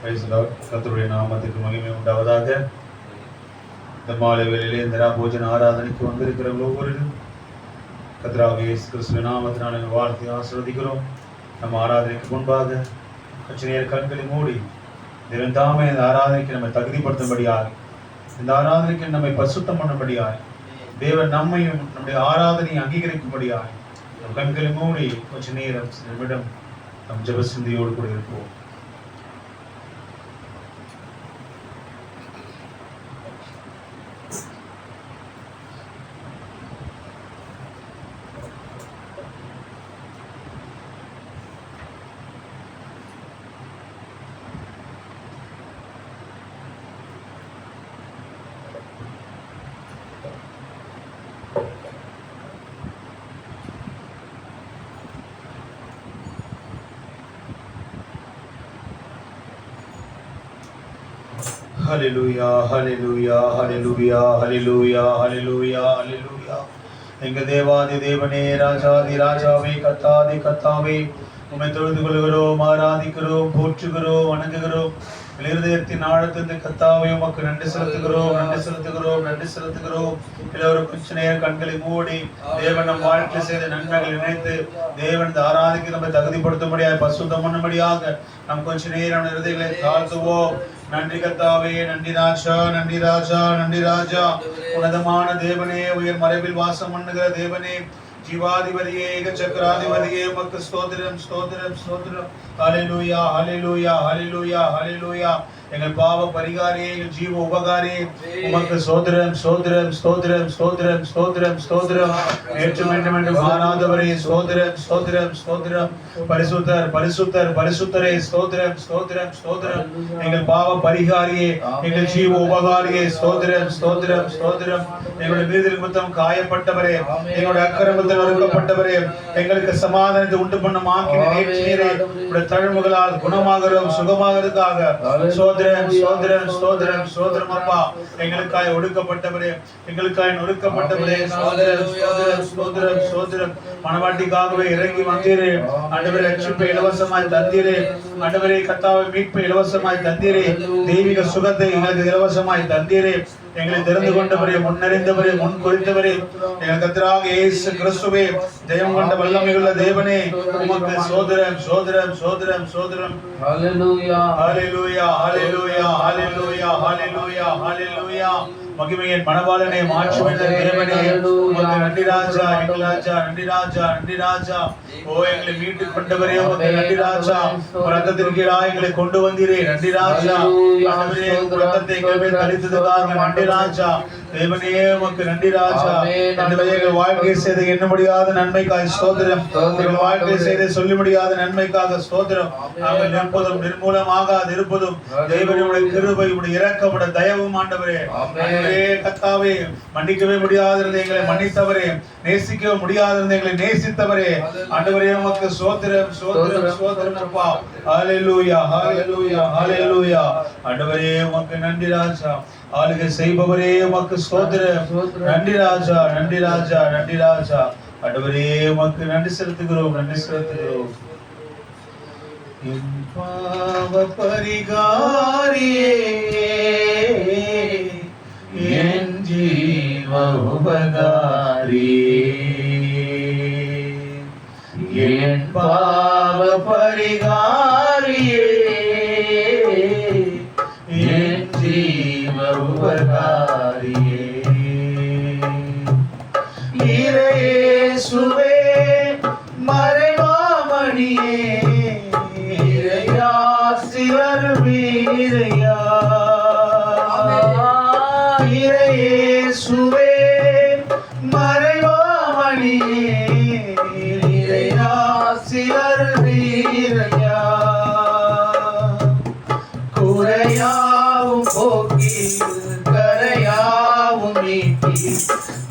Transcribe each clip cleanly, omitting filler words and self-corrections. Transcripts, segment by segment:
கர்த்தருடைய நாமத்துக்கு மகிமை உண்டாவதாக. இந்த மாலை வேளையிலே இந்த ராபோஜன ஆராதனைக்கு வந்திருக்கிற ஒவ்வொருவரும் கர்த்தராகிய இயேசு கிறிஸ்துவின் நாமத்தினாலே வாழ்த்தி ஆசீர்வதிக்கிறோம். நம்ம ஆராதனைக்கு முன்பாக கொஞ்ச நேர கண்களை மூடி தேவன் தாமே இந்த ஆராதனைக்கு நம்மை தகுதிப்படுத்தும்படியாக, இந்த ஆராதனைக்கு நம்மை பரிசுத்தம் பண்ணும்படியாக, தேவன் நம்மையும் நம்முடைய ஆராதனையை அங்கீகரிக்கும்படியாக நம் கண்களை மூடி கொஞ்ச நேரம் நிமிடம் நம் ஜெப சிந்தையோடு கூட இருப்போம். ஹல்லேலூயா, ஹல்லேலூயா, ஹல்லேலூயா, ஹல்லேலூயா, ஹல்லேலூயா, ஹல்லேலூயா. எங்கள் தேவாதி தேவனே, ராஜாதி ராஜாவே, கர்த்தாதி கர்த்தாவே, உம்மை தொழுது கொள்கிறோம், ஆராதிக்கிறோம், போற்றுகிறோம், வணங்குகிறோம். இருதயத்தின் ஆழத்திலிருந்து கர்த்தாவே உமக்கு நன்றி செலுத்துகிறோம், நன்றி செலுத்துகிறோம், நன்றி செலுத்துகிறோம். எல்லோரும் கொஞ்ச நேரம் கண்களை மூடி தேவன் நம் வாழ்க்கையில் செய்த நன்மைகளை நினைத்து தேவன் இந்த ஆராதிக்க நம்ம தகுதிப்படுத்தும்படியாக, பரிசுத்தம் பண்ணும்படியாக நம் கொஞ்ச நேரம் இருதயங்களை தாழ்த்துவோம். நன்றி கர்த்தாவே, நன்றி ராஜா, நன்றி ராஜா, நன்றி ராஜா. உன்னதமான தேவனே, உயர் மறைவில் வாசம் பண்ணுகிற தேவனே, ஜீவாதிபதியே, ஏகசக்கராதிபதியே, உமக்கு ஸ்தோத்திரம், ஸ்தோத்திரம், ஸ்தோத்திரம். ஹல்லேலூயா, ஹல்லேலூயா, ஹல்லேலூயா, ஹல்லேலூயா. எங்கள் பாவ பரிகாரியே, எங்கள் ஜீவ உபகாரியே, உமக்கு ஸ்தோத்திரம், ஸ்தோத்திரம், ஸ்தோத்திரம், ஸ்தோத்திரம், ஸ்தோத்திரம், ஸ்தோத்திரம். ஏற்றும் என்று மாறாதவரே, ஸ்தோத்திரம், ஸ்தோத்திரம், ஸ்தோத்திரம். பரிசுத்தர், பரிசுத்தர், பரிசுத்தரே, ஸ்தோத்திரம், ஸ்தோத்திரம், ஸ்தோத்திரம். எங்கள் பாவ பரிகாரியே, எங்கள் ஜீவ உபகாரியே, ஸ்தோத்திரம், ஸ்தோத்திரம், ஸ்தோத்திரம். எங்களுடைய மீதில் நிமித்தம் காயப்பட்டவரே, எங்களுடைய அக்கிரமத்தில் நொறுக்கப்பட்டவரே, எங்களுக்கு சமாதானத்தை உண்டு பண்ணும் ஆக்கினை நேர்ச்சியரே, உடைய தழும்புகளால் குணமாகிறோம், சுகமாகிறதுக்காக ஸ்தோத்திரம், ஸ்தோத்திரம், ஸ்தோத்திரம், ஸ்தோத்திரம். அப்பா, எங்களுக்காய் ஒடுக்கப்பட்டவரே, எங்களுக்காய் நொறுக்கப்பட்டவரே, ஸ்தோத்திரம், ஸ்தோத்திரம், ஸ்தோத்திரம், ஸ்தோத்திரம். மனவாட்டிக்காகவே இறங்கி வந்தீரே, ஆண்டவரே, ரட்சிப்பை இலவசமாய் தந்தீரே, ஆண்டவரே, கர்த்தாவே, மீட்பை இலவசமாய் தந்தீரே, தெய்வீக சுகத்தை எங்களுக்கு இலவசமாய் தந்தீரே. எங்களை தெரிந்து கொண்டவரே, முன்னறிந்தவரே, முன் குறித்தவரே, எங்கள் கர்த்தராகிய இயேசு கிறிஸ்துவே, ஜெயம் கொண்ட வல்லமையுள்ள தேவனே, உமக்கு ஸ்தோத்திரம், ஸ்தோத்திரம், ஸ்தோத்திரம், ஸ்தோத்திரம். ஹல்லேலூயா, ஹல்லேலூயா, ஹல்லேலூயா, ஹல்லேலூயா, ஹல்லேலூயா, ஹல்லேலூயா. மகிமையின் மணவாளனே, மாட்சிமையுள்ள தேவனே, உமக்கு நன்றி ராஜா, எங்கள் ராஜா, நன்றி ராஜா, நன்றி ராஜா. ஓ, எங்களை மீட்டு கொண்டவரே, உமக்கு நன்றி ராஜா. ரத்தத்தின் கீழாய் எங்களை கொண்டு வந்தீரே, நன்றி ராஜா. ஆண்டவரே, ரத்தத்தை எங்கள் மேல் தரித்ததுக்காக நன்றி ராஜா. தேவனே, உமக்கு நன்றி ராஜா. எங்கள் வாழ்க்கை செய்த எண்ண முடியாத நன்மைக்காய் ஸ்தோத்திரம். எங்கள் வாழ்க்கை செய்த சொல்ல முடியாத நன்மைக்காக ஸ்தோத்திரம். நாங்கள் நிற்பதும் நிர்மூலமாகாது இருப்பதும் தேவனுடைய கிருபை, உடைய இரக்கம், உடைய தயவும் ஆண்டவரே. கர்த்தாவே, மன்னிக்கவே முடியாதிருந்த எங்களை மன்னித்தவரே, நேசிக்கவே முடியாதிருந்த எங்களை நேசித்தவரே, ஆண்டவரே, உமக்கு ஸ்தோத்திரம், ஸ்தோத்திரம், ஸ்தோத்திரம். அப்பா, ஹல்லேலூயா, ஹல்லேலூயா, ஹல்லேலூயா. ஆண்டவரே, உமக்கு நன்றி ராஜா. ஆளுகை செய்பவரே, உமக்கு ஸ்தோத்திரம். நன்றி ராஜா, நன்றி ராஜா, நன்றி ராஜா. ஆண்டவரே, உமக்கு நன்றி செலுத்துகிறோம், நன்றி செலுத்துகிறோம். என் பாவ பரிகாரியே, என் ஜீவ உபகாரியே, என் பாவ பரிகாரியே, என் ஜீவ உபகாரியே. இயேசுவே, மறைமாமணியே, இறையாசி வருவீரையா. இயேசுவே, மறைமாமணியே, இறையாசி வருவீரையா. குறையாவும் போக்கி, கரையாவும் நீக்கி,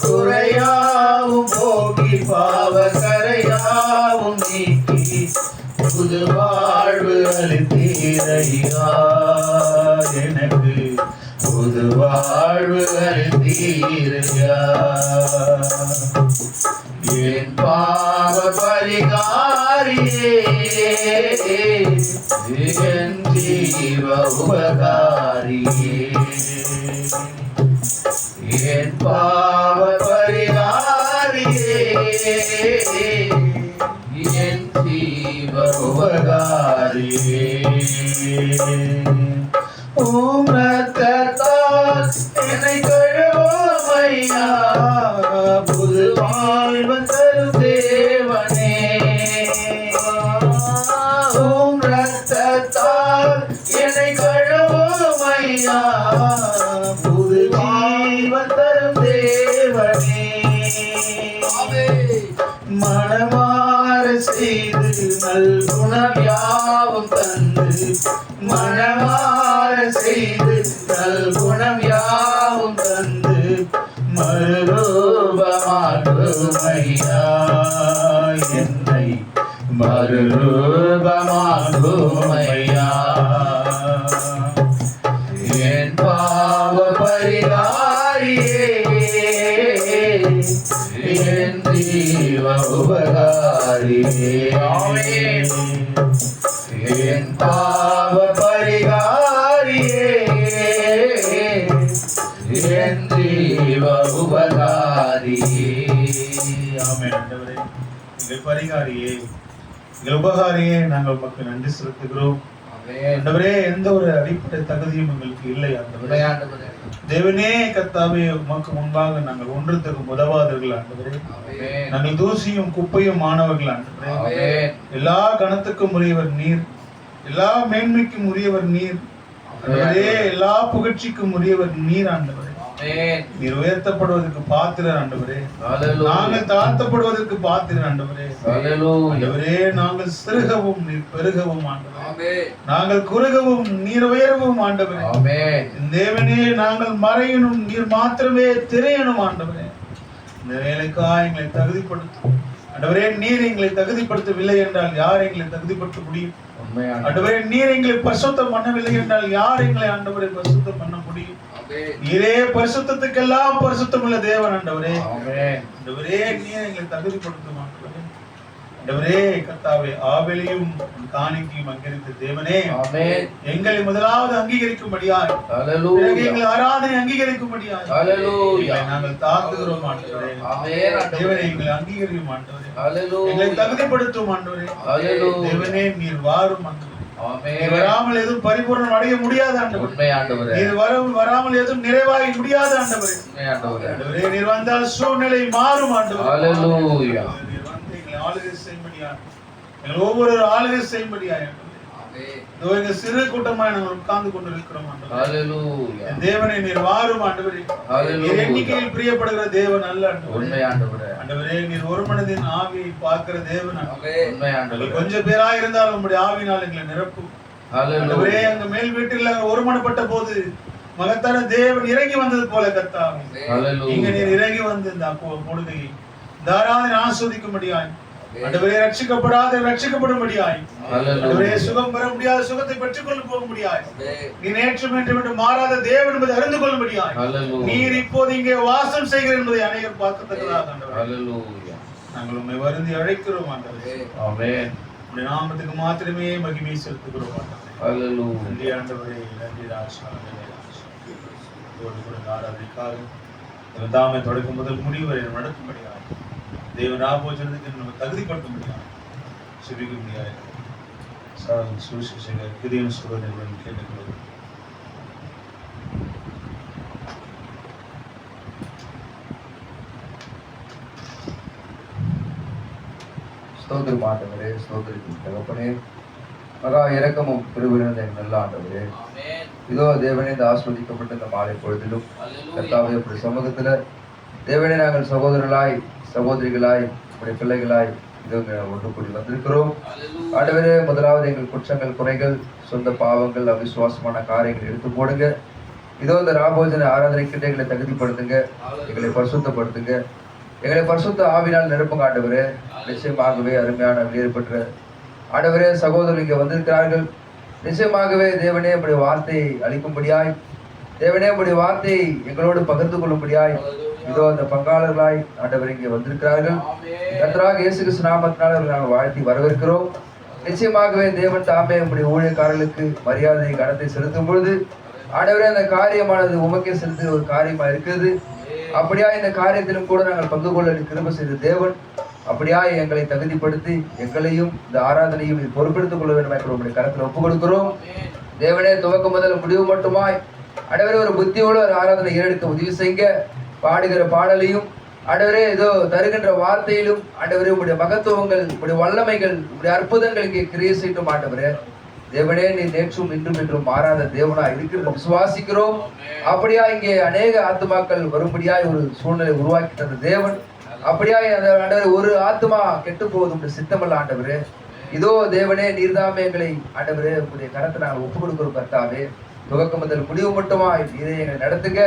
குறையாவும் போக்கி, பாவ கரையாவும் நீக்கி, புது வாழ்வு அளித்தீரையா. எனக்கு புது வாழ்வு அளித்தீரையா. என் பாவ பரிகாரியே, என் ஜீவ உபகாரியே என் பாவ பரிகாரியே என் ஜீவ உபகாரியே ஓம் ரத்தத்தால் என்னை கழுவும் ஐயா புது வாழ்வு தரும் தேவனே ஓம் ரத்தத்தால் என்னை கழுவும் ஐயா புது வாழ்வு தரும் தேவனே மனமாற செய்து நல்குணம் யாவும் தந்து மனமாற செய்து நல்குணம் யாவும் தந்து மறுரூபமாக்கும் ஐயா என்னை மறுரூபமாக்கும் ஐயா என் பாவ பரிகாரியே என் ஜீவ உபகாரியே என் பாவ பரிகாரியே என் ஜீவ உபகாரியே. ஆமென். ஆண்டவரே, எங்கள் பரிகாரியே, எங்கள் உபகாரியே, நாங்கள் உமக்கு நன்றி செலுத்துகிறோம். ஆண்டவரே, எந்த ஒரு அடிப்படை தகுதியும் எங்களுக்கு இல்லை. ஆண்டவரே, தேவனே கர்த்தாவே, உமக்கு முன்பாக நாங்கள் ஒன்றுத்துக்கும் உதவாதவர்கள். ஆண்டவரே, நாங்கள் தூசியும் குப்பையும் ஆனவர்கள். ஆண்டவரே, எல்லா கணத்துக்கும் உரியவர் நீர், எல்லா மேன்மைக்கும் உரியவர் நீர். ஆண்டவரே, எல்லா புகழ்ச்சிக்கும் உரியவர் நீர். ஆண்டவரே, நீர் உயர்த்தப்படுவதற்கு பாத்திரர். ஆண்டவரே, நாங்கள் தாழ்த்தப்படுவதற்கு பாத்திரர். ஆண்டவரே, ஆண்டவரே, நாங்கள் சிறுகவும் நீர் பெருகவும். ஆண்டவரே, நாங்கள் குறுகவும் நீர் உயரவும். ஆண்டவரே, தேவனே, நாங்கள் மறையணும் நீர் மாத்திரமே திரையணும். ஆண்டவரே, இந்த வேலைக்காக எங்களை தகுதிப்படுத்தும். ஆண்டவரே, நீர் எங்களை தகுதிப்படுத்தவில்லை என்றால் யார் எங்களை தகுதிப்படுத்த முடியும்? ஆண்டவரே, நீர் எங்களை பரிசுத்தம் பண்ணவில்லை என்றால் யார் எங்களை ஆண்டவரை பரிசுத்தம் பண்ண முடியும்? நீரே பரிசுத்தத்துக்கெல்லாம் பரிசுத்தம் உள்ள தேவன். ஆண்டவரே, ஆண்டவரே, நீர் எங்களை தகுதிப்படுத்தும். ஆண்டவரே கர்த்தாவே, ஆபேலையும் காணிக்கையும் அங்கீகரித்த தேவனே, எங்களை முதலாவது அங்கீகரிக்கும்படியாய், எங்களை ஆராதனை அங்கீகரிக்கும்படியாய் நாங்கள் தாழ்த்துகிறோம். ஆண்டவரே, தேவனே, எங்களை அங்கீகரிக்கும். ஆண்டவரே, எங்களை தகுதிப்படுத்தும். ஆண்டவரே, தேவனே, நீர் வாரும். வராமல் எதுவும் பரிபூர்ணம் அடைய முடியாது. ஆண்டவரே, நீர் வராமல் எதுவும் நிறைவாக முடியாது. ஆண்டவரே, நீர் வந்தால் சூழ்நிலை மாறும். ஆண்டவரே, ஆளுகை செய்யும்படியா, எங்கள் ஒவ்வொரு ஆளுகை செய்யும்படியா. சிறு கூட்டமாய் நாங்கள் உட்கார்ந்து கொண்டிருக்கிறோம். தேவனை நீர் வாரும். ஆண்டவரே, எண்ணிக்கையில் பிரியப்படுகிற தேவன் அல்ல. ஆண்டவரே, நீர் ஒரு மனதின் ஆவியை பார்க்கிற தேவன். கொஞ்சம் பேராக இருந்தாலும் உங்களுடைய ஆவியினால் எங்களை நிரப்பும். ஆண்டவரே, அங்க மேல் வீட்டில் ஒருமனப்பட்ட போது மகத்தான தேவன் இறங்கி வந்தது போல கர்த்தாவே, இங்க நீர் இறங்கி வந்து இந்த பொழுதையை தாராளம் ஆஸ்வதிக்கும்படியாய், ஆண்டவரே, ரட்சிக்கப்படாத ரட்சிக்கப்படும்படியாய், ஆண்டவரே, சுகம் பெற முடியாத சுகத்தை பெற்றுக் கொண்டு போகும்படியாய், நீ நேற்றும் என்று மாறாத தேவன் என்பதை அறிந்து கொள்ளும்படியாய், நீர் இப்போது இங்கே வாசம் செய்கிற என்பதை அனைவரும் பார்க்கத்தக்கதாக நாங்கள் உண்மை வருந்தி அழைக்கிறோம். ஆண்டவரே, உடைய நாமத்துக்கு மாத்திரமே மகிமை செலுத்துகிறோம். நன்றி ஆண்டவரே, நன்றி ராஜா. ஆராதிக்காக தாமை தொடக்கும் முதல் முடிவரை நடக்கும்படியாக தேவன் ஆபோஜனத்துக்கு நம்ம தகுதிப்படுத்த முடியாது, செபிக்க முடியாது. சுவிசேஷகர் கிதியோன் சகோதரர்கள் கேட்டுக்கொள்வது. ஸ்தோத்திரம் ஆண்டவரே, ஸ்தோத்திரம் தகப்பனே, மகா இரக்கமும் கிருபையும் எங்கள் நல்ல ஆண்டவரே, இதோ தேவனே, இந்த ஆஸ்வதிக்கப்பட்ட இந்த மாலை பொழுதிலும் கர்த்தாவே அப்படி சமூகத்துல தேவனே, நாங்கள் சகோதரர்களாய் சகோதரிகளாய் உடைய பிள்ளைகளாய் இதோ ஒன்று கூடி வந்திருக்கிறோம். ஆண்டவரே, முதலாவது எங்கள் குற்றங்கள் குறைகள் சொந்த பாவங்கள் அவிசுவாசமான காரியங்களை எடுத்து போடுங்க. இதோ இந்த ராபோஜன ஆராதனைக்கிட்ட எங்களை தகுதிப்படுத்துங்க, எங்களை பரிசுத்தப்படுத்துங்க, எங்களை பரிசுத்த ஆவினால் நிரப்புங்க. ஆண்டவரே, நிச்சயமாகவே அருமையான வெளியேற்பட்ட ஆண்டவரே சகோதரர் இங்கே வந்திருக்கிறார்கள். நிச்சயமாகவே தேவனே, உடைய வார்த்தையை அளிக்கும்படியாய், தேவனே, உடைய வார்த்தையை எங்களோடு பகிர்ந்து கொள்ளும்படியாய், இதோ அந்த பங்காளர்களாய் ஆண்டவர் இங்கே வந்திருக்கிறார்கள். கர்த்தராகிய இயேசு கிறிஸ்து நாமத்தினால் அவர்களை நாங்கள் வாழ்த்தி வரவேற்கிறோம். நிச்சயமாகவே தேவன் தாமே உம்முடைய ஊழியக்காரர்களுக்கு மரியாதை கனத்தை செலுத்தும் பொழுது ஆண்டவரே அந்த காரியமானது உமக்கே செலுத்துகிற ஒரு காரியமா இருக்குது. அப்படியா இந்த காரியத்திலும் கூட நாங்கள் பங்கு கொள்ள கிருபை செய்த தேவன் அப்படியா எங்களை தகுதிப்படுத்தி எங்களையும் இந்த ஆராதனையும் பொறுப்பெடுத்துக் கொள்ள வேண்டும் உங்களுடைய கரத்தில் ஒப்புக் கொடுக்கிறோம். தேவனே துவக்கம் முதல் முடிவு மட்டுமாய் ஆண்டவரே ஒரு புத்தியோடு ஒரு ஆராதனை ஏறெடுக்க உதவி செய்ய, பாடுகிற பாடலையும் ஆண்டவரே ஏதோ தருகின்ற வார்த்தையிலும் ஆண்டவரே உங்களுடைய மகத்துவங்கள், உங்களுடைய வல்லமைகள், உங்களுடைய அற்புதங்களுக்கு கிரியை செய்யட்டும். ஆண்டவரே தேவனே நீ நேற்றும் இன்றும் என்றும் மாறாத தேவனா இருக்கிறது விசுவாசிக்கிறோம். அப்படியா இங்கே அநேக ஆத்துமாக்கள் வரும்படியாய் ஒரு சூழ்நிலை உருவாக்கி தந்த தேவன் அப்படியாய் அந்த ஆண்டவரே ஒரு ஆத்துமா கெட்டு போவதும் சித்தமல்ல ஆண்டவரே. இதோ தேவனே நீர்தாமே எங்களை ஆண்டவரே உங்களுடைய கரத்தை நாங்கள் ஒப்புக் கொடுக்கிறோம். கர்த்தாவே துவக்கம் முதல் முடிவு மட்டுமா இதை எங்களை நடத்துங்க,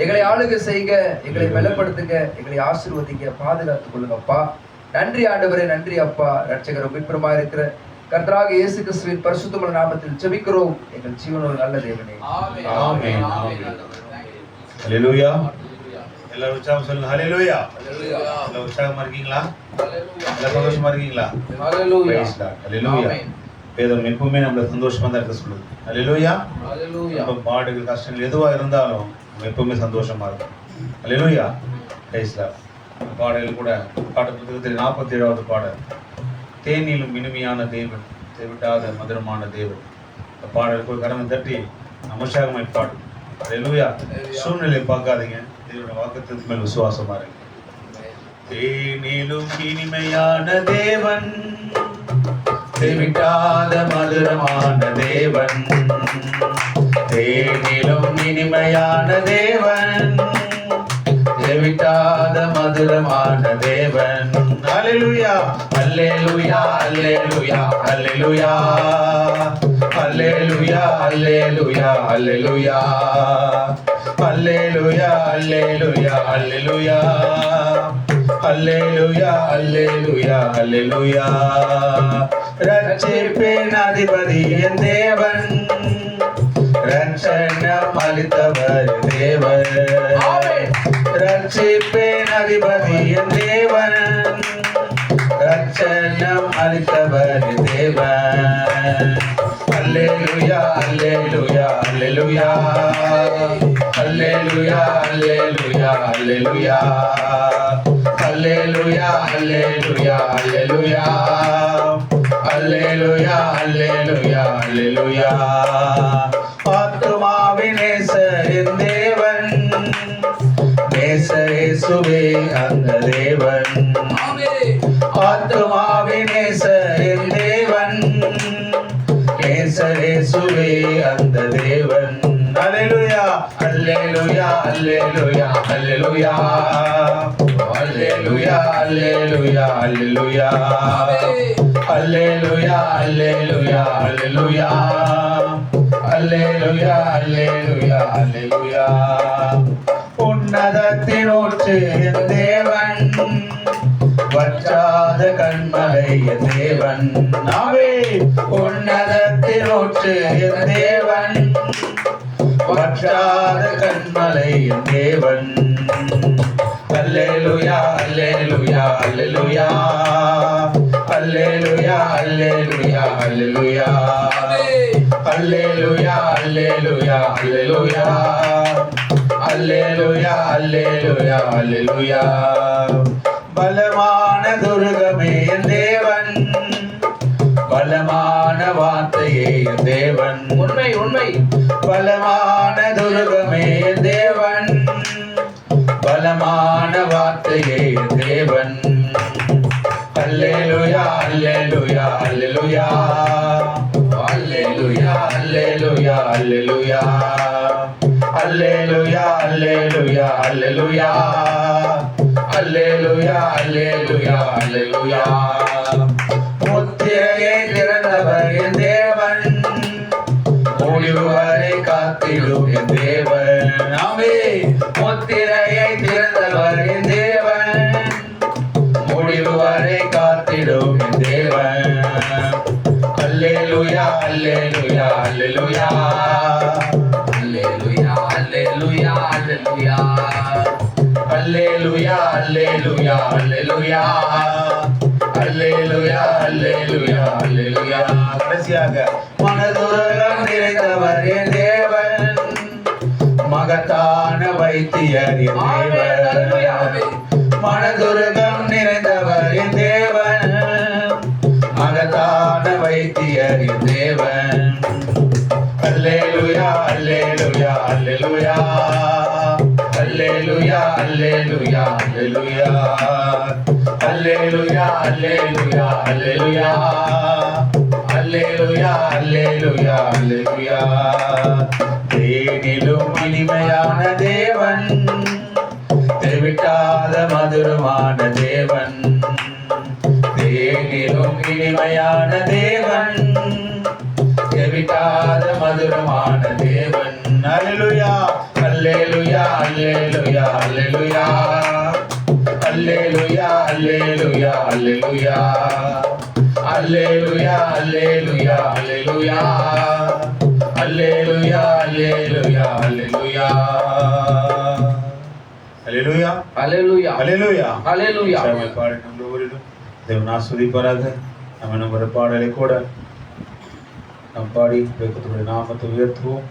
எங்களை ஆளுகை செய்க, எங்களை பலப்படுத்துங்க, எங்களை ஆசீர்வதிங்க, பாதுகாத்துக் கொள்ளுங்கப்பா. நன்றி ஆண்டவரே, நன்றி அப்பா. ரட்சகரும் மீட்பருமா இருக்கிற கர்த்தராகிய இயேசு கிறிஸ்துவின் பரிசுத்தமுள்ள நாமத்தில் ஜெபிக்கிறோம் எங்கள் ஜீவனோடு நல்ல தேவனே. ஆமென். ஹல்லேலூயா. எல்லாரும் உற்சாகம் சொல்லுங்க. ஹல்லேலூயா. எல்லாரும் உற்சாகமா இருக்கீங்களா? எல்லாரும் சந்தோஷமா இருக்கீங்களா? ஹல்லேலூயா. ஹல்லேலூயா. வேதம் எப்பவுமே நம்மள சந்தோஷமா தான் இருக்க சொல்லுது. ஹல்லேலூயா. நம்ம பாடுகள் கஷ்டங்கள் எதுவா இருந்தாலும் நம்ம எப்பவுமே சந்தோஷமா இருக்கும். ஹல்லேலூயா. Praise Lord. பாடல் கூட பாட்டு புத்தகத்தில் 47வது பாடல், தேனிலும் இனிமையான தேவன், தேவிட்டாத மதுரமான தேவன். இந்த பாடலுக்கு கரமை தட்டி நமஸ்காரமாய் பாடு. ஹல்லேலூயா. சூழ்நிலை பார்க்காதீங்க, தேவனுடைய வாக்குத்தத்தத்தின் மேல் விசுவாசமா இருங்க. தேனிலும் இனிமையான தேவன், தேவிட்டாத மதுரமான தேவன், தேனிலும் இனிமையான தேவன், தேவிட்டாத மதுரமான தேவன். ஹல்லேலூயா. ஹல்லேலூயா. ஹல்லேலூயா. ஹல்லேலூயா. ஹல்லேலூயா. ஹல்லேலூயா. ஹல்லேலூயா. ஹல்லேலூயா. ஹல்லேலூயா. ஹல்லேலூயா. ஹல்லேலூயா. ஹல்லேலூயா. ஹல்லேலூயா. ரட்சிப்பின் அதிபதி என் தேவன், ரட்சணம் அளித்தவர் தேவன். ரட்சிப்பின் அதிபதி என் தேவன், ரட்சணம் அளித்தவர் தேவன். ஹல்லேலூயா. ஹல்லேலூயா. ஹல்லேலூயா. ஹல்லேலூயா. ஹல்லேலூயா. ஹல்லேலூயா. ஹல்லேலூயா. ஹல்லேலூயா. ஹல்லேலூயா. ஹல்லேலூயா. ஹல்லேலூயா. ஹல்லேலூயா. ஆத்துமாவின் நேசரின் தேவன், நேசரேசுவே அந்த தேவன். ஆத்துமாவின் நேசரின் தேவன், நேசரேசுவே அந்த தேவன். ஹல்லேலூயா. ஹல்லேலூயா. ஹல்லேலூயா. ஹல்லேலூயா. ஹல்லேலூயா. ஹல்லேலூயா. ஹல்லேலூயா. ஹல்லேலூயா. ஹல்லேலூயா. ஹல்லேலூயா. ஹல்லேலூயா. ஹல்லேலூயா. ஹல்லேலூயா. உன்னதத்தின் ஊற்று என் தேவன், வற்றாத கண்மலை என் தேவன். நாவே உன்னதத்தின் ஊற்று என் தேவன், வற்றாத கண்மலை என் தேவன். ஹல்லேலூயா. ஹல்லேலூயா. ஹல்லேலூயா. ஹல்லேலூயா. ஹல்லேலூயா. ஹல்லேலூயா. ஹல்லேலூயா. ஹல்லேலூயா. ஹல்லேலூயா. ஹல்லேலூயா. ஹல்லேலூயா. ஹல்லேலூயா. பலமான துர்கமே என் தேவன், பலமான வார்த்தையே என் தேவன். உண்மை உண்மை. பலமான துர்கமே என் தேவன், பலமான வார்த்தையே என் தேவன். ஹல்லேலூயா. ஹல்லேலூயா. ஹல்லேலூயா. ஹல்லேலூயா. ஹல்லேலூயா. ஹல்லேலூயா. ஹல்லேலூயா. ஹல்லேலூயா. ஹல்லேலூயா. ஹல்லேலூயா. ஹல்லேலூயா. ஹல்லேலூயா. முத்திரையை திறந்தவர் என் தேவன், முடிவு வரை காத்திடும் என் தேவன். ஆமே. முத்திரையை திறந்தவர் என் தேவன், முடிவு வரை காத்திடும் என் தேவன். ஹல்லேலூயா. ஹல்லேலூயா. ஹல்லேலூயா. ஹல்லேலூயா. ஹல்லேலூயா. ஹல்லேலூயா. அல்லேலூயா அல்லேலூயா அல்லேலூயா அல்லேலூயா அல்லேலூயா அல்லேலூயா. கடைசியாக மனதுருகம் நிறைந்தவர் என் தேவன், மகத்தான வைத்தியர் என் தேவன். மனதுருகம் நிறைந்தவர் என் தேவன், மகத்தான வைத்தியர் என் தேவன். அல்லேலூயா அல்லேலூயா அல்லேலூயா அல்லேலூயா அல்லேலூயா அல்லேலூயா அல்லேலூயா அல்லேலூயா அல்லேலூயா அல்லேலூயா அல்லேலூயா அல்லேலூயா. தேனிலும் இனிமையான தேவன், தெவிட்டாத மதுரமான தேவன். தேனிலும் இனிமையான தேவன், தெவிட்டாத மதுரமான தேவன். அல்லேலூயா அல்லேலூயா அல்லேலூயா அல்லேலூயா அல்லேலூயா அல்லேலூயா அல்லேலூயா அல்லேலூயா அல்லேலூயா அல்லேலூயா அல்லேலூயா அல்லேலூயா அல்லேலூயா அல்லேலூயா அல்லேலூயா அல்லேலூயா அல்லேலூயா. பாடி நம்ம ஒருவரும் தேவன் ஆசீர்வதிப்பாராக. நம்ம நம்ம பாடலை கூட நாம் பாடி கர்த்தருடைய நாமத்தை உயர்த்துவோம்.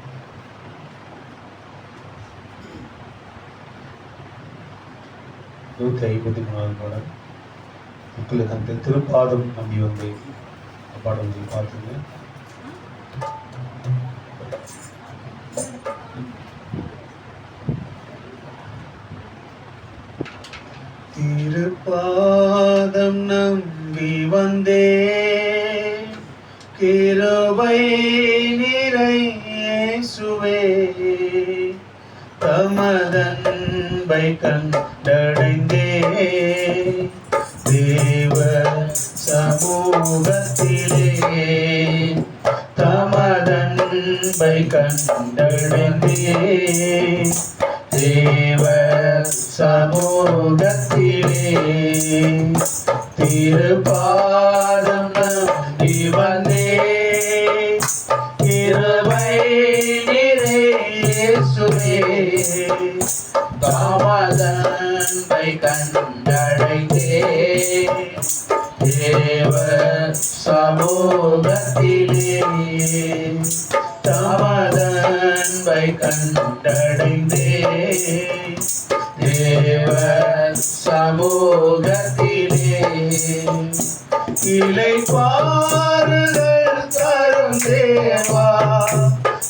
நூற்றி 53வது பாடல். மக்களுக்கு அந்த திருப்பாதம் நம்பி வந்து பாடம் பார்த்துங்க. திருப்பாதம் நம்பி வந்தே, கிருபை நிறை இயேசுவே, தமதன்பை கண்டடைந்தே, தேவ சமூகத்திலே தமதன்பை கண்டடைந்தே, தேவ சமூகத்திலே திருப்பாதம் நம்பி வந்தே, கிருபை நிறை இயேசுவே, தாமதன்பை கண்டடைந்தே, தேவ சமூகத்திலே தாமதன்பை கண்டடைந்தே, தேவ சமூகத்திலே இலை பாருங்கள் தரும் தேவா,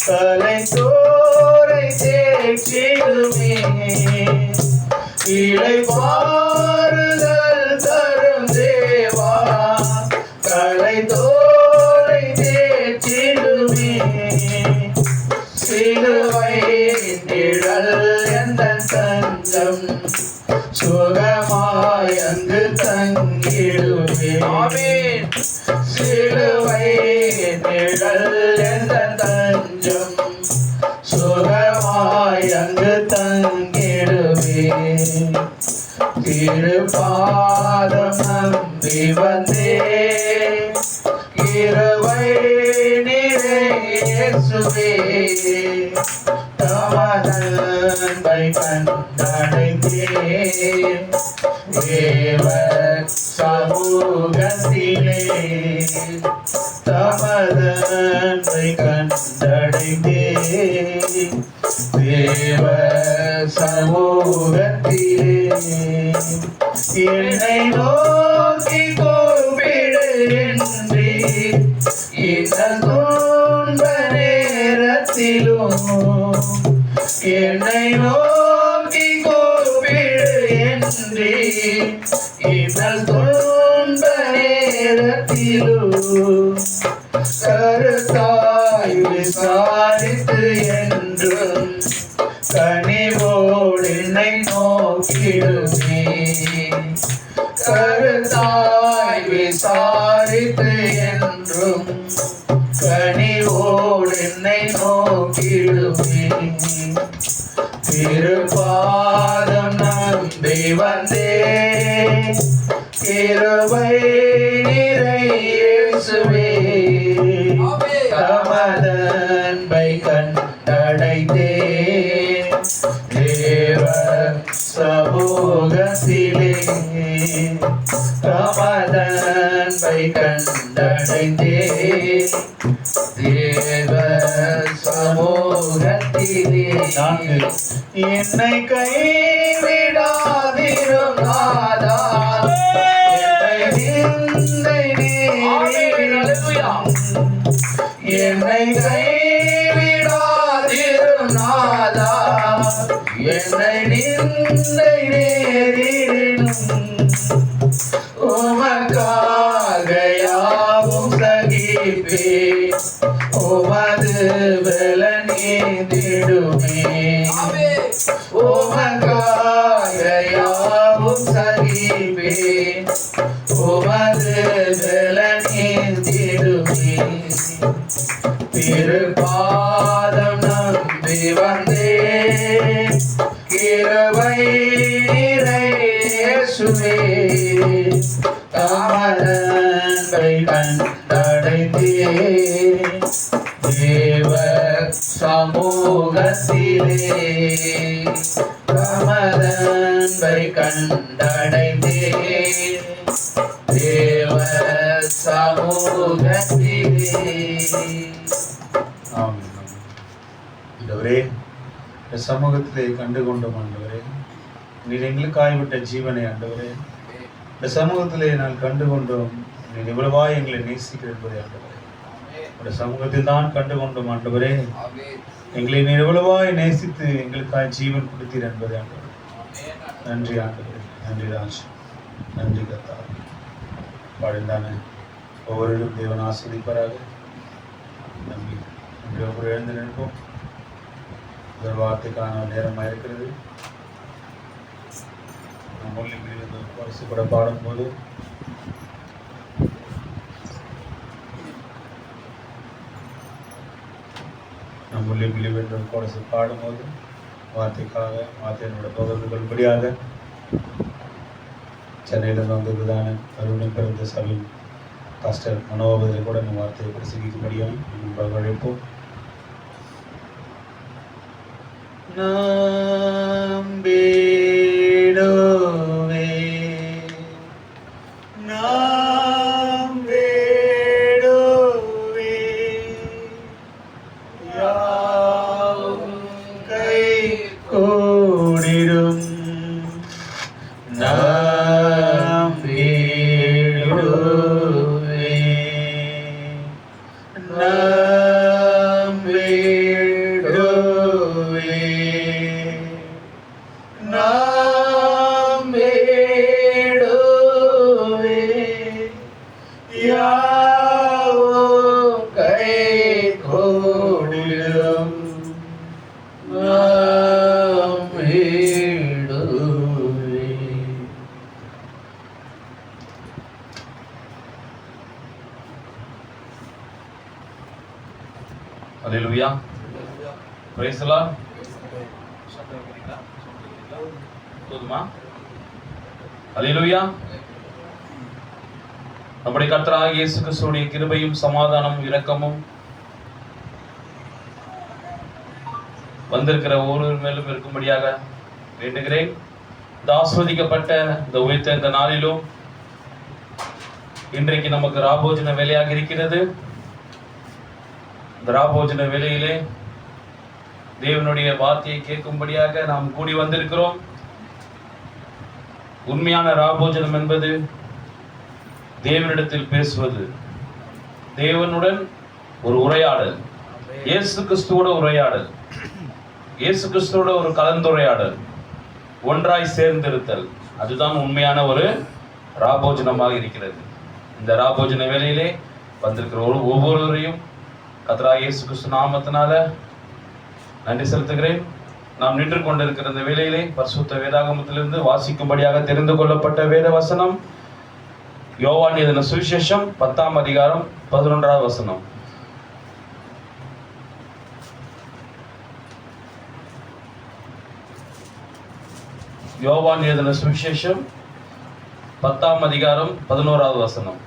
கலை தோரை தேற்றிடுமே. இலை பாருங்கள் தரும் தேவா, கலை தோரை தேற்றிடுமே. சிலுவை நிழல் எந்த தஞ்சம், சுகமாய் அங்கு தங்கிடுமே. சிலுவை நிழல் எந்த தஞ்சம், சுகமாய் அங்கு தங்கிடுமே. திருப்பாதம் நம்பி வந்தே, கிருபை நிறை இயேசுவே, தமதன்பை கண்டடைந்தே, தேவ சமூகத்திலே தமதன்பை கண்டடைந்தே, தேவ சமூகத்திலே என்னை நோக்கி கூப்பிடு என்று இந்த துன்ப நேரத்திலும், என்னை நோக்கி கூப்பிடு என்று இந்த துன்ப நேரத்திலும், கருத்தாய் விசாரித்து என்றும் கனிவோடு என்னை நோக்கிடுமே. கருத்தாய் விசாரித்து என்றும் கனிவோடு என்னை நோக்கிடுமே. திருப்பாதம் நம்பி வந்தே, கிருபை நிறை இயேசுவே, தமதன்பை கண்டடைந்தே, தேவ சமூகத்திலே அடைந்தேன் தேவ சமூகத்திலே. என்னை கைவிடாதிரும் நாதா, என்னை கைவிடாதிரும் நாதா, என்னை நிந்தை நேரிடும் உமக்காக யாவும் சகிப்பேன், உமது பலனேந்திடுமே. உமக்காக யாவும் சகிப்பேன், உமது பலனேந்திடுமே. திருப்பாதம் நம்பி வந்தேன், கிருபை நிறை இயேசுவே. தாமரை கண்டடைந்தேன் தேவ சமூகத்திலே. தாமரை கண்டடைந்தேன் தேவ சமூகத்திலே. ஆண்டவரே, இந்த சமூகத்திலே கண்டுகொண்டோம் ஆண்டவரே. நீர் எங்களுக்காய் விட்ட ஜீவனை ஆண்டவரே, இந்த சமூகத்திலே நான் கண்டுகொண்டோம். நீர் எவ்வளவாய் எங்களை நேசிக்கிற என்பதை ஆண்டவரே, இந்த சமூகத்தில் தான் கண்டுகொண்டோம் ஆண்டவரே. எங்களை நீர் எவ்வளவாய் நேசித்து எங்களுக்காய் ஜீவன் கொடுத்தீர் என்பதை ஆண்டவரே. நன்றி ஆண்டவரே, நன்றி ராஜ், நன்றி கர்த்தா. பாடிந்தானே ஒவ்வொருவரும் தேவன் ஆஸ்வதிப்பாராக. நம்பி நன்றி. ஒவ்வொரு எழுந்து நிற்போம். ஒரு வார்த்தைக்கான நேரமாக இருக்கிறது. நம் மொழி பரிசு கூட பாடும்போது நம் மொழி என்ற கோரசு பாடும்போது வார்த்தைக்காக வார்த்தையினோட பகிர்ந்து கொள்படியாக சென்னையிலிருந்து வந்திருந்ததான கருணை பிறந்த சபையின் பாஸ்டர் மனோபதில் கூட நம்ம வார்த்தையை பிரசங்கிக்கும்படியாக நம்ம அழைப்போம். நம்பிடுவே நம்பிடுவே யாவும் கை கூடிடும். நம்பிடுவே நம்பிடுவே நம்பிடுவே யாவும் கை கூடிடும். நம்பிடுவே. அல்லேலூயா. Praise the Lord. போதுமா? அல்லேலூயா. நம்முடைய கர்த்தராகிய இயேசு கிறிஸ்துவின் கிருபையும் சமாதானமும் இரக்கமும் வந்திருக்கிற ஒவ்வொரு மேலும் இருக்கும்படியாக வேண்டுகிறேன். இந்த ஆஸ்வதிக்கப்பட்ட இந்த உயிர்த்த இந்த நாளிலும் இன்றைக்கு நமக்கு ராபோஜன வேலையாக இருக்கிறது. இந்த ராபோஜன வேலையிலே தேவனுடைய வார்த்தையை கேட்கும்படியாக நாம் கூடி வந்திருக்கிறோம். உண்மையான ராபோஜனம் என்பது தேவனிடத்தில் பேசுவது, தேவனுடன் ஒரு உரையாடல், இயேசு கிறிஸ்துவோட உரையாடல், இயேசு கிறிஸ்துவோட ஒரு கலந்துரையாடல், ஒன்றாய் சேர்ந்திருத்தல். அதுதான் உண்மையான ஒரு ராபோஜனமாக இருக்கிறது. இந்த ராபோஜன வேளையிலே வந்திருக்கிற ஒவ்வொருவரையும் கர்த்தராகிய இயேசு கிறிஸ்து நாமத்தினால நன்றி செலுத்துகிறேன். நாம் நின்று கொண்டிருக்கிற இந்த வேளையிலே பரிசுத்த வேதாகமத்திலிருந்து வாசிக்கும்படியாக தெரிந்து கொள்ளப்பட்ட வேத வசனம் யோவான் எழுதின சுவிசேஷம் 10ஆம் அதிகாரம் 11ஆவது வசனம். யோவான் எழுதின சுவிசேஷம் 10ஆம் அதிகாரம் 11ஆவது வசனம்.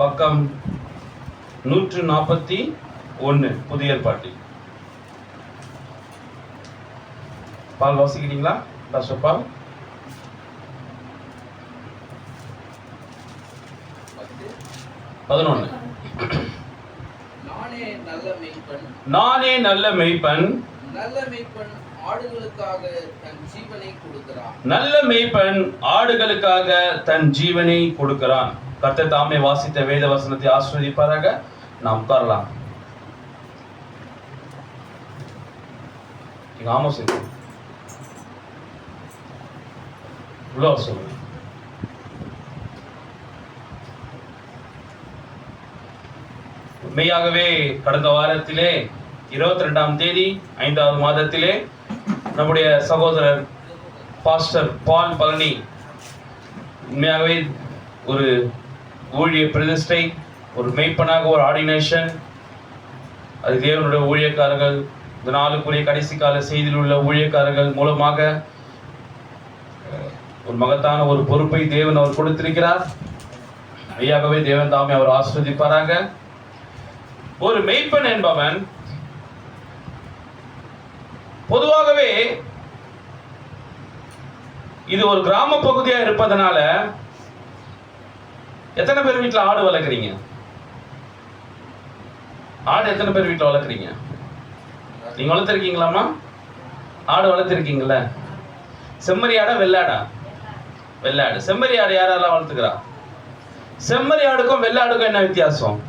பக்கம் 141 புதிய ஏற்பாட்டில். பால் வாசிக்கிறீங்களா டாக்டர் பால்? 11. நானே நல்ல மேய்ப்பன், நானே நல்ல மேய்ப்பன், நல்ல மேய்ப்பன் ஆடுகளுக்காக தன் ஜீவனை கொடுக்கிறான். நல்ல மேய்ப்பன் ஆடுகளுக்காக தன் ஜீவனை கொடுக்கிறான். கர்த்தர் தாமே வாசித்த வேத வசனத்தை ஆசீர்வதிப்பாராக. நாம் உட்காரலாம். ஆமோஸ் உள்ள சொல்லுங்க. உண்மையாகவே கடந்த வாரத்திலே 22ஆம் தேதி 5வது மாதத்திலே நம்முடைய சகோதரர் பாஸ்டர் பால் பழனி உண்மையாகவே ஒரு ஊழிய பிரதிஷ்டை, ஒரு மெய்ப்பனாக ஒரு ஆர்டினேஷன், அது தேவனுடைய ஊழியக்காரர்கள், இந்த நாளுக்குரிய கடைசி கால செய்தியில் உள்ள ஊழியக்காரர்கள் மூலமாக ஒரு மகத்தான ஒரு பொறுப்பை தேவன் அவர் கொடுத்திருக்கிறார். மெய்யாகவே தேவன் தாமே அவர் ஆசீர்வதிப்பாராக. ஒரு மெய்ப்பன் என்பவன் பொதுவாகவே இது ஒரு கிராம பகுதியா இருப்பதனால, எத்தனை பேர் வீட்டுல ஆடு வளர்க்குறீங்க? ஆடு எத்தனை பேர் வீட்டுல வளர்க்குறீங்க? நீங்க வளர்த்துருக்கீங்களாமா? ஆடு வளர்த்துருக்கீங்கள? செம்மறி ஆடா வெள்ளாடா? வெள்ளாடு. செம்மறி ஆடு யாரெல்லாம் வளர்த்துக்கிறா? செம்மறி ஆடுக்கும் வெள்ளாடுக்கும் என்ன வித்தியாசம்?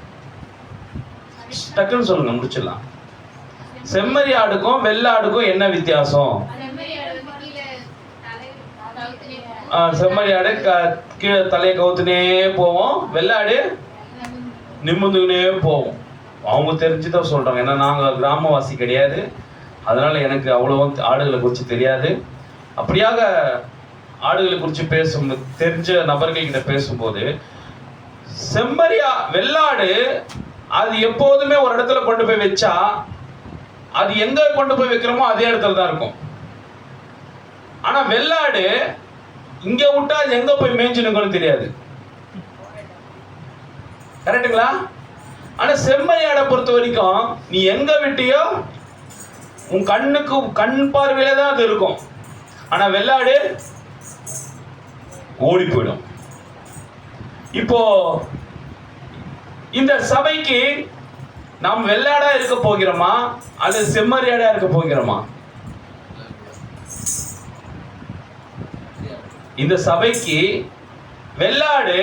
டக்குன்னு சொல்லுங்க, முடிச்சிடலாம். செம்மறி ஆடுக்கும் வெள்ளாடுக்கும் என்ன வித்தியாசம்? செம்மறி ஆடு கீழே தலையை கவுத்துனே போவோம், வெள்ளாடு நிமிந்துனே போவோம். அவங்க தெரிஞ்சுதான் சொல்றாங்க, ஏன்னா நாங்கள் கிராமவாசி கிடையாது, அதனால எனக்கு அவ்வளோ ஆடுகளை குறித்து தெரியாது. அப்படியாக ஆடுகளை குறித்து பேசும் தெரிஞ்ச நபர்கள் கிட்ட பேசும்போது, செம்மறியா வெள்ளாடு அது எப்போதுமே ஒரு இடத்துல கொண்டு போய் வச்சா அது எங்க கொண்டு போய் வைக்கிறோமோ அதே இடத்துல தான் இருக்கும். ஆனா வெள்ளாடு இங்க விட்டா அது எங்க போய் மேய்ஞ்சுனுங்கன்னு தெரியாது. கரெக்டுங்களா? ஆனா செம்மறி ஆடை பொறுத்த வரைக்கும் நீ எங்க விட்டியோ உன் கண்ணுக்கு கண் பார்வையில தான் அது இருக்கும். ஆனா வெள்ளாடு ஓடி போயிடும். இப்போ இந்த சபைக்கு நாம் வெள்ளாடா இருக்க போகிறோமா அல்லது செம்மறியாடா இருக்க போகிறோமா? இந்த சபைக்கு வெள்ளாடு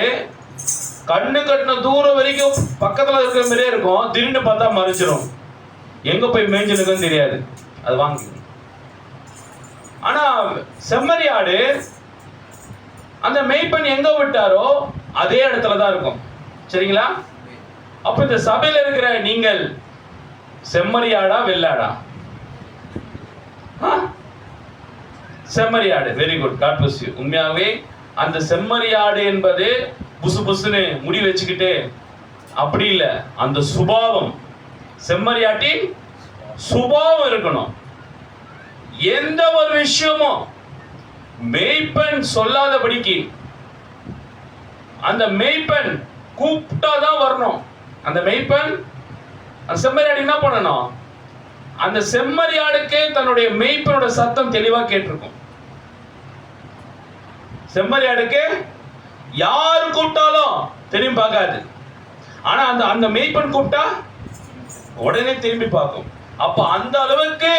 கண்ணு கட்டின தூரம் வரைக்கும் பக்கத்துல இருக்கிற மாதிரியே இருக்கும், திடீர்னு பார்த்தா மறைச்சிடும், எங்க போய் மேய்ஞ்சிருக்குன்னு தெரியாது, அது வாங்கி. ஆனா செம்மறி ஆடு அந்த மேய்ப்பன் எங்க விட்டாரோ அதே இடத்துல தான் இருக்கும். சரிங்களா? அப்ப இந்த சபையில இருக்கிற நீங்கள் செம்மறியாடா வெள்ளாடா? செம்மறியாடு. Very good, God bless you. உண்மையாகவே அந்த செம்மறியாடு என்பது புசு புசுன்னு முடி வச்சுக்கிட்டு அப்படி இல்லை, அந்த சுபாவம், செம்மறியாட்டின் சுபாவம் இருக்கணும். எந்த ஒரு விஷயமும் மேய்ப்பன் சொல்லாதபடிக்கு அந்த மேய்ப்பன் கூப்பிட்டாதான் வரணும். அந்த மேய்ப்பன் அந்த செம்மறியாடு என்ன பண்ணணும்? அந்த செம்மறியாடுக்கே தன்னுடைய மேய்ப்பனோட சத்தம் தெளிவா கேட்டிருக்கும். செம்மறியாடுக்கு யாரு கூப்பிட்டாலும் திரும்பி பார்க்காது, ஆனா அந்த அந்த மேய்ப்பன் கூப்பிட்டா உடனே திரும்பி பார்க்கும். அப்ப அந்த அளவுக்கு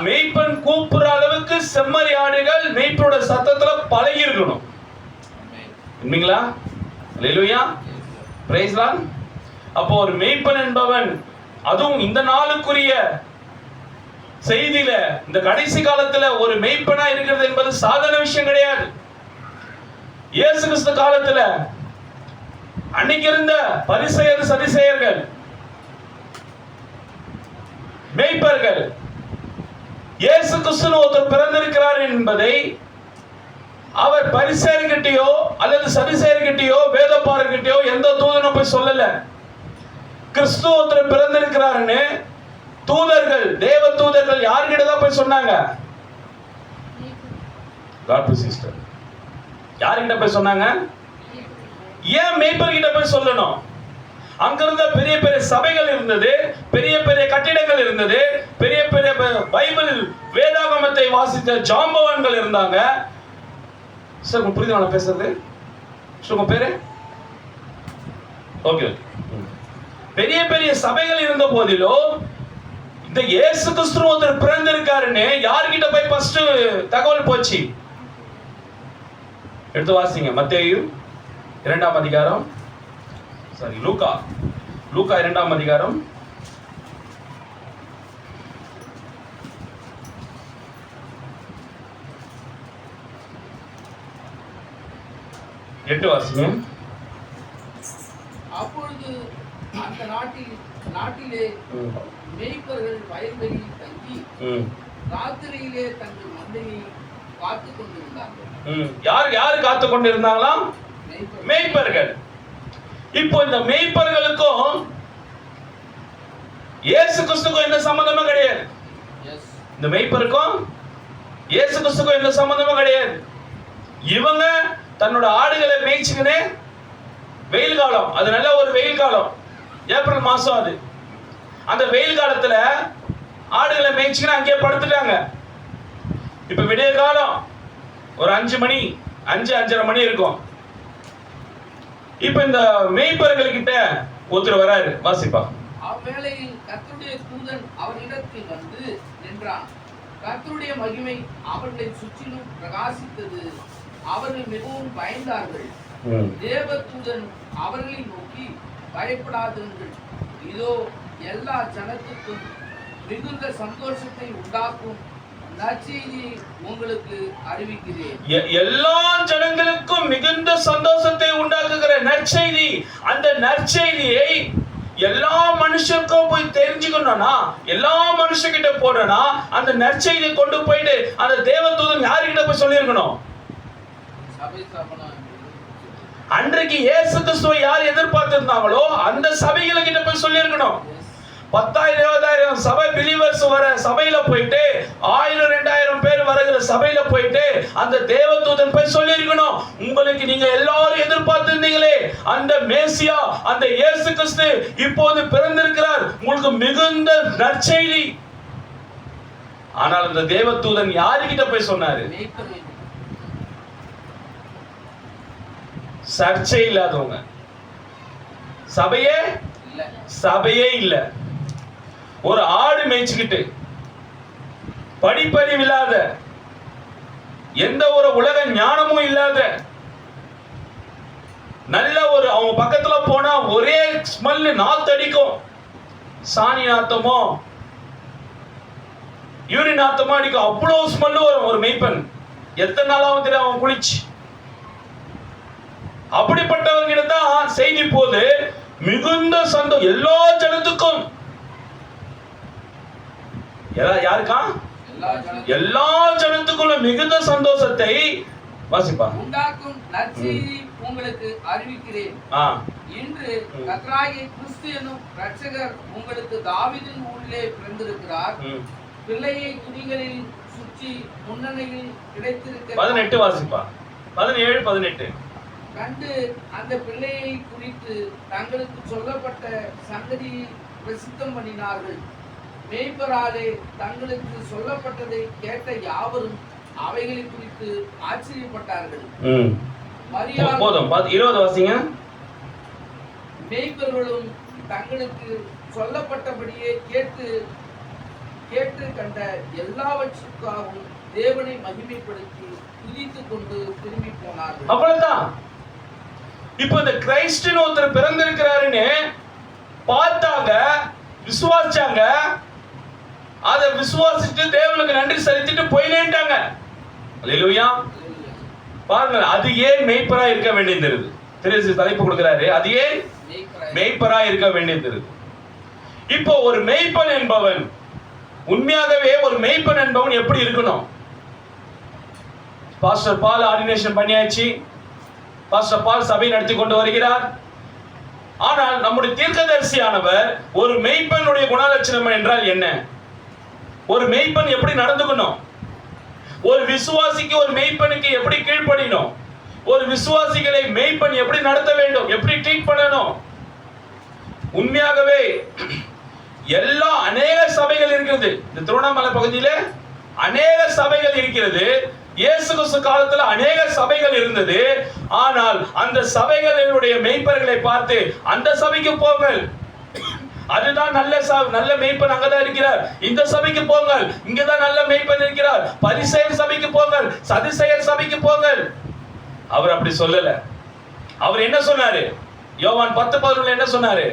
மேய்ப்பன் கூப்பிடுற அளவுக்கு செம்மறி ஆடுகள் மேய்ப்பனோட சத்தத்துல பழகி இருக்கணும். உண்மைங்களா? அல்லேலூயா, பிரைஸ் லார்ட். அப்போ ஒரு மேய்ப்பன் என்பவன், அதுவும் இந்த நாளுக்குரிய செய்தியில இந்த கடைசி காலத்துல ஒரு மேய்ப்பனா இருக்கிறது என்பது சாதாரண விஷயம் கிடையாது. இயேசு கிறிஸ்து காலத்துல அன்னைக்கு இருந்த பரிசேயர் சதுசேயர்கள் மேய்ப்பர்கள் இயேசு கிறிஸ்து ஒருத்தர் பிறந்திருக்கிறார் என்பதை அவர் பரிசேயர்கிட்டயோ அல்லது சதுசேயர்கிட்டயோ வேதபாரர்கிட்டயோ எந்த தூதனும் போய் சொல்லல. கிறிஸ்து ஒருத்தர் பிறந்திருக்கிறாருன்னு தூதர்கள், தேவ தூதர்கள் யார்கிட்ட தான் போய் சொன்னாங்க? காட் சிஸ்டர், யார்கிட்ட போய் சொன்னாங்க? ஏன் மேய்ப்பர்கிட்ட போய் சொல்லணும்? அங்கிருந்த பெரிய பெரிய சபைகள் இருந்தது, பெரிய பெரிய கட்டிடங்கள் இருந்தது, பெரிய பெரிய பைபிள் வேதாகமத்தை வாசித்த ஜாம்பவான்கள் இருந்தாங்க. சார் புரியுது நான் பேசுறது? உங்க பேரு? ஓகே. பெரிய பெரிய சபைகள் இருந்த போதிலும் இந்த இயேசு கிறிஸ்து ஒருத்தர் பிறந்திருக்காருன்னு யார்கிட்ட போய் ஃபர்ஸ்ட் தகவல் போச்சு? எடுத்து வாசிங்க. மத்தேயு 2ஆம் அதிகாரம், சாரி லூக்கா 2ஆம் அதிகாரம் 8 வாசிங்க. அப்பொழுது அந்த நாட்டிலே மேய்ப்பர்கள் வயல்வெளியில் தங்கி ராத்திரியிலே தங்கள் மந்தையை காத்து கொண்டிருந்தார்கள். யார் காத்து கொண்டிருந்தாங்களாம்? மேய்ப்பர்கள். இப்போ இந்த மேய்ப்பர்களுக்கும் இயேசு கிறிஸ்துக்கும் என்ன சம்பந்தமும் கிடையாது. இந்த மேய்ப்பருக்கும் இயேசு கிறிஸ்துக்கும் என்ன சம்பந்தமும் கிடையாது. இவங்க தன்னோட ஆடுகளை மேய்ச்சிக்கினே, வெயில் காலம், அது நல்ல ஒரு வெயில் காலம், ஏப்ரல் மாசம், அது அந்த வெயில் காலத்துல ஆடுகளை மேய்ச்சிக்கினா அங்கேயே படுத்துட்டாங்க. இப்ப விடிய காலம் ஒரு 5 மணி 5:30 மணி இருக்கும். இப்ப இந்த மேய்ப்பர்கள் கிட்ட ஒருத்தர் வராரு, வாசிப்பா. அவ்வேளையில் கர்த்தருடைய தூதன் அவரிடத்தில் வந்து நின்றான். கர்த்தருடைய மகிமை அவர்களை சுற்றிலும் பிரகாசித்தது. அவர்கள் மிகவும் பயந்தார்கள். தேவதூதன் அவர்களை நோக்கி, பயப்படாதீர்கள், இதோ எல்லா ஜனத்துக்கும் மிகுந்த சந்தோஷத்தை உண்டாக்கும் நற்செய்தியை உங்களுக்கு அறிவிக்கிறேன். எல்லா ஜனங்களுக்கும் மிகுந்த சந்தோஷத்தை உண்டாக்குகிற நற்செய்தி. அந்த நற்செய்தியை எல்லா மனுஷருக்கும் போய் தெரிஞ்சுக்கணும்னா, எல்லா மனுஷங்கிட்ட போறனா, அந்த நற்செய்தியை கொண்டு போயிட்டு அந்த தேவதூதன் யார்கிட்ட போய் சொல்லியிருக்கணும்? அன்றைக்கு இயேசு கிறிஸ்துவை யார் எதிர்பார்த்திருந்தாங்களோ அந்த சபைகளுக்கிட்ட போய் சொல்லியிருக்கணும். 10,000-20,000 சபை பிலீவர்ஸ் வர சபையில போயிட்டு 1,000-2,000 பேர் வருகிற சபையில போயிட்டு அந்த தேவதூதன் போய் சொல்லியிருக்கணும், உங்களுக்கு நீங்க எல்லாரும் எதிர்பார்த்திருந்தீங்களே அந்த மேசியா, அந்த இயேசு கிறிஸ்து இப்போது பிறந்திருக்கிறார், உங்களுக்கு மிகுந்த நற்செய்தி. ஆனால் அந்த தேவதூதன் யாருக்கிட்ட போய் சொன்னாரு? சர்ச்சை இல்லாதவங்க, சபையே இல்ல, ஒரு ஆடு மேய்ச்சிக்கிட்டு, படிப்பறிவு இல்லாத, எந்த ஒரு உலக ஞானமும் இல்லாத, நல்ல ஒரு, அவங்க பக்கத்துல போனா ஒரே ஸ்மெல், நாத்தடிக்கும், சாணி நாத்தமோ யூரின் நாத்தமோ அடிக்கும், அவ்வளவு ஸ்மெல் வரும். ஒரு மேய்ப்பன் எத்தனை நாளாவும் தெரியும் அவன் குளிச்சு. அப்படிப்பட்டவங்க தான் செய்தி போது மிகுந்த சந்தோஷம் எல்லா ஜனத்துக்கும். யாருக்கா? எல்லா ஜனத்துக்குள்ள மிகுந்த சந்தோஷத்தை வாசிப்பா உண்டாக்கும் நற்செய்தி உங்களுக்கு அறிவிக்கிறேன். இன்று கர்த்தராகிய கிறிஸ்து என்னும் இரட்சகர் உங்களுக்கு தாவீதின் ஊரிலே பிறந்திருக்கிறார். பிள்ளையை துணிகளில் சுற்றி முன்னணியில் கிடைத்திருக்கிறார். 18 வாசிப்பா. 17, 18. கண்டு அந்த பிள்ளையை குறித்து தங்களுக்கு சொல்லப்பட்ட சங்கதியை பிரசித்தம் பண்ணினார்கள். மேய்ப்பராலே தங்களுக்கு சொல்லப்பட்டதை கேட்ட யாவரும் அவைகளை குறித்து ஆச்சரியப்பட்டார்கள். போதும், 20 வாசிங்க. மேய்ப்பர்களும் தங்களுக்கு சொல்லப்பட்டபடியே கேட்டு கண்ட எல்லாவற்றுக்காகவும் தேவனை மகிமைப்படுத்தி துதித்துக் கொண்டு திரும்பி போனார்கள். அவ்வளவுதான். இப்ப இந்த கிறிஸ்டின் ஒருத்தர் பிறந்திருக்கிறாருன்னு பார்த்தாங்க, விசுவாசிச்சாங்க, அதை விசுவாசித்து தேவனுக்கு நன்றி செலுத்திட்டு போயினேட்டாங்க. அல்லேலூயா. பாருங்க, அது ஏன் மேய்ப்பரா இருக்க வேண்டியது? திரு தலைப்பு கொடுக்கிறாரு, அது ஏன் மேய்ப்பரா இருக்க வேண்டியது? இப்போ ஒரு மேய்ப்பன் என்பவன், உண்மையாகவே ஒரு மேய்ப்பன் என்பவன் எப்படி இருக்கணும்? பாஸ்டர் பால் ஆர்டினேஷன் பண்ணியாச்சு, பாஸ்டர் பால் சபை நடத்தி கொண்டு வருகிறார். ஆனால் நம்முடைய தீர்க்கதரிசியானவர் ஒரு மேய்ப்பனுடைய குணலட்சணம் என்றால் என்ன? ஒரு மேய்ப்பன் எப்படி நடந்துக்கணும்? ஒரு விசுவாசிக்கு ஒரு மேய்ப்பனுக்கு எப்படி கீழ்ப்படியணும்? ஒரு விசுவாசிகளை மேய்ப்பன் எப்படி நடத்த வேண்டும், எப்படி ட்ரீட் பண்ணணும்? உண்மையாகவே அநேக சபைகள் இருக்கிறது. இந்த திருவண்ணாமலை பகுதியில அநேக சபைகள் இருக்கிறது. இயேசு கிறிஸ்து காலத்துல அநேக சபைகள் இருந்தது. ஆனால் அந்த சபைகளுடைய மேய்ப்பர்களை பார்த்து அந்த சபைக்கு போங்கள், அதுதான் நல்ல மேய்ப்பன் அங்கதான் இருக்கிறார், இந்த சபைக்கு போங்கள், இங்கதான் நல்ல மேய்ப்பன் இருக்கிறார், பரிசேயர் சபைக்கு போங்கள், சதுசேயர் சபைக்கு போங்கள். அவர் அப்படி சொல்லல. அவர் என்ன சொன்னாரு? யோவான் 10:11 என்ன சொன்னாரு?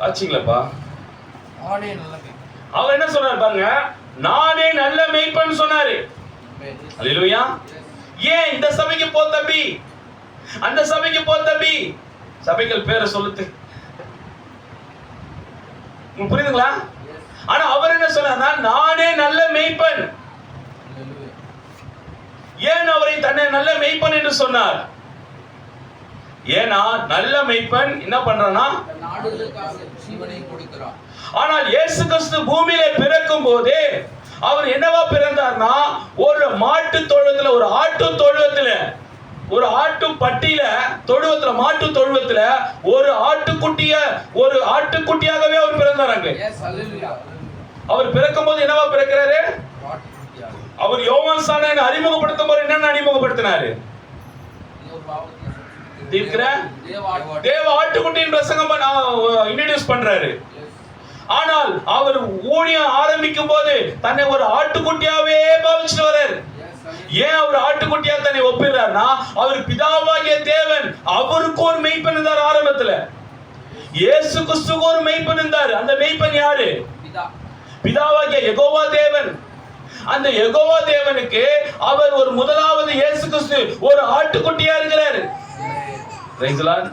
ஆச்சுங்களப்பா? அவர் என்ன சொன்னார் பாருங்க, நானே நல்ல மேய்ப்பன் சொன்னாரு. அல்லேலூயா. ஏன் இந்த சபைக்கு போ தம்பி, அந்த சபைக்கு போ தம்பி, சபைகள் பேரை சொல்லுது, உங்களுக்கு புரியுதுங்களா? ஆனா அவர் என்ன சொன்னார்னா, நானே நல்ல மேய்ப்பன். ஏன் அவரை தன்னை நல்ல மேய்ப்பன் என்று சொன்னார்? ஏன்னா நல்ல மேய்ப்பன் என்ன பண்றானா? ஜீவனை கொடுக்கிறார். ஆனால் இயேசு கிறிஸ்து பூமியில பிறக்கும் போதே அவர் என்னவா பிறந்தார்னா, ஒரு மாட்டு தொழுவத்துல, ஒரு ஆட்டு தொழுவத்துல, ஒரு ஆட்டு பட்டியில தொழுவத்துல, மாட்டு தொழுவத்துல ஒரு ஆட்டுக்குட்டியாகவே அவர் பிறந்தாராங்க. அவர் பிறக்கும் போது என்னவா பிறக்கிறாரு? அவர் யோவான் ஸ்நானனை அறிமுகப்படுத்தும் போது என்னென்ன அறிமுகப்படுத்தினாரு? தேவ ஆட்டுக்குட்டியின் பிரசங்கம் இன்ட்ரோடியூஸ் பண்றாரு. ஆனால் அவர் ஊழியம் ஆரம்பிக்கும் போது தன்னை ஒரு ஆட்டுக்குட்டியாவே பாவிச்சுட்டு வர்றாரு. ஏன் அவர் ஆட்டுக்குட்டியா தன்னை ஒப்பிடுறாருன்னா, அவர் பிதாவாகிய தேவன் அவருக்கு ஒரு மெய்ப்பன் இருந்தார். ஆரம்பத்துல இயேசு கிறிஸ்துவுக்கு ஒரு மெய்ப்பன் இருந்தார். அந்த மெய்ப்பன் யாரு? பிதாவாகிய யெகோவா தேவன். அந்த யெகோவா தேவனுக்கு அவர் ஒரு முதலாவது இயேசு கிறிஸ்து ஒரு ஆட்டுக்குட்டியா இருக்கிறாரு. Price the Lord.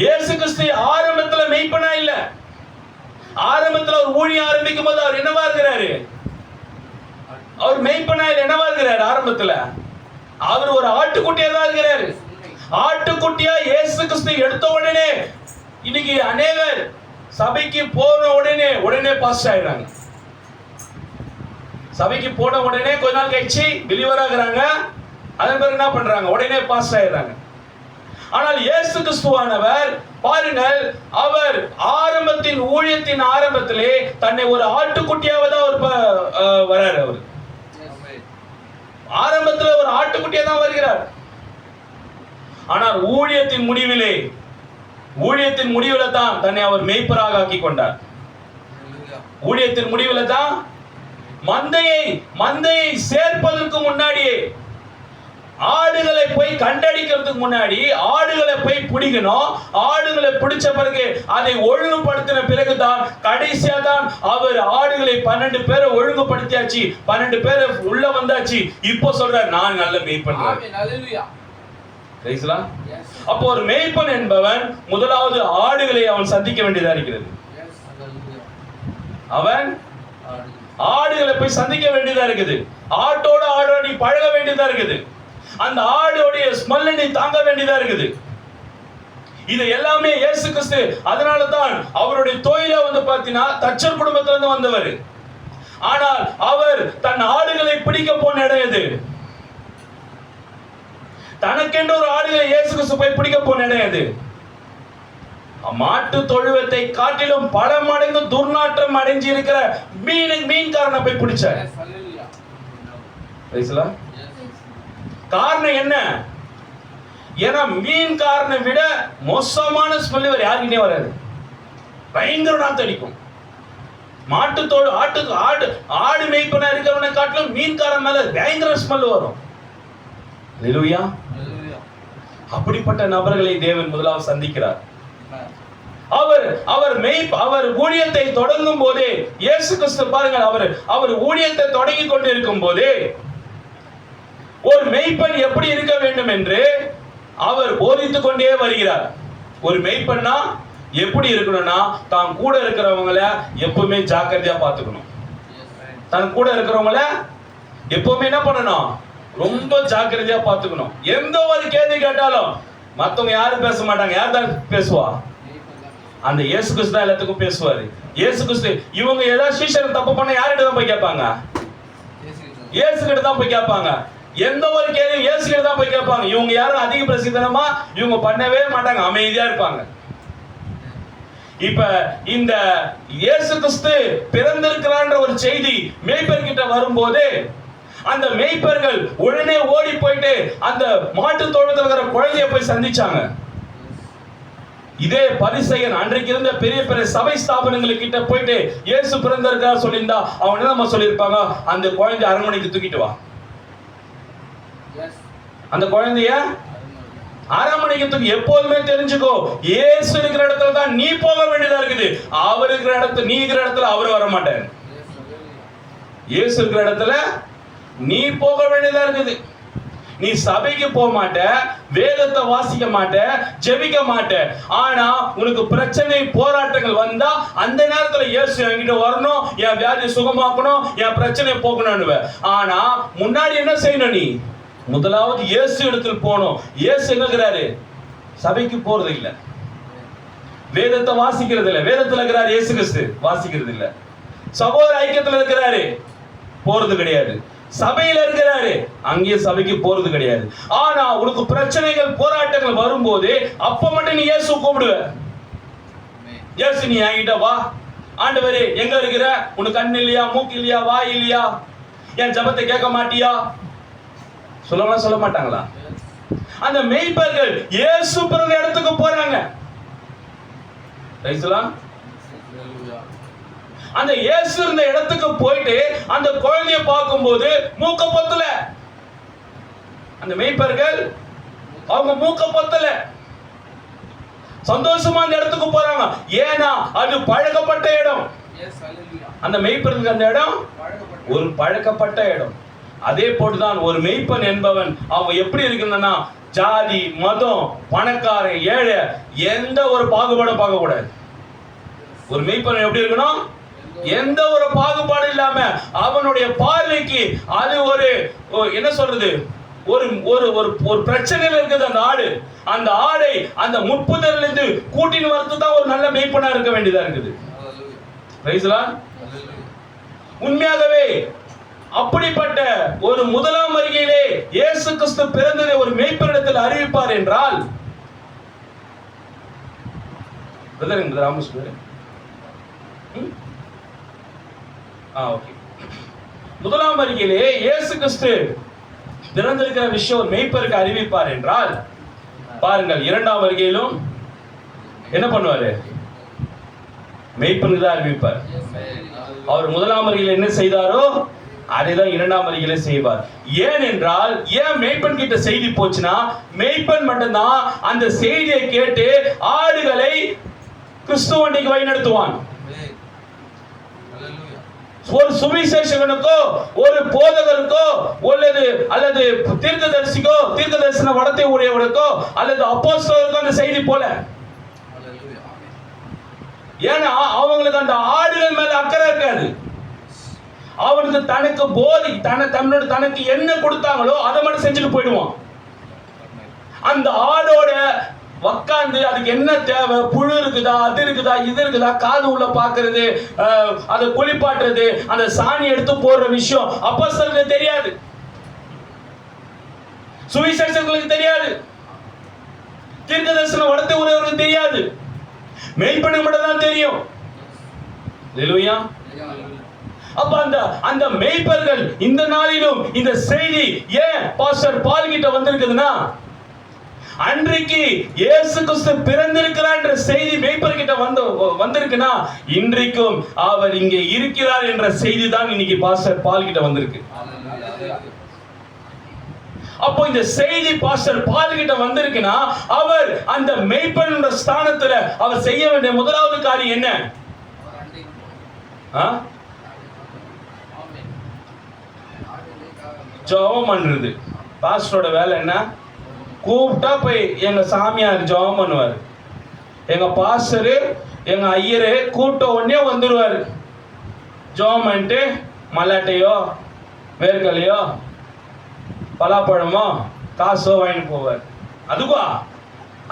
இயேசு கிறிஸ்து ஆரம்பத்துல மெய்ப்பனா இல்ல. ஆரம்பத்துல ஒரு ஊழியம் ஆரம்பிக்கும் போது அவர் என்னவா இருக்கிறாரு? அவர் மெய்ப்பனா இல்ல, என்னவா இருக்கிறாரு? ஆரம்பத்துல அவர் ஒரு ஆட்டுக்குட்டியா தான் இருக்கிறாரு. ஆட்டுக்குட்டியா இயேசு கிறிஸ்து எடுத்த உடனே இன்னைக்கு அநேகர் சபைக்கு போன உடனே பாஸ்டர் ஆயிடுறாங்க. சபைக்கு போன உடனே கொஞ்ச நாள் கழிச்சு பிலீவர் ஆகுறாங்க. அதன் பிறகு என்ன பண்றாங்க? உடனே பாஸ்டர் ஆயிடுறாங்க. ஆனால் இயேசு கிறிஸ்துவானவர் பாருங்கள், அவர் ஆரம்பத்தின் ஊழியத்தின் ஆரம்பத்திலே தன்னை ஒரு ஆட்டுக்குட்டியாவே தான் வராரு. அவர் ஆரம்பத்துல ஒரு ஆட்டுக்குட்டியா தான் வருகிறார். ஆனால் ஊழியத்தின் முடிவிலே தான் தன்னை அவர் மேய்ப்பராக ஆக்கி கொண்டார். ஊழியத்தின் முடிவிலே தான் மந்தையை சேர்ப்பதற்கு முன்னாடியே, ஆடுகளை போய் கண்டடிக்கிறதுக்கு முன்னாடி ஆடுகளை போய் பிடிக்கணும். ஆடுகளை பிடிச்ச பிறகு அதை ஒழுங்குபடுத்தின பிறகுதான் கடைசியா தான் அவர் ஆடுகளை 12 பேரை ஒழுங்குபடுத்தியாச்சு, 12 பேரை உள்ள வந்தாச்சு. இப்போ சொல்றார், நான் நல்ல மேய்ப்பன். அப்போ ஒரு மேய்ப்பன் என்பவன் முதலாவது ஆடுகளை அவன் சந்திக்க வேண்டியதா இருக்கிறது. அவன் ஆடுகளை போய் சந்திக்க வேண்டியதா இருக்குது. ஆட்டோட நீ பழக வேண்டியதா இருக்குது. அந்த ஆடோடைய ஸ்மெல்லை நீ தாங்க வேண்டியதா இருக்குது. இது எல்லாமே இயேசு கிறிஸ்து. அதனால தான் அவருடைய தொழிலை பார்த்தீங்கன்னா தச்சர் குடும்பத்திலிருந்து வந்தவர். ஆனால் அவர் தன் ஆடுகளை பிடிக்க போன இடம் எது? தனக்கென்று ஒரு ஆடுகளை இயேசு கிறிஸ்து போய் பிடிக்க போன இடம் எது? மாட்டு தொழுவத்தை காட்டிலும் பல மடங்கு துர்நாற்றம் அடைஞ்சு இருக்கிற மீன்காரனை போய் பிடிச்சார். காரணம் என்ன? ஏன்னா மீன்காரனை விட மோசமான ஸ்மெல் வேற யாருக்கிட்டே வராது. பயங்கர நாத்தம் அடிக்கும். ஆடு மேய்ப்பனா இருக்கிறவனை காட்டிலும் மீன்காரன் மேல பயங்கர ஸ்மெல் வரும். அல்லேலூயா. அப்படிப்பட்ட நபர்களை தேவன் முதலாவது சந்திக்கிறார். அவர் ஊழியத்தை தொடங்கும் போதே இயேசு கிறிஸ்து பாருங்கள், அவர் ஊழியத்தை தொடங்கி கொண்டு இருக்கும் போதே ஒரு மேய்ப்பன் எப்படி இருக்க வேண்டும் என்று அவர் போதித்துக் கொண்டே வருகிறார். ஒரு மேய்ப்பன்னா எப்படி இருக்கணும்னா, தான் கூட இருக்கிறவங்கள எப்பவுமே ஜாக்கிரதையா பார்த்துக்கணும். தன் கூட இருக்கிறவங்கள எப்பவுமே என்ன பண்ணணும்? ரொம்ப ஜாக்கிரதையா பார்த்துக்கணும். எந்த ஒரு கேள்வி கேட்டாலும் மத்தவங்க யாரும் பேச மாட்டாங்க. யார் தான் பேசுவா? அந்த இயேசு கிறிஸ்து தான் எல்லாத்துக்கும் பேசுவாரு. இயேசு கிறிஸ்து இவங்க ஏதாவது சீஷர் தப்பு பண்ண யார்கிட்ட தான் போய் கேட்பாங்க? இயேசு கிட்ட தான் போய் கேட்பாங்க. எந்த ஒரு கேள்வி இயேசு கிட்ட தான் போய் கேட்பாங்க. இவங்க யாரும் அதிக பிரசித்தனமா இவங்க பண்ணவே மாட்டாங்க, அமைதியா இருப்பாங்க. இப்ப இந்த இயேசு கிறிஸ்து பிறந்திருக்கிறான்ற ஒரு செய்தி மேய்ப்பர்கிட்ட வரும்போது அந்த மேய்ப்பர்கள் உடனே ஓடி போயிட்டு அந்த மாட்டு தோட்டத்தில் இருக்கிற குழந்தைய போய் சந்திச்சாங்க. இதே பரிசேயன் அன்றைக்கு இருந்த பெரிய பெரிய சபை ஸ்தாபனங்களுக்கு கிட்ட போயிட்டு இயேசு பிறந்திருக்கா சொல்லியிருந்தா அவங்க என்ன நம்ம சொல்லியிருப்பாங்க, அந்த குழந்தைய அரண்மனைக்கு தூக்கிட்டு வா. அந்த குழந்தைய அரண்மனைக்கு தூக்கி. எப்போதுமே தெரிஞ்சுக்கோ, இயேசு இருக்கிற இடத்துல தான் நீ போக வேண்டியதா இருக்குது. அவர் இருக்கிற இடத்துல, நீ இருக்கிற இடத்துல அவர் வர மாட்டார். இயேசு இருக்கிற இடத்துல நீ போக வேண்டியதா இருக்குது. நீ சபைக்கு போக மாட்ட, வேதத்தை வாசிக்க மாட்ட, ஜெபிக்க மாட்ட. ஆனா உனக்கு பிரச்சனை போராட்டங்கள் வந்தா அந்த நேரத்துல இயேசு என்கிட்ட வரணும், என் வியாதி சுகமாக்கணும், என் பிரச்சனை போக்கணும்னு. ஆனா முன்னாடி என்ன செய்யணும்? நீ முதலாவது இயேசு இடத்துல போகணும். இயேசு எங்க இருக்கிறாரு? சபைக்கு போறது இல்ல, வேதத்தை வாசிக்கிறது இல்ல. வேதத்துல இருக்கிறாரு இயேசு கிறிஸ்து, வாசிக்கிறது இல்ல. சகோதர ஐக்கியத்துல இருக்கிறாரு, போறது கிடையாது. சபையில இருக்கிறாரு, அங்கேயே சபைக்கு போறது கிடையாது. ஆனா உனக்கு பிரச்சனைகள் போராட்டங்கள் வரும்போது அப்ப மட்டும் நீ இயேசு கூப்பிடுவ. இயேசு நீ என்கிட்ட வா. ஆண்டவரே எங்க இருக்கிற? உனக்கு கண் இல்லையா, மூக்கு இல்லையா, வாய் இல்லையா? என் ஜபத்தை கேட்க மாட்டியா? சொல்லலாம், சொல்ல மாட்டாங்களா? அந்த மேய்ப்பர்கள் இயேசு பிறந்த இடத்துக்கு போறாங்க. அந்த இயேசு இருந்த இடத்துக்கு போயிட்டு அந்த குழந்தையை பார்க்கும்போது மூக்க பொத்தல. அந்த மேய்ப்பர்கள் அவங்க மூக்க பொத்தல, சந்தோஷமா அந்த இடத்துக்கு போறாங்க. ஏன்னா அது பழக்கப்பட்ட இடம். அந்த மேய்ப்பருக்கு அந்த இடம் ஒரு பழக்கப்பட்ட இடம். அதே போட்டுதான் ஒரு மேய்ப்பன் என்பவன் அவன் எப்படி இருக்கணும்னா, ஜாதி, மதம், பணக்காரன், ஏழை, எந்த ஒரு பாகுபாடும் பார்க்க கூடாது. ஒரு மேய்ப்பன் எப்படி இருக்கணும்? எந்த ஒரு பாகுபாடு இல்லாம அவனுடைய பார்வைக்கு அது ஒரு என்ன சொல்றது, ஒரு ஒரு ஒரு பிரச்சனையில இருக்குது அந்த ஆடு. அந்த ஆடை அந்த முட்புதர்ல இருந்து கூட்டின்னு வரது தான் ஒரு நல்ல மேய்ப்பனா இருக்க வேண்டியதா இருக்குது. உண்மையாகவே அப்படிப்பட்ட ஒரு முதலாம் வருகையிலே இயேசு கிறிஸ்து பிறந்ததை ஒரு மேய்ப்பனிடத்தில் அறிவிப்பார் என்றால், முதலாம் வருகையிலே இயேசு கிறிஸ்து பிறந்திருக்கிற விஷயம் ஒரு மேய்ப்பருக்கு அறிவிப்பார் என்றால், பாருங்கள் இரண்டாம் வருகையிலும் என்ன பண்ணுவாரு? மேய்ப்பனுக்கு தான் அறிவிப்பார். அவர் முதலாம் வருகையில் என்ன செய்தாரோ அதைதான் இரண்டாம் வருகையில செய்வார். ஏனென்றால் ஏன் மேய்ப்பன் கிட்ட செய்தி போச்சுன்னா, மேய்ப்பன் மட்டும்தான் அந்த செய்தியை கேட்டு ஆடுகளை கிறிஸ்துவண்டிக்கு வழிநடத்துவான். ஒரு சுவிசேஷகனுக்கோ, ஒரு போதகருக்கோ, அல்லது தீர்க்கதரிசிக்கோ, தீர்க்க தரிசன வடத்தை உடையவனுக்கோ, அல்லது அப்போஸ்தலருக்கோ அந்த செய்தி போல. ஏன்னா அவங்களுக்கு அந்த ஆடுகள் மேல அக்கறை இருக்காது. அவனுக்கு தனக்கு போதி தனக்கு என்ன கொடுத்தாங்களோ அதை மட்டும் செஞ்சுட்டு போயிடுவான். அந்த ஆடோட உட்கார்ந்து அதுக்கு என்ன தேவை, புழு இருக்குதா, அது இருக்குதா, இது இருக்குதா, காது உள்ள பாக்குறது, அதை குளிப்பாட்டுறது, அந்த சாணி எடுத்து போடுற விஷயம் அப்போஸ்தலருக்கு தெரியாது, சுவிசேஷங்களுக்கு தெரியாது, தீர்க்கதரிசன வடத்தை உடையவர்களுக்கு தெரியாது. மேய்ப்பனுக்கு மட்டும் தான் தெரியும். அல்லேலூயா. அப்ப அந்த மேய்ப்பர்கள் இந்த நாளிலும் இந்த செய்தி ஏன் பாஸ்டர் பால் கிட்ட வந்திருக்குதுன்னா, அன்றைக்கு இயேசு கிறிஸ்து பிறந்திருக்கிறார் என்ற செய்தி மேய்ப்பர் கிட்ட வந்திருக்குன்னா, இன்றைக்கும் அவர் இங்கே இருக்கிறார் என்ற செய்தி தான் இன்னைக்கு பாஸ்டர் பால் கிட்ட வந்திருக்கு. அப்போ இந்த செய்தி பாஸ்டர் பால் கிட்ட வந்திருக்குன்னா, அவர் அந்த மேய்ப்பன் ஸ்தானத்துல அவர் செய்ய வேண்டிய முதலாவது காரியம் என்ன? ஜெபம் பண்றது. பாஸ்டரோட வேலை என்ன? கூப்பிட்டா போய் எங்க சாமியார் ஜெபம் பண்ணுவார். எங்க பாஸ்டரு, எங்க ஐயரு கூப்பிட்ட உடனே வந்துடுவார். ஜெபம் பண்ணிட்டு மல்லாட்டையோ, வேர்க்கலையோ, பலாப்பழமோ, காசோ வாங்கிட்டு போவார்.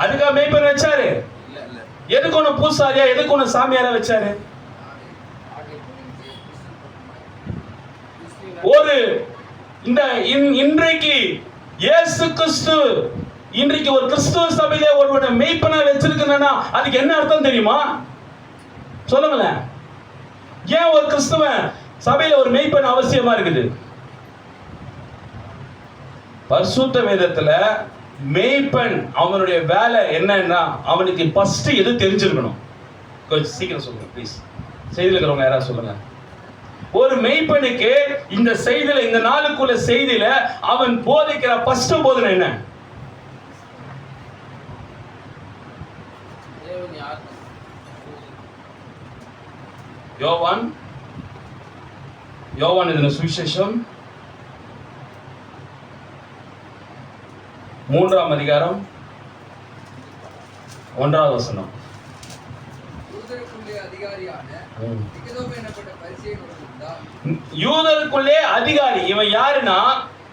அதுக்கா மேய்ப்பன் வச்சாரு? எதுக்கு ஒண்ணு பூசாரியா, எதுக்கு ஒண்ணு சாமியாரா வச்சாரு? ஒரு இன்றைக்கு இயேசு கிறிஸ்து இன்றைக்கு ஒரு கிறிஸ்துவ சபையிலே ஒருவனை மேய்ப்பனா வச்சிருக்கனா அதுக்கு என்ன அர்த்தம் தெரியுமா? சொல்லுங்களேன். ஏன் ஒரு கிறிஸ்தவன் சபையில ஒரு மெய்ப்பன் அவசியமா இருக்குது? பரிசுத்த வேதத்துல மெய்ப்பன் அவனுடைய வேலை என்னன்னா, அவனுக்கு ஃபர்ஸ்ட் எது தெரிஞ்சிருக்கணும்? கொஞ்சம் சீக்கிரம் சொல்லுங்க ப்ளீஸ். செய்தியில் இருக்கிறவங்க யாராவது சொல்லுங்க. ஒரு மெய்ப்பனுக்கு இந்த செய்தியில, இந்த நாளுக்குள்ள செய்தியில அவன் போதிக்கிற ஃபர்ஸ்ட் போதனை என்ன? யோவான் எழுதின சுவிசேஷம் 3ஆம் அதிகாரம் 1வது வசனம். யூதருக்குள்ளே அதிகாரி இவன் யாருன்னா,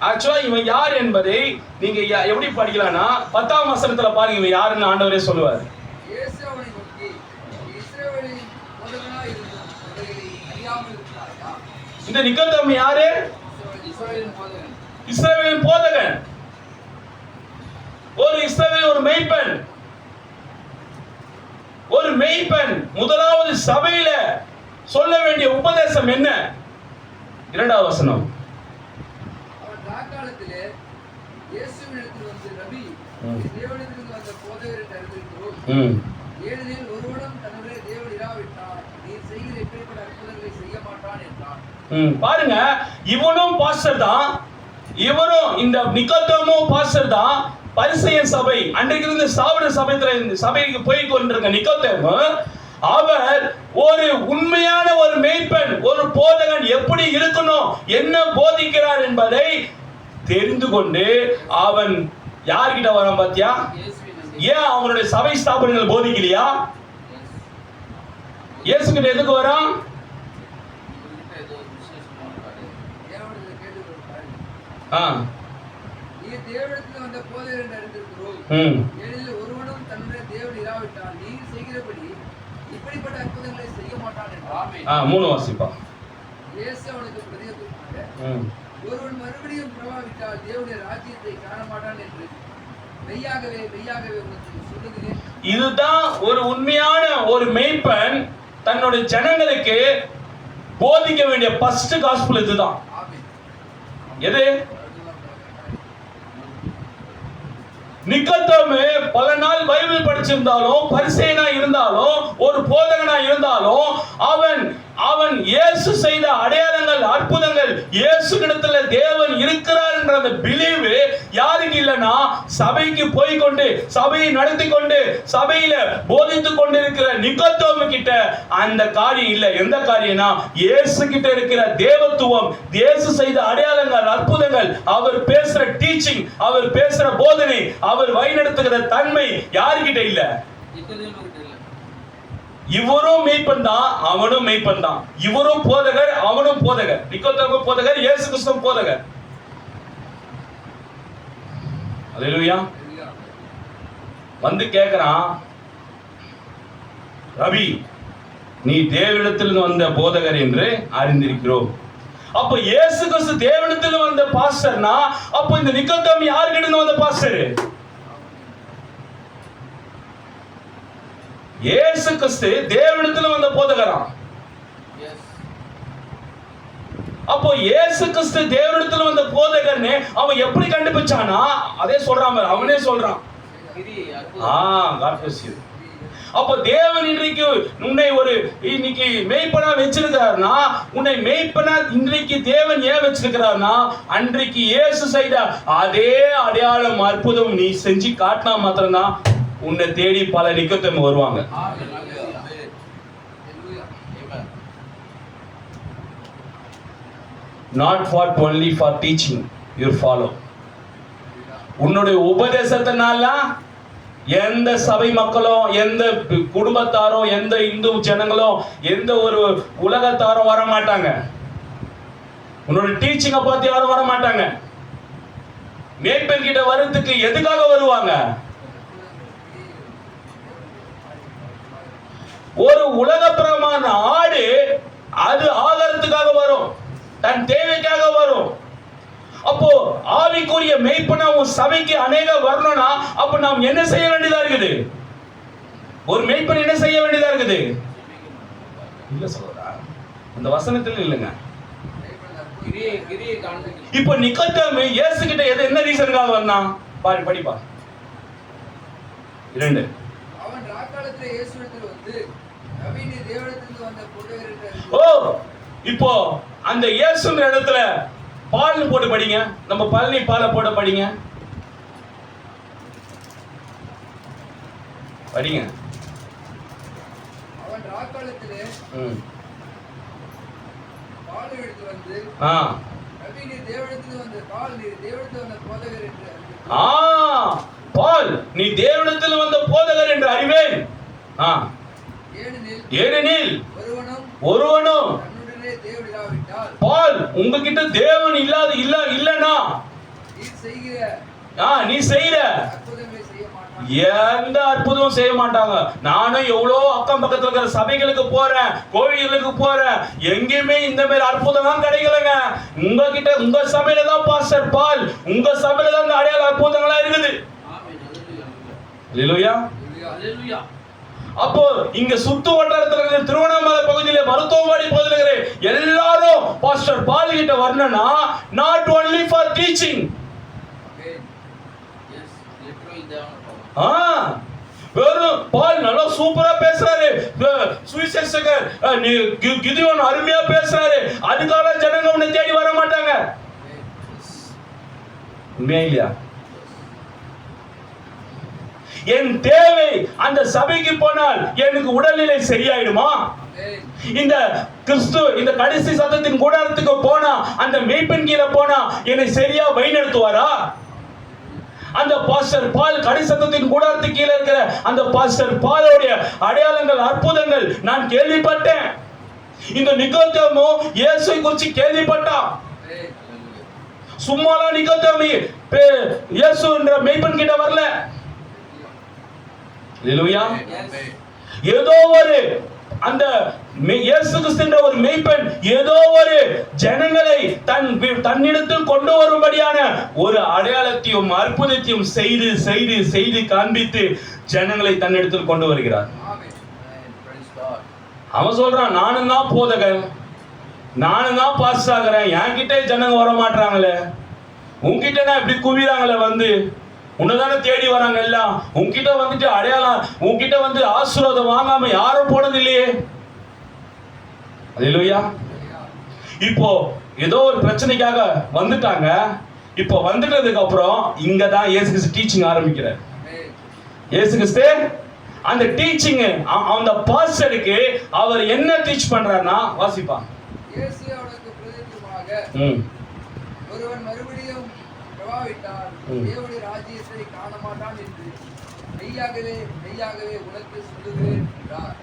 ஆக்சுவலா இவன் யார் என்பதை நீங்க எப்படி படிக்கலாம்னா 10ஆம் வசனத்துல பாருங்க, இவன் யாருன்னு ஆண்டவரே சொல்லுவார். இந்த நிக்கோதேமு யாரு? இஸ்ரவேலின் போதகன். ஒரு இஸ்ரவேல், ஒரு மெய்ப்பன். ஒரு மெய்ப்பன் முதலாவது சபையில சொல்ல வேண்டிய உபதேசம் என்ன? 2வது வசனம். பாருங்க, இவனும் பாஸ்டர் தான், இவரும் இந்த நிக்கோதேமு பாஸ்டர் தான். பரிசேயன் சபை அன்றைக்கு இருந்த சாவட சபைக்கு போய் கொண்டிருக்க நிக்கோதேமு, அவர் ஒரு உண்மையான ஒரு மெய்ப்பன், ஒரு போதகன் எப்படி இருக்கணும், என்ன போதிக்கிறார் என்பதை தெரிந்து கொண்டு அவன் யார்கிட்ட வரான் பாத்தியா? ஏன் அவனுடைய சபை ஸ்தாபனங்கள் போதிக்கலையா? இயேசு கிட்ட எதுக்கு வரான்? மூணு வாசிப்பா. ஒருவன் மறுபடியும் பிரவாவிட்டால் தேவனுடைய ராஜ்யத்தை காண மாட்டான் என்று மெய்யாகவே மெய்யாகவே உங்களுக்கு சொல்லுகிறேன். இதுதான் ஒரு உண்மையான ஒரு மெய்ப்பன் தன்னுடைய ஜனங்களுக்கு போதிக்க வேண்டிய ஃபர்ஸ்ட் காஸ்பல். இதுதான். எது? நிக்கோதேமு பல நாள் பைபிள் படிச்சிருந்தாலும், பரிசேயனா இருந்தாலும், ஒரு போதகனா இருந்தாலும், அவன் இயேசு செய்த அடையாளங்கள், அற்புதங்கள், இயேசு கிடத்துல தேவன் இருக்கிறார் என்ற அந்த பிலீவ் யாருக்கு இல்லைன்னா, சபைக்கு போய் கொண்டு, சபையை நடத்தி கொண்டு, சபையில போதித்துக் கொண்டிருக்கிற நிக்கோதேமு கிட்ட அந்த காரியம் இல்லை. எந்த காரியம்னா, இயேசு கிட்ட இருக்கிற தேவத்துவம், இயேசு செய்த அடையாளங்கள், அற்புதங்கள், அவர் பேசுற டீச்சிங், அவர் பேசுற போதனை, அவர் வழிநடத்துகிற தன்மை யார்கிட்ட இல்ல? இவரும் மெய்ப்பன் தான், அவனும் மெய்ப்பன் தான். இவரும் போதகர், அவனும் போதகர். நிக்கோதேமு போதகர், இயேசு கிறிஸ்து போதகர். அல்லேலூயா. வந்து கேக்குறான், ரவி, நீ தேவனிடத்தில் வந்த போதகர் என்று அறிந்திருக்கிறோம். அப்ப இயேசு கிறிஸ்து தேவனிடத்தில் வந்த பாஸ்டர்னா, அப்ப இந்த நிக்கோதேமு யார்கிட்ட வந்த பாஸ்டர்? இயேசு கிறிஸ்து தேவனிடத்தில் வந்த போதகராம். அப்போ இயேசு கிறிஸ்து தேவனிடத்தில் வந்த போதகர்னு அவன் எப்படி கண்டுபிடிச்சானா? அதே சொல்றான், அவனே சொல்றான். God bless you. அப்போ தேவன் இன்றைக்கு உன்னை ஒரு இன்னைக்கு மெய்ப்பனா வச்சிருக்கிறார்னா, உன்னை மெய்ப்பனா இன்றைக்கு தேவன் ஏன் வச்சிருக்கிறார்னா, அன்றைக்கு இயேசு செய்த அதே அடையாளம், அற்புதம் நீ செஞ்சு காட்டினா மாத்திரம்தான் உன்னை தேடி பல நிக்கோதேமு வருவாங்க. Not for only for teaching you follow. உன்னுடைய உபதேசத்தினால எந்த சபை மக்களும், எந்த குடும்பத்தாரும், எந்த இந்து ஜனங்களும், எந்த ஒரு உலகத்தாரும் வர மாட்டாங்க. உன்னுடைய டீச்சிங்கை பார்த்து யாரும் வர மாட்டாங்க. மேய்ப்பன் கிட்ட வரதுக்கு எதுக்காக வருவாங்க? ஒரு உலகப்பிரமான ஆடு அது ஆகாரத்துக்காக வரும், தன் தேவைக்காக வரும். அப்போ ஆவிக்குரிய மெய்ப்பனா உன் சபைக்கு அநேக வரணும்னா, அப்ப நாம் என்ன செய்ய வேண்டியதா இருக்குது? ஒரு மெய்ப்பன் என்ன செய்ய வேண்டியதா இருக்குது? இல்ல சொல்றா, அந்த வசனத்துல இல்லைங்க. கிரியை காண்பிக்கும். இப்போ நிக்கோதேமு இயேசு கிட்ட என்ன ரீசனுக்காக வந்தான் பாரு, படிப்பா. 2. அவன் ராக்காலத்திலே இயேசுவிடத்தில் வந்து, ரபி, நீ தேவனிடத்திலிருந்து வந்த போதகர் என்று அறிந்து. ஓ, இப்போ அந்த இயேசுன்ற இடத்துல பால் போட்டு படிங்க. நம்ம பழனி பாலை போட்டு படிங்க. படிங்க. அவன் ராக்காலத்திலே பால் எடுத்து வந்து, ரபி, நீ தேவனிடத்திலிருந்து வந்த போதகர் என்று அறிந்து. பால், நீ தேவனிடத்தில் வந்த போதகர் என்று அறிவேன். ஏனெனில் ஒருவனும் தன்னுடனே தேவன் இல்லாவிட்டால், பால், உங்ககிட்ட தேவன் இல்லனா நீ செய்கிற அற்புதங்களை செய்ய மாட்டான். எந்த அற்புதமும் செய்ய மாட்டாங்க. நானும் எவ்வளோ அக்கம் பக்கத்துல இருக்கிற சபைகளுக்கு போறேன், கோவில்களுக்கு போறேன், எங்கேயுமே இந்த மாதிரி அற்புதம் தான் கிடைக்கலங்க. உங்ககிட்ட, உங்க சபையில தான் பாஸ்டர் பால், உங்க சபையில தான் இந்த அடையாள அற்புதங்களா இருக்குது. அல்லேலூயா, அல்லேலூயா. அப்போ இங்க சுத்து வட்டாரத்துல இருக்கிற திருவண்ணாமலை பகுதியில, மருத்துவமனை பகுதியில் இருக்கிற எல்லாரும் பாஸ்டர் பால் கிட்ட வரணும்னா, not only for teaching. வெறும் பால் நல்லா சூப்பரா பேசுறாரு, சுவிசேஷகர் கிதியோன் அருமையா பேசுறாரு, அதுக்காக ஜனங்க உன்னை தேடி வர மாட்டாங்க. உண்மையா இல்லையா? என் தேவை அந்த சபைக்கு போனால் எனக்கு உடல்நிலை சரியாயிடுமா? இந்த கிறிஸ்து இந்த கடைசி சத்தத்தின் கூடாரத்துக்கு போனா, அந்த மேய்ப்பன் கீழே போனா என்னை சரியா வழிநடத்துவாரா? அந்த பாஸ்டர் பால் கடைசி சத்தத்தின் கூடாரத்துக்கு கீழே இருக்கிற அந்த பாஸ்டர் பாலோடைய அடையாளங்கள், அற்புதங்கள் நான் கேள்விப்பட்டேன். இந்த நிக்கோதேமு இயேசுவை குறித்து கேள்விப்பட்டான். சும்மாலாம் நிக்கோதேமு இயேசு என்ற மேய்ப்பன் கிட்ட வரல. அல்லேலூயா. ஏதோ ஒரு அந்த இயேசு கிறிஸ்துன்ற ஒரு மேய்ப்பன் ஏதோ ஒரு ஜனங்களை தன்னிடத்தில் கொண்டு வரும்படியான ஒரு அடையாளத்தையும் அற்புதத்தையும் செய்து செய்து செய்து காண்பித்து ஜனங்களை தன்னிடத்தில் கொண்டு வருகிறார். அவன் சொல்றான், நானும் தான் போதகன், நானும் தான் பாஸ் ஆகிறேன், என்கிட்ட ஜனங்க வர மாட்டாங்களே, உன்கிட்ட நான் இப்படி குவிறாங்களே, வந்து உன்னதானே தேடி வராங்க எல்லாம், உன்கிட்ட வந்துட்டு அடையாளம், உன்கிட்ட வந்து ஆசீர்வாதம் வாங்காம யாரும் போனது இல்லையே. அல்லேலூயா. இப்போ ஏதோ ஒரு பிரச்சனைக்காக வந்துட்டாங்க. இப்போ வந்துட்டதுக்கு அப்புறம் இங்க தான் இயேசு கிறிஸ்து டீச்சிங் ஆரம்பிக்கிறார். இயேசு கிறிஸ்து அந்த டீச்சிங், அந்த பாஸ்டருக்கு அவர் என்ன டீச் பண்றாருன்னா, வாசிப்பா. இயேசு அவனுக்கு பிரதியுத்தரமாக, ஒருவன் மறுபடியும் பிரவாவிட்டால் தேவனுடைய ராஜ்யத்தை காண மாட்டான் என்று மெய்யாகவே மெய்யாகவே உனக்கு சொல்லுகிறேன் என்றார்.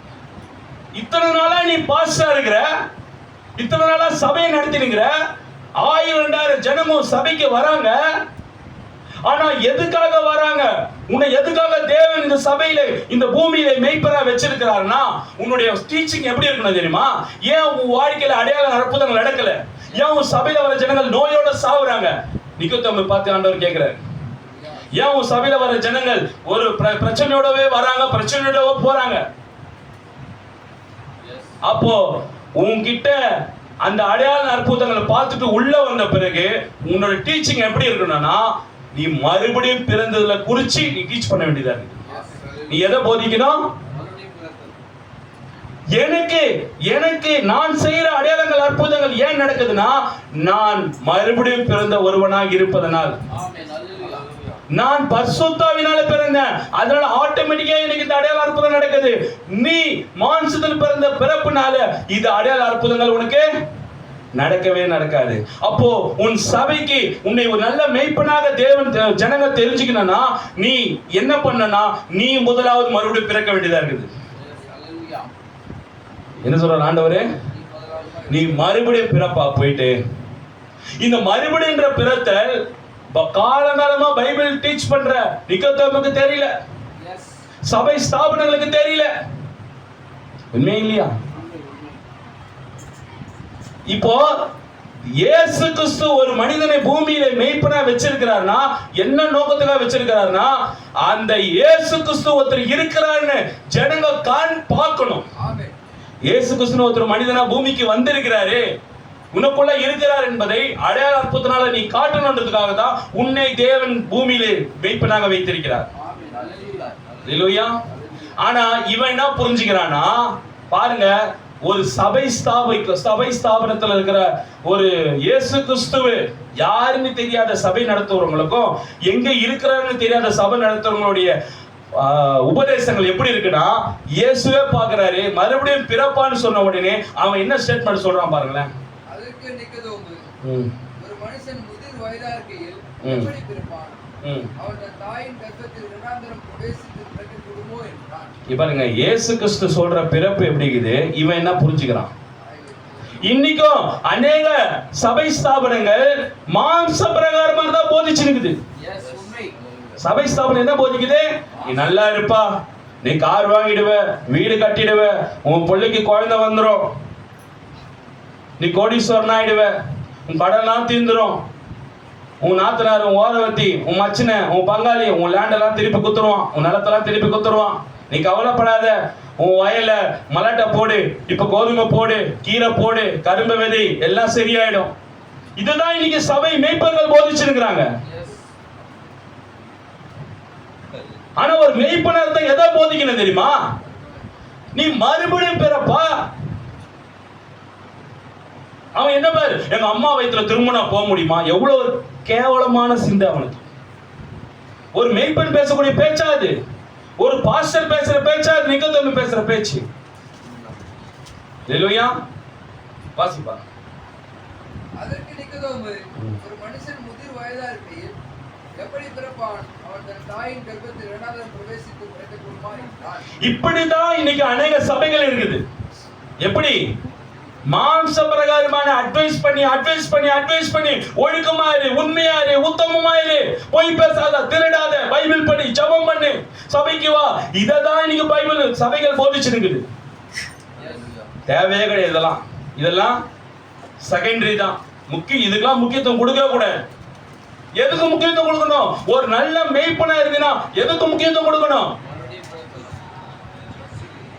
இத்தனை நாளா நீ பாஸ்டரா இருக்கிற, இத்தனை நாளா சபையை நடத்தினுங்கிற, 1000-2000 ஜனமும் சபைக்கு வராங்க. ஆனா எதுக்காக வராங்க? உன்னை எதுக்காக தேவன் இந்த சபையில இந்த பூமியில மேய்ப்பரா வச்சிருக்கிறாருன்னா, உன்னுடைய டீச்சிங் எப்படி இருக்கணும் தெரியுமா? ஏன் உன் வாழ்க்கையில அடையாள அற்புதங்கள் நடக்கல? ஏன் உன் சபையில வர ஜனங்கள் நோயோட சாவுறாங்க? நிக்கோதேமை பார்த்து ஆண்டவர் கேட்கிறார், ஏன் உன் சபையில வர ஜனங்கள் ஒரு பிரச்சனையோடவே வராங்க, பிரச்சனையோடவே போறாங்க? அப்போ உன்கிட்ட அந்த அடையாள அற்புதங்களை பார்த்துட்டு உள்ள வந்த பிறகு உன்னோட டீச்சிங் எப்படி இருக்கணும்னா, நீ மறுபடியும் பிறந்ததுல குறிச்சு நீ டீச் பண்ண வேண்டியதா இருக்கு. நீ எதை போதிக்கணும்? எனக்கு நான் செய்யற அடையாளங்கள் அற்புதங்கள் ஏன் நடக்குதுன்னா, நான் மறுபடியும் பிறந்த ஒருவனாக இருப்பதனால், நான் பரிசுத்தாவினால பிறந்தேன், அதனால ஆட்டோமேட்டிக்கா எனக்கு இந்த அடையாள அற்புதம் நடக்குது. நீ மாம்சத்தில் பிறந்த பிறப்புனால இது அடையாள அற்புதங்கள் உனக்கு நடக்கவே நடக்காது. அப்போ உன் சபைக்கு உன்னை ஒரு நல்ல மேய்ப்பனாக தேவன் ஜனங்க தெரிஞ்சுக்கணும்னா நீ என்ன பண்ணனா, நீ முதலாவது மறுபடியும் பிறக்க வேண்டியதா இருக்குது. என்ன சொல்ற ஆண்டவரே? நீ மறுபடியும் பிறப்பா போயிட்டு. இந்த மறுபடியும்ன்ற பிறத்தல் காலகாலமா பைபிள் டீச் பண்ற நிக்கோதேமுக்கு தெரியல, சபை ஸ்தாபனங்களுக்கு தெரியல. உண்மை இல்லையா? இப்போ இயேசு கிறிஸ்து ஒரு மனிதனை பூமியில மேய்ப்பனா வச்சிருக்கிறார்னா என்ன நோக்கத்துக்காக வச்சிருக்கிறார்னா, அந்த இயேசு கிறிஸ்து ஒருத்தர் இருக்கிறார்னு ஜனங்க பார்க்கணும். இயேசு கிறிஸ்து ஒருத்தர் மனிதனா பூமிக்கு வந்திருக்கிறாரு, உனக்குள்ள இருக்கிறார் என்பதை அடையாள அற்புதத்தினால நீ காட்டணுன்றதுக்காக தான் உன்னை தேவன் பூமியிலே மெய்ப்பனாக வைத்திருக்கிறார். அல்லேலூயா. ஆனா இவன் என்ன புரிஞ்சுக்கிறானா பாருங்க, ஒரு சபை ஸ்தாபனத்துல இருக்கிற ஒரு இயேசு கிறிஸ்துவ யாருன்னு தெரியாத சபை நடத்துறவங்களுக்கும் எங்க இருக்கிறாருன்னு தெரியாத சபை நடத்துறவங்களுடைய உபதேசங்கள் எப்படி இருக்குன்னா, இயேசுவே பாக்குறாரு, மறுபடியும் பிறப்பான்னு சொன்ன உடனே அவன் என்ன ஸ்டேட்மெண்ட் சொல்றான் பாருங்களேன். அதற்கு நிக்கதோமு, ஒரு மனுஷன் முதிர் வயதா இருக்கையில் எப்படி பிறப்பான்? அவன் தன் தாயின் கர்ப்பத்தில் இரண்டாந்தரம் பிரவேசித்து பிறக்கக்கூடுமோ என்றான். பாருங்க, இயேசு கிறிஸ்து சொல்ற பிறப்பு எப்படி இருக்குது, இவன் என்ன புரிஞ்சுக்கிறான். இன்னைக்கும் அநேக சபை ஸ்தாபனங்கள் மாம்ச பிரகாரமா தான் போதிச்சிருக்குது. சபை ஸ்தாபனம் என்ன போதிக்குது, நீ நல்லா இருப்பா, நீ கார் வாங்கிடுவ, வீடு கட்டிடுவ, உன் பிள்ளைக்கு குழந்தை வந்துடும், நீ கோடீஸ்வரன் ஆயிடுவ, உன் கடன்லாம் தீர்ந்துரும், உன் நாத்தனார், உன் ஓரவத்தி, உன் மச்சின, உன் பங்காளி உன் லேண்டெல்லாம் திருப்பி குத்துருவான், உன் நிலத்தெல்லாம் திருப்பி குத்துருவான், நீ கவலைப்படாத, உன் வயல்ல மலட்டை போடு, இப்ப கோதுமை போடு, கீரை போடு, கரும்பு விதை, எல்லாம் சரியாயிடும். இதுதான் இன்னைக்கு சபை மேய்ப்பர்கள் போதிச்சிருக்கிறாங்க. ஆனா ஒரு மெய்ப்பனத்தை எதை போதிக்கணும் தெரியுமா, நீ மறுபடியும் பிறப்பா. அவன் என்ன பாரு, எங்க அம்மா வயிற்றுல திரும்ப போக முடியுமா? எவ்வளவு ஒரு கேவலமான சிந்தை அவனுக்கு. ஒரு மெய்ப்பன் பேசக்கூடிய பேச்சாது, ஒரு பாஸ்டர் பேசுற பேச்சாது, நிக்கதோமு பேசுற பேச்சு. அல்லேலூயா. வாசிப்பா. அதற்கு நிக்கதோமு, ஒரு மனுஷன் முதிர் வயதா இருக்கையில் எப்படி பிறப்பான்? அவன் தன் தாயின் கர்ப்பத்தில் இரண்டாந்தரம் பிரவேசித்து பிறக்கக்கூடுமா என்றான். இப்படிதான் இன்னைக்கு அநேக சபைகள் இருக்குது. எப்படி? மாம்ச பிரகாரமான அட்வைஸ் பண்ணி ஒழுக்கமா இரு, உண்மையா இரு, உத்தமமா இரு, பொய் பேசாத, திருடாத, பைபிள் படி, ஜெபம் பண்ணு, சபைக்கு வா. இததான் இன்னைக்கு பைபிள் சபைகள் போதிச்சிருக்குது. தேவையே கிடையாது. இதெல்லாம் செகண்டரி தான். இதுக்கெல்லாம் முக்கியத்துவம் கொடுக்க கூடாது. எதுக்கு முக்கியத்துவம் கொடுக்கணும்? ஒரு நல்ல மெய்ப்பனா இருக்குன்னா எதுக்கு முக்கியத்துவம் கொடுக்கணும்?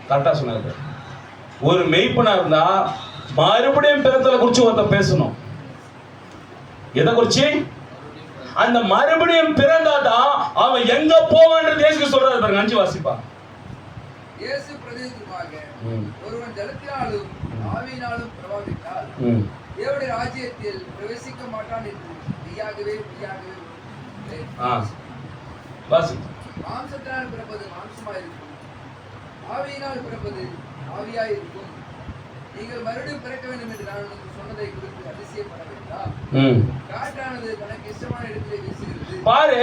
கரெக்டா சொன்னாரு. ஒரு மெய்ப்பனா இருந்தா மறுபடியும் பிறத்தலை குறிச்சு ஒருத்தன் பேசணும். எதை குறிச்சு? அந்த மறுபடியும் பிறந்தாதான் அவன் எங்க போவான்றது இயேசு சொல்றாரு பாருங்க. 5 வாசிப்பா. இயேசு பிரதியுத்தரமாக, ஒருவன் ஜலத்தினாலும் ஆவியினாலும் பிரவாகித்தால் தேவனுடைய ராஜ்யத்தில் பிரவேசிக்க மாட்டான் என்று மெய்யாகவே வாசி. மாம்சத்தினால் பிறப்பது மாம்சமாயிருக்கும், ஆவியினால் பிறப்பது ஆவியாயிருக்கும். நீங்கள் மறுபடியும் பிறக்க வேண்டும் என்று நான் உங்களுக்கு சொன்னதை குறித்து அதிசயப்பட வேண்டாம். காற்றானது தனக்கு இஷ்டமான இடத்திலே வீசுகிறது. பாரு,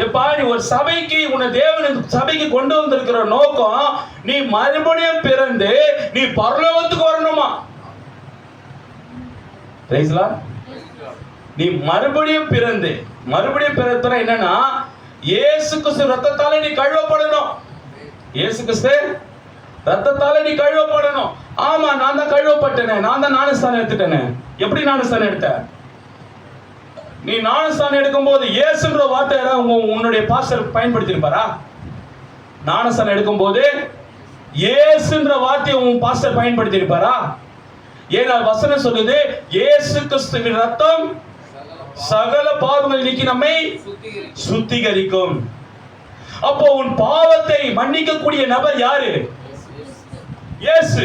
எப்பா நீ ஒரு சபைக்கு உன்னை தேவன் சபைக்கு கொண்டு வந்திருக்கிற நோக்கம், நீ மறுபடியும் பிறந்து நீ பரலோகத்துக்கு வரணுமா? நீ மறுபடியும் பிறந்தா என்னன்னா, இயேசு கிறிஸ்து ரத்தத்தால நீ கழுவப்படணும். இயேசு கிறிஸ்து ரத்தத்தால நீ கழுவப்படணும். ஆமா, நான் தான் கழுவப்பட்டேனே, நான் தான் ஞானஸ்தானம் எடுத்துட்டேனே. எப்படி ஞானஸ்தானம் எடுத்த? நீ ஞானஸ்தானம் எடுக்கும் போது இயேசுன்ற வார்த்தை உன்னுடைய பாஸ்டர் பயன்படுத்தியிருப்பாரா? ஞானஸ்தானம் எடுக்கும் போது இயேசுன்ற வார்த்தையை உன் பாஸ்டர் பயன்படுத்தியிருப்பாரா? ஏன்னா வசனம் சொல்லுது, இயேசு கிறிஸ்துவின் ரத்தம் சகல பாவங்களை நீக்கி நம்மை சுத்திகரிக்கும். அப்போ உன் பாவத்தை மன்னிக்கக்கூடிய நபர் யாரு? இயேசு.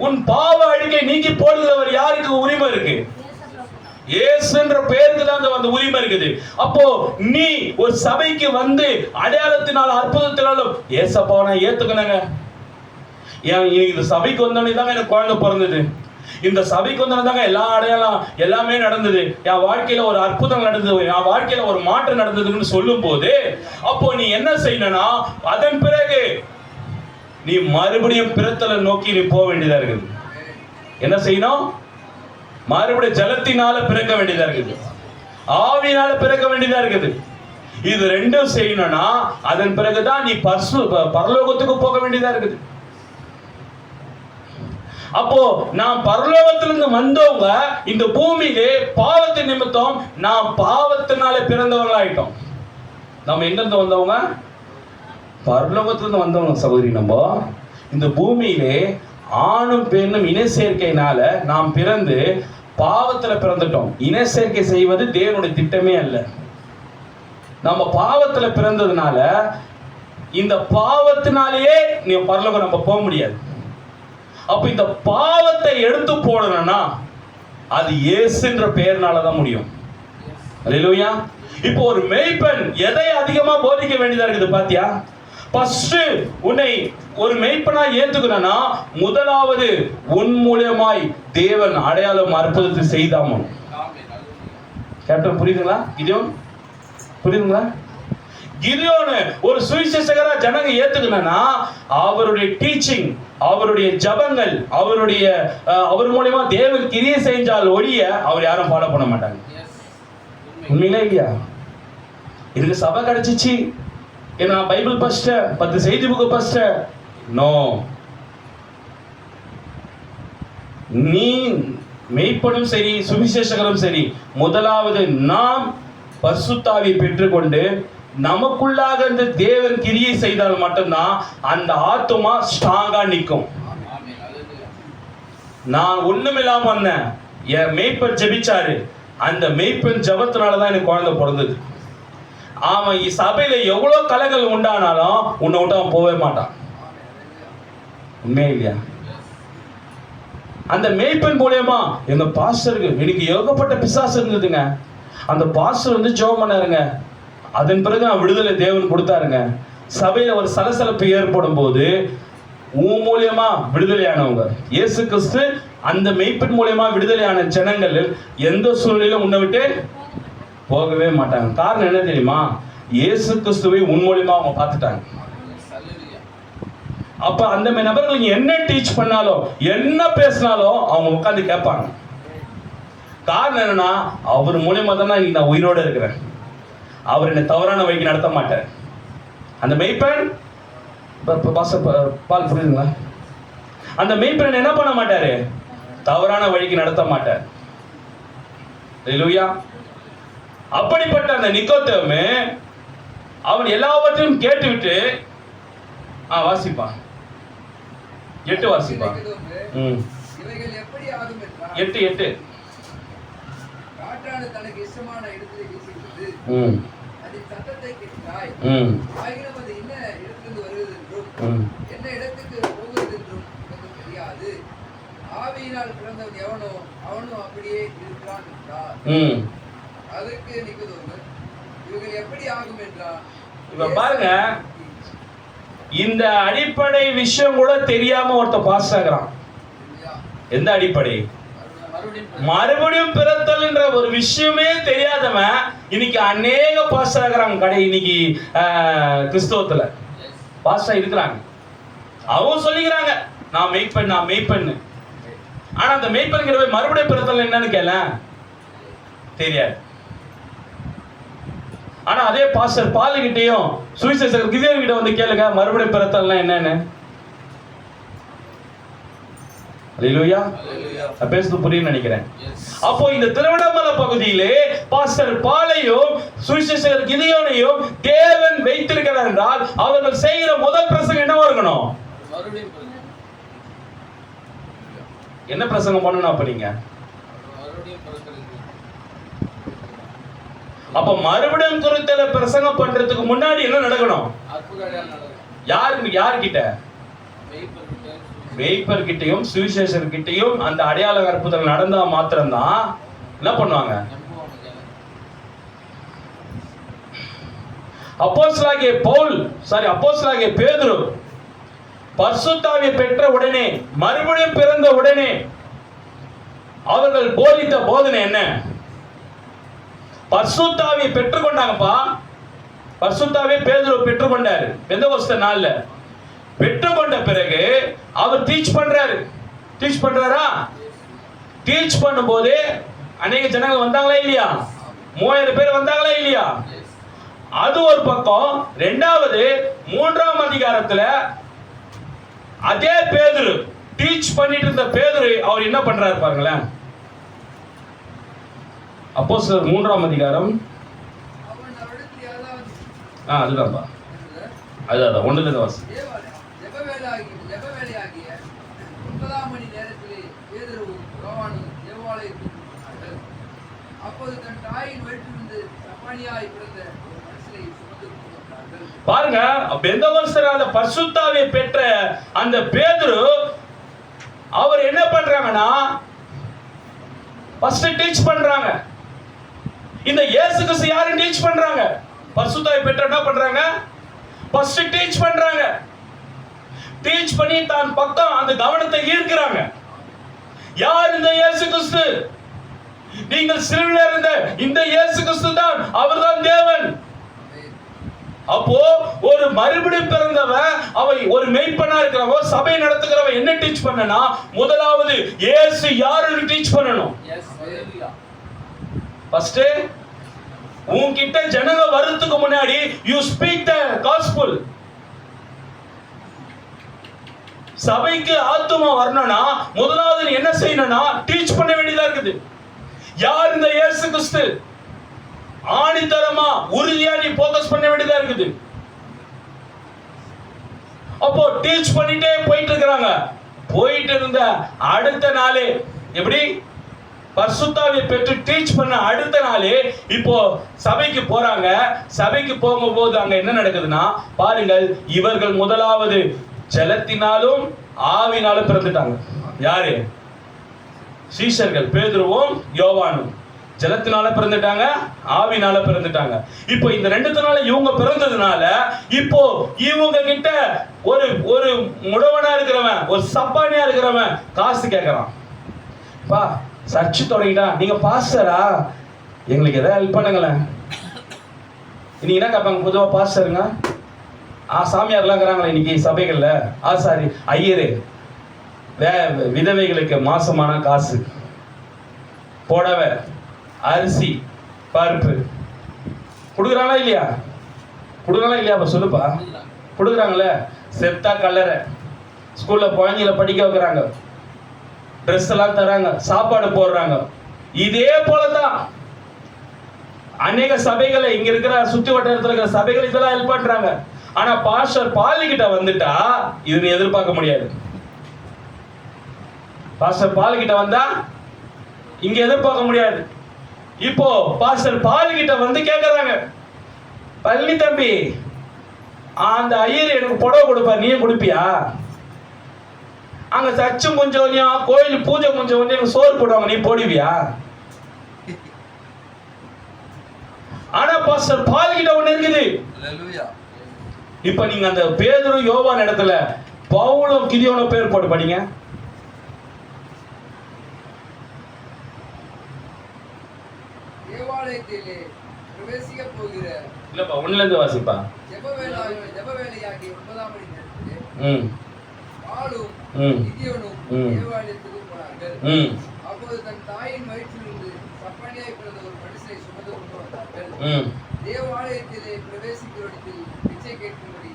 உன் பாவ அழுக்கை நீக்கி போடுகிறவர் யாருக்கு உரிமை இருக்கு? இயேசுன்ற பேருக்கு தான் அந்த உரிமை இருக்குது. அப்போ நீ ஒரு சபைக்கு வந்து அடையாளத்தினால அற்புதத்தினாலும் ஏசப்பா நான் ஏத்துக்கணுங்க, இந்த சபைக்கு வந்தோடனே தாங்க எனக்கு குழந்தை பிறந்தது, இந்த சபைக்கு வந்தோடனே எல்லா அடையாளம் எல்லாமே நடந்தது, என் வாழ்க்கையில ஒரு அற்புதம் நடந்தது, என் வாழ்க்கையில ஒரு மாற்றம் நடந்ததுன்னு சொல்லும் போது, அப்போ நீ என்ன செய்யணும்னா, அதன் பிறகு நீ மறுபடியும் பிறத்தலை நோக்கி நீ போக வேண்டியதா இருக்குது. என்ன செய்யணும்? மறுபடியும் ஜலத்தினால பிறக்க வேண்டியதா இருக்குது, ஆவியினால பிறக்க வேண்டியதா இருக்குது. இது ரெண்டும் செய்யணும்னா அதன் பிறகுதான் நீ பரலோகத்துக்கு போக வேண்டியதா இருக்குது. அப்போ நாம் பரலோகத்திலிருந்து வந்தவங்க இந்த பூமியிலே பாவத்தின் நிமித்தம் நாம் பாவத்தினால பிறந்தவங்களாயிட்டோம். நம்ம எங்கிருந்து வந்தவங்க? பரலோகத்திலிருந்து வந்தவங்க சகோதரி. நம்ம இந்த பூமியிலே ஆணும் பெண்ணும் இணை சேர்க்கையினால நாம் பிறந்து பாவத்துல பிறந்துட்டோம். இணை சேர்க்கை செய்வது தேவனுடைய திட்டமே அல்ல. நம்ம பாவத்துல பிறந்ததுனால இந்த பாவத்தினாலேயே நீ பரலோகம் நம்ம போக முடியாது. அப்ப இந்த பாவத்தை எடுத்து போடணும்னா அது இயேசுன்ற பெயர்னாலதான் முடியும். அல்லேலூயா. இப்போ ஒரு மேய்ப்பன் எதை அதிகமா போதிக்க வேண்டியதா இருக்குது பாத்தியா? ஃபர்ஸ்ட் உன்னை ஒரு மேய்ப்பனா ஏத்துக்கணும்னா முதலாவது உன் மூலமாய் தேவன் அடையாளம் அற்புதத்தை செய்தாமணும். கேப்டன் புரியுதுங்களா? கிதியோன் புரியுதுங்களா? கிதியோன் ஒரு சுவிசேஷகரா ஜனங்க ஏத்துக்கணும்னா அவருடைய டீச்சிங், அவருடைய ஜபங்கள், அவர் மூலமா தேவன் கிரியை செஞ்சால் ஒழிய அவர் யாரும் ஃபாலோ பண்ண மாட்டாங்க. உண்மையிலே இல்லையா? இதுக்கு சபை கிடைச்சிச்சு, ஏன்னா பைபிள் பஸ்ட 10 செய்தி புக்கு பஸ்ட. நோ, நீ மெய்ப்பனும் சரி சுவிசேஷகரும் சரி முதலாவது நாம் பரிசுத்தாவியை பெற்றுக்கொண்டு நமக்குள்ளாக இந்த தேவன் கிரியை செய்தால் மட்டும்தான் அந்த ஆத்துமா ஸ்ட்ராங்கா நிற்கும். நான் ஒண்ணுமில்லாம வந்தேன், என் மெய்ப்பன் ஜெபிச்சாரு, அந்த மெய்ப்பன் ஜபத்தினாலதான் எனக்கு குழந்தை பிறந்தது. அவன் சபையில எவ்வளவு கலைகள் உண்டானாலும் உன்னை விட்டு அவன் போவே மாட்டான். உண்மையே இல்லையா? அந்த மேய்ப்பன் மூலியமா எங்க பாஸ்டருக்கு எனக்கு ஏகப்பட்ட பிசாசு இருந்ததுங்க. அந்த பாஸ்டர் வந்து ஜெபம் பண்ணாருங்க. அதன் பிறகு நான் விடுதலை தேவன் கொடுத்தாருங்க. சபையில ஒரு சலசலப்பு ஏற்படும் போது உன் மூலியமா விடுதலையானவங்க இயேசு கிறிஸ்து அந்த மெய்ப்பன் மூலியமா விடுதலையான ஜனங்கள் எந்த சூழ்நிலையிலும் உன்னை விட்டு போகவே மாட்டாங்க. காரணம் என்ன தெரியுமா? இயேசு கிறிஸ்துவை உன் மூலியமா அவங்க பார்த்துட்டாங்க. அப்ப அந்த நபர்கள் என்ன டீச் பண்ணாலும் என்ன பேசினாலும் அவங்க உட்கார்ந்து கேட்பாங்க. காரணம் என்னன்னா அவர் மூலியமா தான் நான் உயிரோட இருக்கிறேன். அவர் என்னை தவறான வழிக்கு நடத்த மாட்டார். அந்த மெய்ப்பன் பால் புரியுதுங்களா? அந்த மெய்ப்பன் என்ன பண்ண மாட்டாரு? தவறான வழிக்கு நடத்த மாட்டார். அல்லேலூயா. அப்படிப்பட்ட அந்த நிக்கோதேமு அவன் எல்லாவற்றையும் கேட்டுவிட்டு வாசிப்பான். 8 வாசிப்பான். 8 காற்றானது தனக்கு இஷ்டமான இடத்திலே வீசுகிறது. அதின் சத்தத்தை கேட்டாய். ஆகிலும் அது என்ன இடத்திலிருந்து வருகிறது என்றும் என்ன இடத்துக்கு போகிறது என்றும் எனக்கு தெரியாது. ஆவியினால் பிறந்தவன் எவனோ அவனும் அப்படியே இருக்கிறான் என்றார். அதுக்கு நிக்கோதேமு இவர்கள் எப்படி ஆகும் என்றார். இப்ப பாருங்க, இந்த அடிப்படை விஷயம் கூட தெரியாம ஒருத்த பாஸ் ஆகிறான். எந்த அடிப்படை? மறுபடியும் பிறத்தல் என்ற ஒரு விஷயமே தெரியாதவன் இன்னைக்கு அநேக பாஸ் ஆகிறாங்க. கடை இன்னைக்கு கிறிஸ்தவத்துல பாஸ் இருக்கிறாங்க. அவங்க சொல்லிக்கிறாங்க நான் மெய்ப்பெண். ஆனா அந்த மெய்ப்பெண்கிற மறுபடியும் பிறத்தல் என்னன்னு கேள தெரியாது. ஆனா அதே பாஸ்டர் பால் கிட்டையும் சுவிசேஷகர் கிதியோன் கிட்ட வந்து கேளுங்க மறுபடியும் பிறத்தல்னா என்னன்னு. அல்லேலூயா. பேசுறது புரியும்னு நினைக்கிறேன். அப்போ இந்த திருவண்ணாமலை பகுதியிலே பாஸ்டர் பாலையும் சுவிசேஷகர் கிதியோனையும் தேவன் வைத்திருக்கிறார் என்றால் அவர்கள் செய்கிற முதல் பிரசங்கம் என்னவா இருக்கணும்? என்ன பிரசங்கம் பண்ணணும்? அப்ப நீங்க அப்ப மறுபடியும் குறித்த பிரசங்கம் பண்றதுக்கு முன்னாடி என்ன நடக்கணும்? யார்கிட்ட? மேய்ப்பர் கிட்டையும் சுவிசேஷர் கிட்டையும் அந்த அடையாள அற்புதம் நடந்தா மாத்திரம்தான் என்ன பண்ணுவாங்க? அப்போஸ்தலனாகிய பேதுரு பரிசுத்தாவியை பெற்ற உடனே மறுபடியும் பிறந்த உடனே அவர்கள் போதித்த போதனை என்ன? பரிசுத்தாவியை பெற்றுக்கொண்டாங்கப்பா. பரிசுத்தாவியை பேதுரு பெற்றுக்கொண்டாரு பெந்தெகோஸ்தே நாள்ல. பெற்றுக்கொண்ட பிறகு அவர் டீச் பண்றாரா? டீச் பண்ணும்போது அநேக ஜனங்கள் வந்தாங்களா இல்லையா? 3000 பேர் வந்தாங்களா இல்லையா? அது ஒரு பக்கம். இரண்டாவது 3ஆம் அதிகாரத்துல அதே பேதுரு டீச் பண்ணிட்டு இருந்த பேதுரு அவர் என்ன பண்றாரு பாருங்களேன். அப்போஸ்தலர் 3ஆம் அதிகாரம் அதுதான்ப்பா. அதுதான் 1ல இருந்து வாசி. அப்போது தன் தாயின் வயிற்றிலிருந்து சப்பானியாய் பிறந்த ஒரு மனுஷனை சுமந்து கொண்டு வந்தார்கள். பாருங்க, பெந்தகோஸ்தரால பரிசுத்தாவியை பெற்ற அந்த பேதுரு அவர் என்ன பண்றாங்கன்னா ஃபர்ஸ்ட் டீச் பண்றாங்க. இந்த இயேசு கிறிஸ்து யாரும் டீச் பண்றாங்க? பரிசுத்தாவியை பெற்ற என்ன பண்றாங்க? ஃபர்ஸ்ட் டீச் பண்றாங்க. டீச் பண்ணி தான் பக்கம் அந்த கவனத்தை ஈர்க்கிறாங்க. யார் இந்த இயேசு கிறிஸ்து? நீங்கள் சிலுவையில் இருந்த இந்த இயேசு கிறிஸ்து தான், அவர்தான் தேவன். அப்போ ஒரு மறுபடியும் பிறந்தவன், அவை ஒரு மெய்ப்பனா இருக்கிறவன், சபை நடத்துகிறவன் என்ன டீச் பண்ணனா, முதலாவது இயேசு யாருன்னு டீச் பண்ணணும். ஃபர்ஸ்ட் உன்கிட்ட ஜனங்க வரதுக்கு முன்னாடி யூ ஸ்பீக் த காஸ்பல். சபைக்கு ஆத்துமா வரணும்னா முதலாவது நீ என்ன செய்யணும்னா டீச் பண்ண வேண்டியதா இருக்குது. யார் இந்த இயேசு கிறிஸ்து? ஆணித்தரமா உறுதியா நீ போக்கஸ் பண்ண வேண்டியதா இருக்குது. அப்போ டீச் பண்ணிட்டே போயிட்டு இருக்காங்க. போயிட்டு இருந்த அடுத்த நாளே எப்படி பரிசுத்தாவியை பெற்று டீச் பண்ண அடுத்த நாளே இப்போ சபைக்கு போறாங்க. சபைக்கு போகும்போது அங்க என்ன நடக்குதுன்னா பாருங்கள், இவர்கள் முதலாவது ஜலத்தினாலும் ஆவினாலும் பிறந்துட்டாங்க. யாரு? சீஷர்கள் பேதுருவும் யோவானும். ஜலத்தினால பிறந்துட்டாங்க, ஆவினால பிறந்துட்டாங்க. இப்போ இந்த ரெண்டுத்தினால இவங்க பிறந்ததுனால இப்போ இவங்க கிட்ட ஒரு ஒரு முடவனா இருக்கிறவன், ஒரு சப்பானியா இருக்கிறவன் காசு கேட்கறான். பா சர்ச்சு தொடங்கிட்டா, நீங்க பாஸ்டரா, எங்களுக்கு எதாவது ஹெல்ப் பண்ணுங்களேன். இன்னைக்கு என்ன கேட்பாங்க பொதுவா பாஸ்டருங்க? சாமியார்லாம் இருக்கிறாங்களே இன்னைக்கு சபைகள்ல, ஆசாரி, ஐயரு, விதவைகளுக்கு மாசமான காசு, புடவை, அரிசி, பருப்பு கொடுக்குறாங்களா இல்லையா? கொடுக்குறாங்களா இல்லையா? அப்ப சொல்லுப்பா. கொடுக்குறாங்களே. செத்தா கல்லறை, ஸ்கூல்ல குழந்தைகளை படிக்க வைக்கிறாங்க, ட்ரெஸ் எல்லாம் தராங்க, சாப்பாடு போடுறாங்க. இதே போலதான் அநேக சபைகளை இங்க இருக்கிற சுத்தி வட்டாரத்தில் இருக்கிற சபைகள் இதெல்லாம் ஹெல்ப் பண்றாங்க. ஆனா பாஸ்டர் பாலி கிட்ட வந்துட்டா இது நீ எதிர்பார்க்க முடியாது. பாஸ்டர் பாலி கிட்ட வந்தா இங்க எதிர்பார்க்க முடியாது. இப்போ பாஸ்டர் பாலி கிட்ட வந்து கேட்கறாங்க, பள்ளி தம்பி, அந்த ஐயர் எனக்கு புடவை கொடுப்பார், நீயே கொடுப்பியா? அங்க சர்ச்சும் கொஞ்சம் கோயில் பூஜை கொஞ்சம் எனக்கு சோறு போடுவாங்க, நீ போடுவியா? ஆனா பாஸ்டர் பால் கிட்ட ஒண்ணு இருக்குது. இப்ப நீங்க அந்த பேதுரு யோவான் இடத்துல பவுலும் கிதியோனும் பேர் போட்டு படிங்க. தேவாலயத்திலே பிரவேசிக்க போகிற இல்லப்பா ஒண்ணுல இருந்து வாசிப்பா. ஜெபவேளையாகிய 9ஆம் மணி நேரத்திலே பாலும் கிதியோனும் தேவாலயத்துக்கு போனார்கள். அப்போது தன் தாயின் வயிற்றிலிருந்து சப்பானியாய் பிறந்த ஒரு மனுஷனை சுமந்து கொண்டு வந்தார்கள். தேவாலயத்திலே பிரவேசிக்கிற இடத்தில் பிச்சை கேட்கும்படி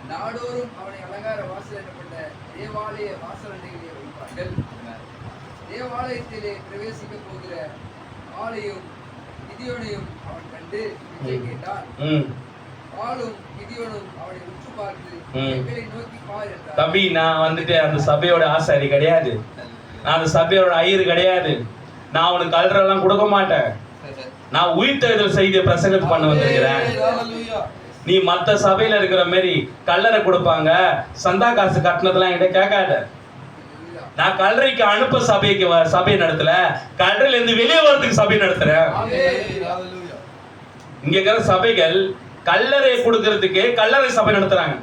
நாடோறும் அவனை அலங்கார வாசல் எனப்பட்ட தேவாலய வாசல் அண்டையிலே வைப்பார்கள். தேவாலயத்திலே பிரவேசிக்க போகிற ஆளையும் கிதியோனையும் அவன் கண்டு பிச்சை கேட்டான். பாலும் கிதியோனும் அவனை உற்று பார்த்து எங்களை நோக்கி பார் என்றார். தம்பி, நான் வந்துட்டு அந்த சபையோட ஆசாரி கிடையாது, நான் அந்த சபையோட ஐயரு கிடையாது, நான் உனக்கு கல்றெல்லாம் கொடுக்க மாட்டேன். நான் உயிர்த்தெழுதல் செய்தியை பிரசங்கத்து பண்ண வந்திருக்கிறேன். நீ மற்ற சபையில இருக்கிற மாதிரி கல்லறை கொடுப்பாங்க, சந்தா காசு கட்டினதெல்லாம் என்கிட்ட கேட்காத. நான் கல்லறைக்கு அனுப்ப சபையை நடத்தல, கல்லறையில இருந்து வெளியே வரதுக்கு சபை நடத்துறேன். இங்க இருக்கிற சபைகள் கல்லறை கொடுக்கறதுக்கு கல்லறை சபை நடத்துறாங்க.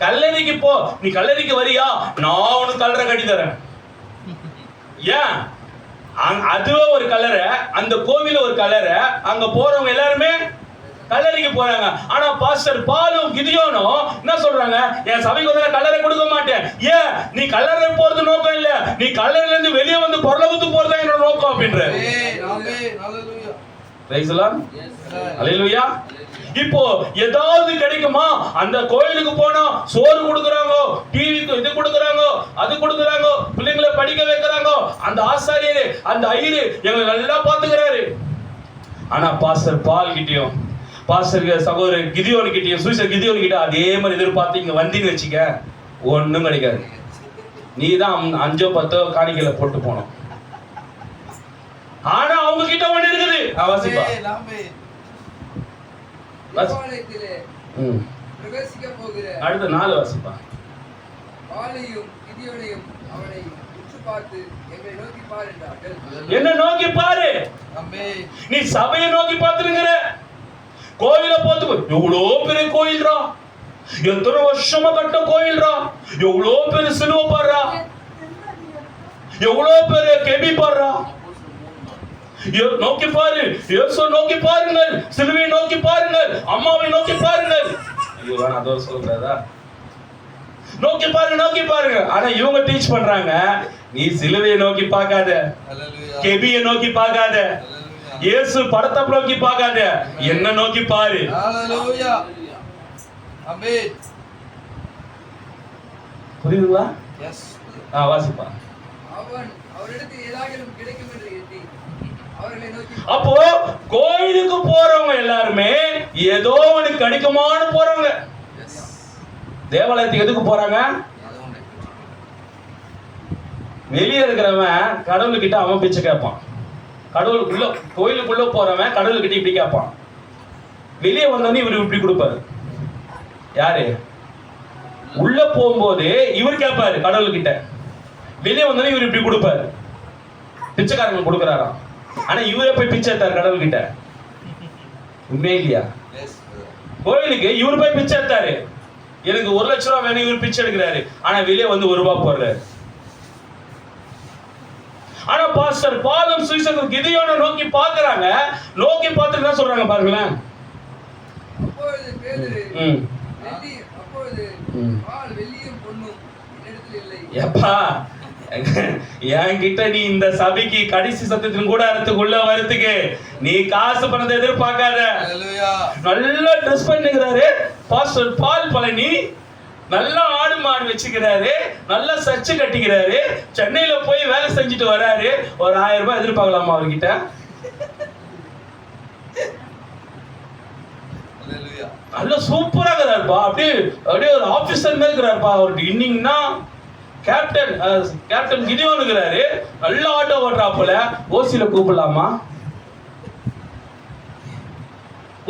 கல்லறைக்கு போ, நீ கல்லறைக்கு வரியா, நான் உனக்கு கல்லறை கட்டி தரேன். ஏன்? அதுவே ஒரு கல்லறை, அந்த கோவில ஒரு கல்லறை, அங்க போறவங்க எல்லாருமே கல்லறைக்கு போறாங்க. ஆனா பாஸ்டர் பாலும் கிதியோனும் என்ன சொல்றாங்க? என் சபைக்கு வந்து கல்லறை கொடுக்க மாட்டேன். ஏன்? நீ கல்லறை போறது நோக்கம் இல்ல, நீ கல்லறையில இருந்து வெளியே வந்து பரலோகத்துக்கு போறதா என்னோட நோக்கம் அப்படின்ற. இப்போ ஏதாவது கிடைக்குமா? அந்த கோயிலுக்கு போனா சோறு கொடுக்குறாங்க, டிவிக்கு இது கொடுக்குறாங்க, அது கொடுக்குறாங்க, பிள்ளைங்களை படிக்க வைக்கிறாங்க, அந்த ஆசாரியரு அந்த ஐயரு எங்களை நல்லா பாத்துக்கிறாரு. ஆனா பாஸ்டர் பால் கிட்டயும் பாஸ்டர் சகோதரர் கிதியோன் கிட்டயும் சுவிசர் கிதியோன் கிட்ட அதே மாதிரி எதிர்பார்த்து இங்க வந்தீங்கன்னு வச்சுக்க, ஒண்ணும் கிடைக்காது. நீ தான் 5-10 காணிக்கையில போட்டு போனோம். ஆனா அவங்க கிட்ட ஒண்ணு இருக்குது. வாசிப்பா. தேவாலயத்திலே ம். பிரவேசிக்க போகிற அடுத்த 4 வாசிப்பா. பாலையும் கிதியோனையும் அவனை உற்று பார்த்து எங்களை நோக்கி பார் என்றார்கள். என்ன நோக்கி பாரு? நீ சபையை நோக்கி பார்த்துருங்கிற. கோயில பார்த்து எவ்வளோ பெரிய கோயில்ரா, எத்தனை வருஷமா கட்ட கோயில்ரா, எவ்வளோ பெரிய சிலுவை பாடுறா, எவ்வளோ பெரிய கெபி பாடுறா. நோக்கி பாரு, இயேசு நோக்கி பாருங்கள், சிலுவையை நோக்கி பாருங்கள், அம்மாவை நோக்கி பாருங்கள். ஐயோ வேணா அதோ சொல்றதா, நோக்கி பாருங்க நோக்கி பாருங்க. ஆனா இவங்க டீச் பண்றாங்க, நீ சிலுவையை நோக்கி பார்க்காத, கெபியை நோக்கி பார்க்காத, இயேசு படத்தை நோக்கி பார்க்காத, என்ன நோக்கி பாரு. ஹல்லேலூயா. ஆமென். புரியுதுங்களா? எஸ். வாசிப்பா. அவன் அவரிடத்தில் ஏதாகிலும் கிடைக்கும் என்று எண்ணி அவர்களை நோக்கி அப்போ கோயிலுக்கு போறவங்க எல்லாருமே ஏதோ ஒண்ணு கிடைக்குமான்னு போறாங்க. தேவாலயத்துக்கு எதுக்கு போறாங்க? வெளியே இருக்கிறவன் கடவுள்கிட்ட அவன் பிச்சை கேட்பான். கடவுளுக்குள்ள கோயிலுக்குள்ள போறவன் கடவுள்கிட்ட இப்படி கேட்பான். வெளியே வந்தோடனே இவர் இப்படி கொடுப்பாரு. யாரு? உள்ள போகும்போது இவர் கேட்பாரு கடவுள்கிட்ட, வெளியே வந்தோடனே இவர் இப்படி கொடுப்பாரு. பிச்சைக்காரங்க கொடுக்குறாராம். ஆனா இவரே போய் பிச்சை எடுத்தாரு கடவுள்கிட்ட. உண்மையே இல்லையா? கோயிலுக்கு இவர் போய் பிச்சை எடுத்தாரு. எனக்கு 1 லட்சம் ரூபாய் வேணும், இவர் பிச்சை எடுக்கிறாரு. ஆனா வெளியே வந்து 1 ரூபாய் போடுறாரு. ஆனா பாஸ்டர் பாலும் சுவிசேஷம் கிதியோனை நோக்கி பார்க்கறாங்க. நோக்கி பார்த்துட்டு என்ன சொல்றாங்க பாருங்களேன். அப்பொழுது பேதுரு அப்பொழுது பால் வெள்ளியும் பொன்னும் என்னிடத்தில் இல்லை. எப்பா என்கிட்ட நீ இந்த சபைக்கு கடைசி சத்தத்தின் கூட உள்ள வரதுக்கு நீ காசு பணத்தை எதிர்பார்க்காத. நல்லா ட்ரெஸ் பண்ணிக்கிறாரு பாஸ்டர் பால் பழனி, நல்லா ஆடு மாடு வச்சுக்கிறாரு, நல்லா சர்ச்சு கட்டிக்கிறாரு, சென்னையில போய் வேலை செஞ்சுட்டு வராரு. ஒரு 1000 ரூபாய் எதிர்பார்க்கலாமா அவர்கிட்ட? நல்ல சூப்பரா இருக்கிறாருப்பா, அப்படியே அப்படியே ஒரு ஆபீசர் மாதிரி இருக்கிறாருப்பா. அவருக்கு இன்னிங்னா கேப்டன் கிதியோன் இருக்கிறாரு, நல்ல ஆட்டோ ஓட்டுறாப்புல. ஓசியில கூப்பிடலாமா?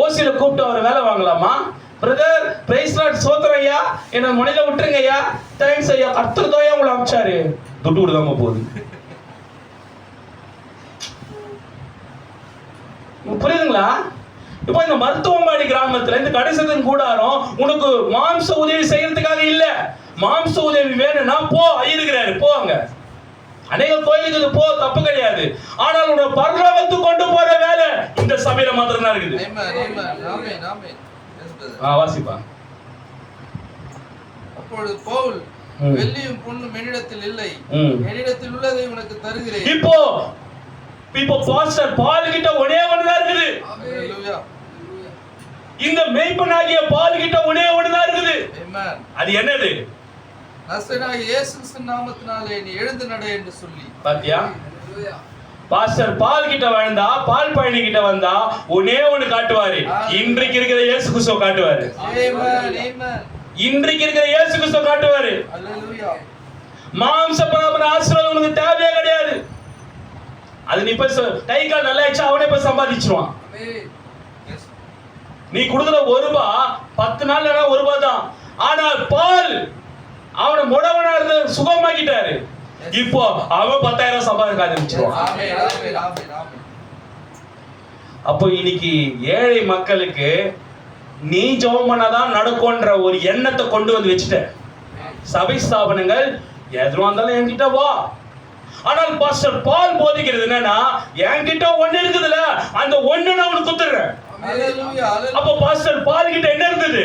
ஓசியில கூப்பிட்டு அவர் வேலை வாங்கலாமா? பிரதர் பிரைஸ் லார்ட் சோதரம் ஐயா, என்ன முனையில விட்டுருங்க ஐயா, தேங்க்ஸ் ஐயா, கர்த்தர் தான் உங்களை அனுப்பிச்சாரு, துட்டு கொடுக்காம போகுது. புரியுதுங்களா? இப்போ இந்த மருத்துவம்பாடி கிராமத்துல இந்த கடைசத்தின் கூடாரம் உனக்கு மாம்ச உதவி செய்யறதுக்காக இல்ல. மாம்ச உதவி வேணும்னா போ, இருக்கிறாரு போங்க. அநேக கோயிலுக்கு போ, தப்பு கிடையாது. ஆனால் உன்னோட பரலோகத்துக்கு கொண்டு போற வேலை இந்த சபையில மாத்திரம் தான் இருக்குது. வாசிப்பா. அப்பொழுது பவுல், வெள்ளியும் பொன்னும் என்னிடத்தில் இல்லை, என்னிடத்தில் உள்ளதை உனக்கு தருகிறேன். இப்போ பாஸ்டர் பால் கிட்ட ஒரே ஒண்ணுதான் இருக்குது. ஹல்லேலூயா. இந்த மேய்ப்பனாகிய பால் கிட்ட ஒரே ஒண்ணுதான் இருக்குது. ஆமென். அது என்னது? நசரேயனாகிய இயேசு கிறிஸ்துவின் நாமத்தினாலே நீ எழுந்து நட என்று சொல்லி. பாத்தியா? பாஸ்டர் பால் கிட்ட வந்தா, பால் பழனி கிட்ட வந்தா ஒரே ஒண்ணு காட்டுவாரு. இன்றைக்கு இருக்கிற இயேசு கிறிஸ்துவை காட்டுவாரு. ஆமென். ஆமென். இன்றைக்கு இருக்கிற இயேசு கிறிஸ்துவை காட்டுவாரு. ஹல்லேலூயா. மாம்ச பரம்பரை ஆசீர்வாதம் உனக்கு தேவையே கிடையாது. அது நீ போய் கை கால் நல்லா ஆயிடுச்சா அவனே போய் சம்பாதிச்சிருவான். நீ கொடுக்குற 1 ரூபாய் 10 நாள்ல 1 ரூபாய் தான். ஆனால் பால் அவனை முடவனா இருந்து சுகமாக்கிட்டாரு. இப்போ அவன் 10,000 சம்பாதிக்க ஆரம்பிச்சிருவான். ஆமென். ஆமென். ஆமென். ஆமென். அப்போ இன்னைக்கு ஏழை மக்களுக்கு நீ ஜெபம் பண்ணாதான் நடக்கும்ன்ற ஒரு எண்ணத்தை கொண்டு வந்து வச்சுட்ட. சபை ஸ்தாபனங்கள் எதுவா இருந்தாலும் என்கிட்ட வா. ஆனால் பாஸ்டர் பால் போதிக்கிறது என்னன்னா, என்கிட்ட ஒண்ணு இருக்குதுல, அந்த ஒண்ணு நான் உனக்கு குத்துறேன். ஹல்லேலூயா. அப்ப பாஸ்டர் பால் கிட்ட என்ன இருந்தது?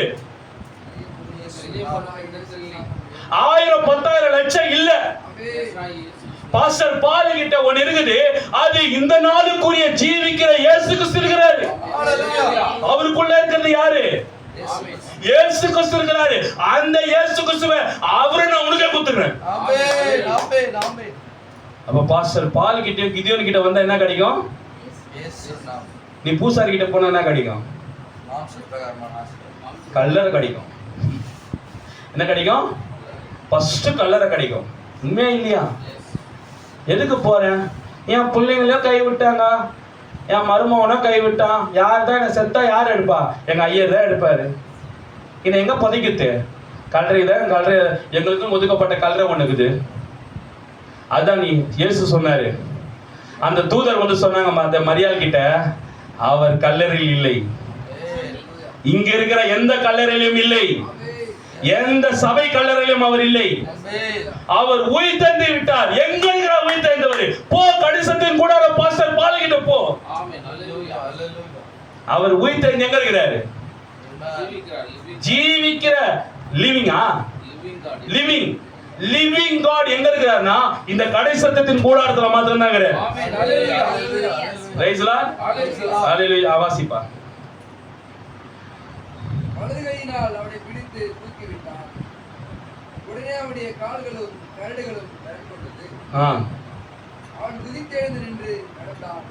1000 10,000 லட்சம் இல்ல. பாஸ்டர் பால் கிட்ட ஒண்ணு இருக்குது. அது இந்த நாளுக்குரிய ஜீவிக்கிற இயேசு கிறிஸ்து இருக்கிறாரு. அவருக்குள்ள இருக்கிறது யாரு? இயேசு கிறிஸ்து இருக்கிறாரு. அந்த இயேசு கிறிஸ்துவை அவரை நான் உனக்கே குத்துறேன். ஆமென். ஆமென். ஆமென். அப்ப பாஸ்டர் பால் கிட்ட கிதியோன் கிட்ட வந்தா என்ன கிடைக்கும்? இயேசு நாமம். நீ பூசாரி கிட்ட போனா என்ன கிடைக்கும்? மாம்ச பிரகாரமான ஆசீர்வாதம். கல்லறை கிடைக்கும். என்ன கிடைக்கும்? ஃபர்ஸ்ட் கல்லறை கிடைக்கும். உண்மையா இல்லையா? எதுக்கு போறேன்? என் பிள்ளைங்களே கை விட்டாங்க, என் மருமகனை கைவிட்டான். யார் தான் என்ன செத்தா யார் எடுப்பா? எங்க ஐயர் தான் எடுப்பாரு. என்னை எங்க புதைக்குது? கல்லறை தான். கல்லறை எங்களுக்கும் ஒதுக்கப்பட்ட கல்லறை ஒண்ணு இருக்குது. அதான் நீ இயேசு சொன்னாரு. அந்த தூதர் வந்து சொன்னாங்க அந்த மரியாள் கிட்ட, அவர் கல்லறையில் இல்லை, இங்க இருக்கிற எந்த கல்லறையிலும் இல்லை, எந்த சபை கல்லறையிலும் அவர் இல்லை, அவர் உயிர்த்தெழுந்து விட்டார். எங்க இருக்கிற உயிர்த்தெழுந்தவர்? போ கடிசத்தின் கூட பாஸ்டர் பாலகிட்ட போ. அவர் உயிர்த்தெழுந்து எங்க இருக்கிறாரு? ஜீவிக்கிற லிவிங்கா லிவிங் லிவிங் காட் எங்க இருக்கிறார்னா இந்த கடைசத்தின் கூடாரத்துல மாத்திரம் தான் இருக்கிறார். Praise Lord. ஹalleluya. வாசிப்பா. வலது கையினால் அவனை பிடித்து தூக்கி விட்டான். உடனே அவனுடைய கால்களும் கரடுகளும் கரண்டோடது. அவன் குதித்தெழுந்து நின்று நடந்தான்.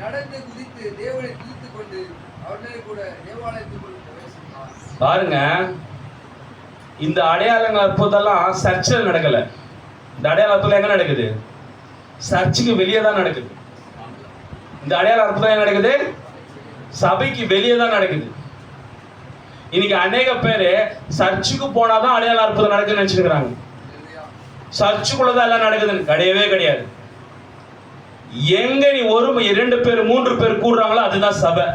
நடந்து குதித்து தேவனை துதித்துக் கொண்டு அவனோடு கூட தேவாலயத்துக்குள் பிரவேசித்தான். பாருங்க, இந்த அடையாளங்கள் அற்புதம்லாம் சர்ச்சில் நடக்கல. இந்த அடையாளத்துல எங்க நடக்குது? சர்ச்சுக்கு வெளியே தான் நடக்குது. இந்த அடையாள அற்புதம் எங்க நடக்குது? சபைக்கு வெளியே தான் நடக்குது. இன்னைக்கு அநேக பேரு சர்ச்சுக்கு போனாதான் அடையாள அற்புதம் நடக்குதுன்னு நினைச்சிருக்கிறாங்க. சர்ச்சுக்குள்ளதான் எல்லாம் நடக்குதுன்னு கிடையவே கிடையாது. எங்க நீ ஒரு 2 பேர் 3 பேர் கூடுறாங்களோ அதுதான் சபை.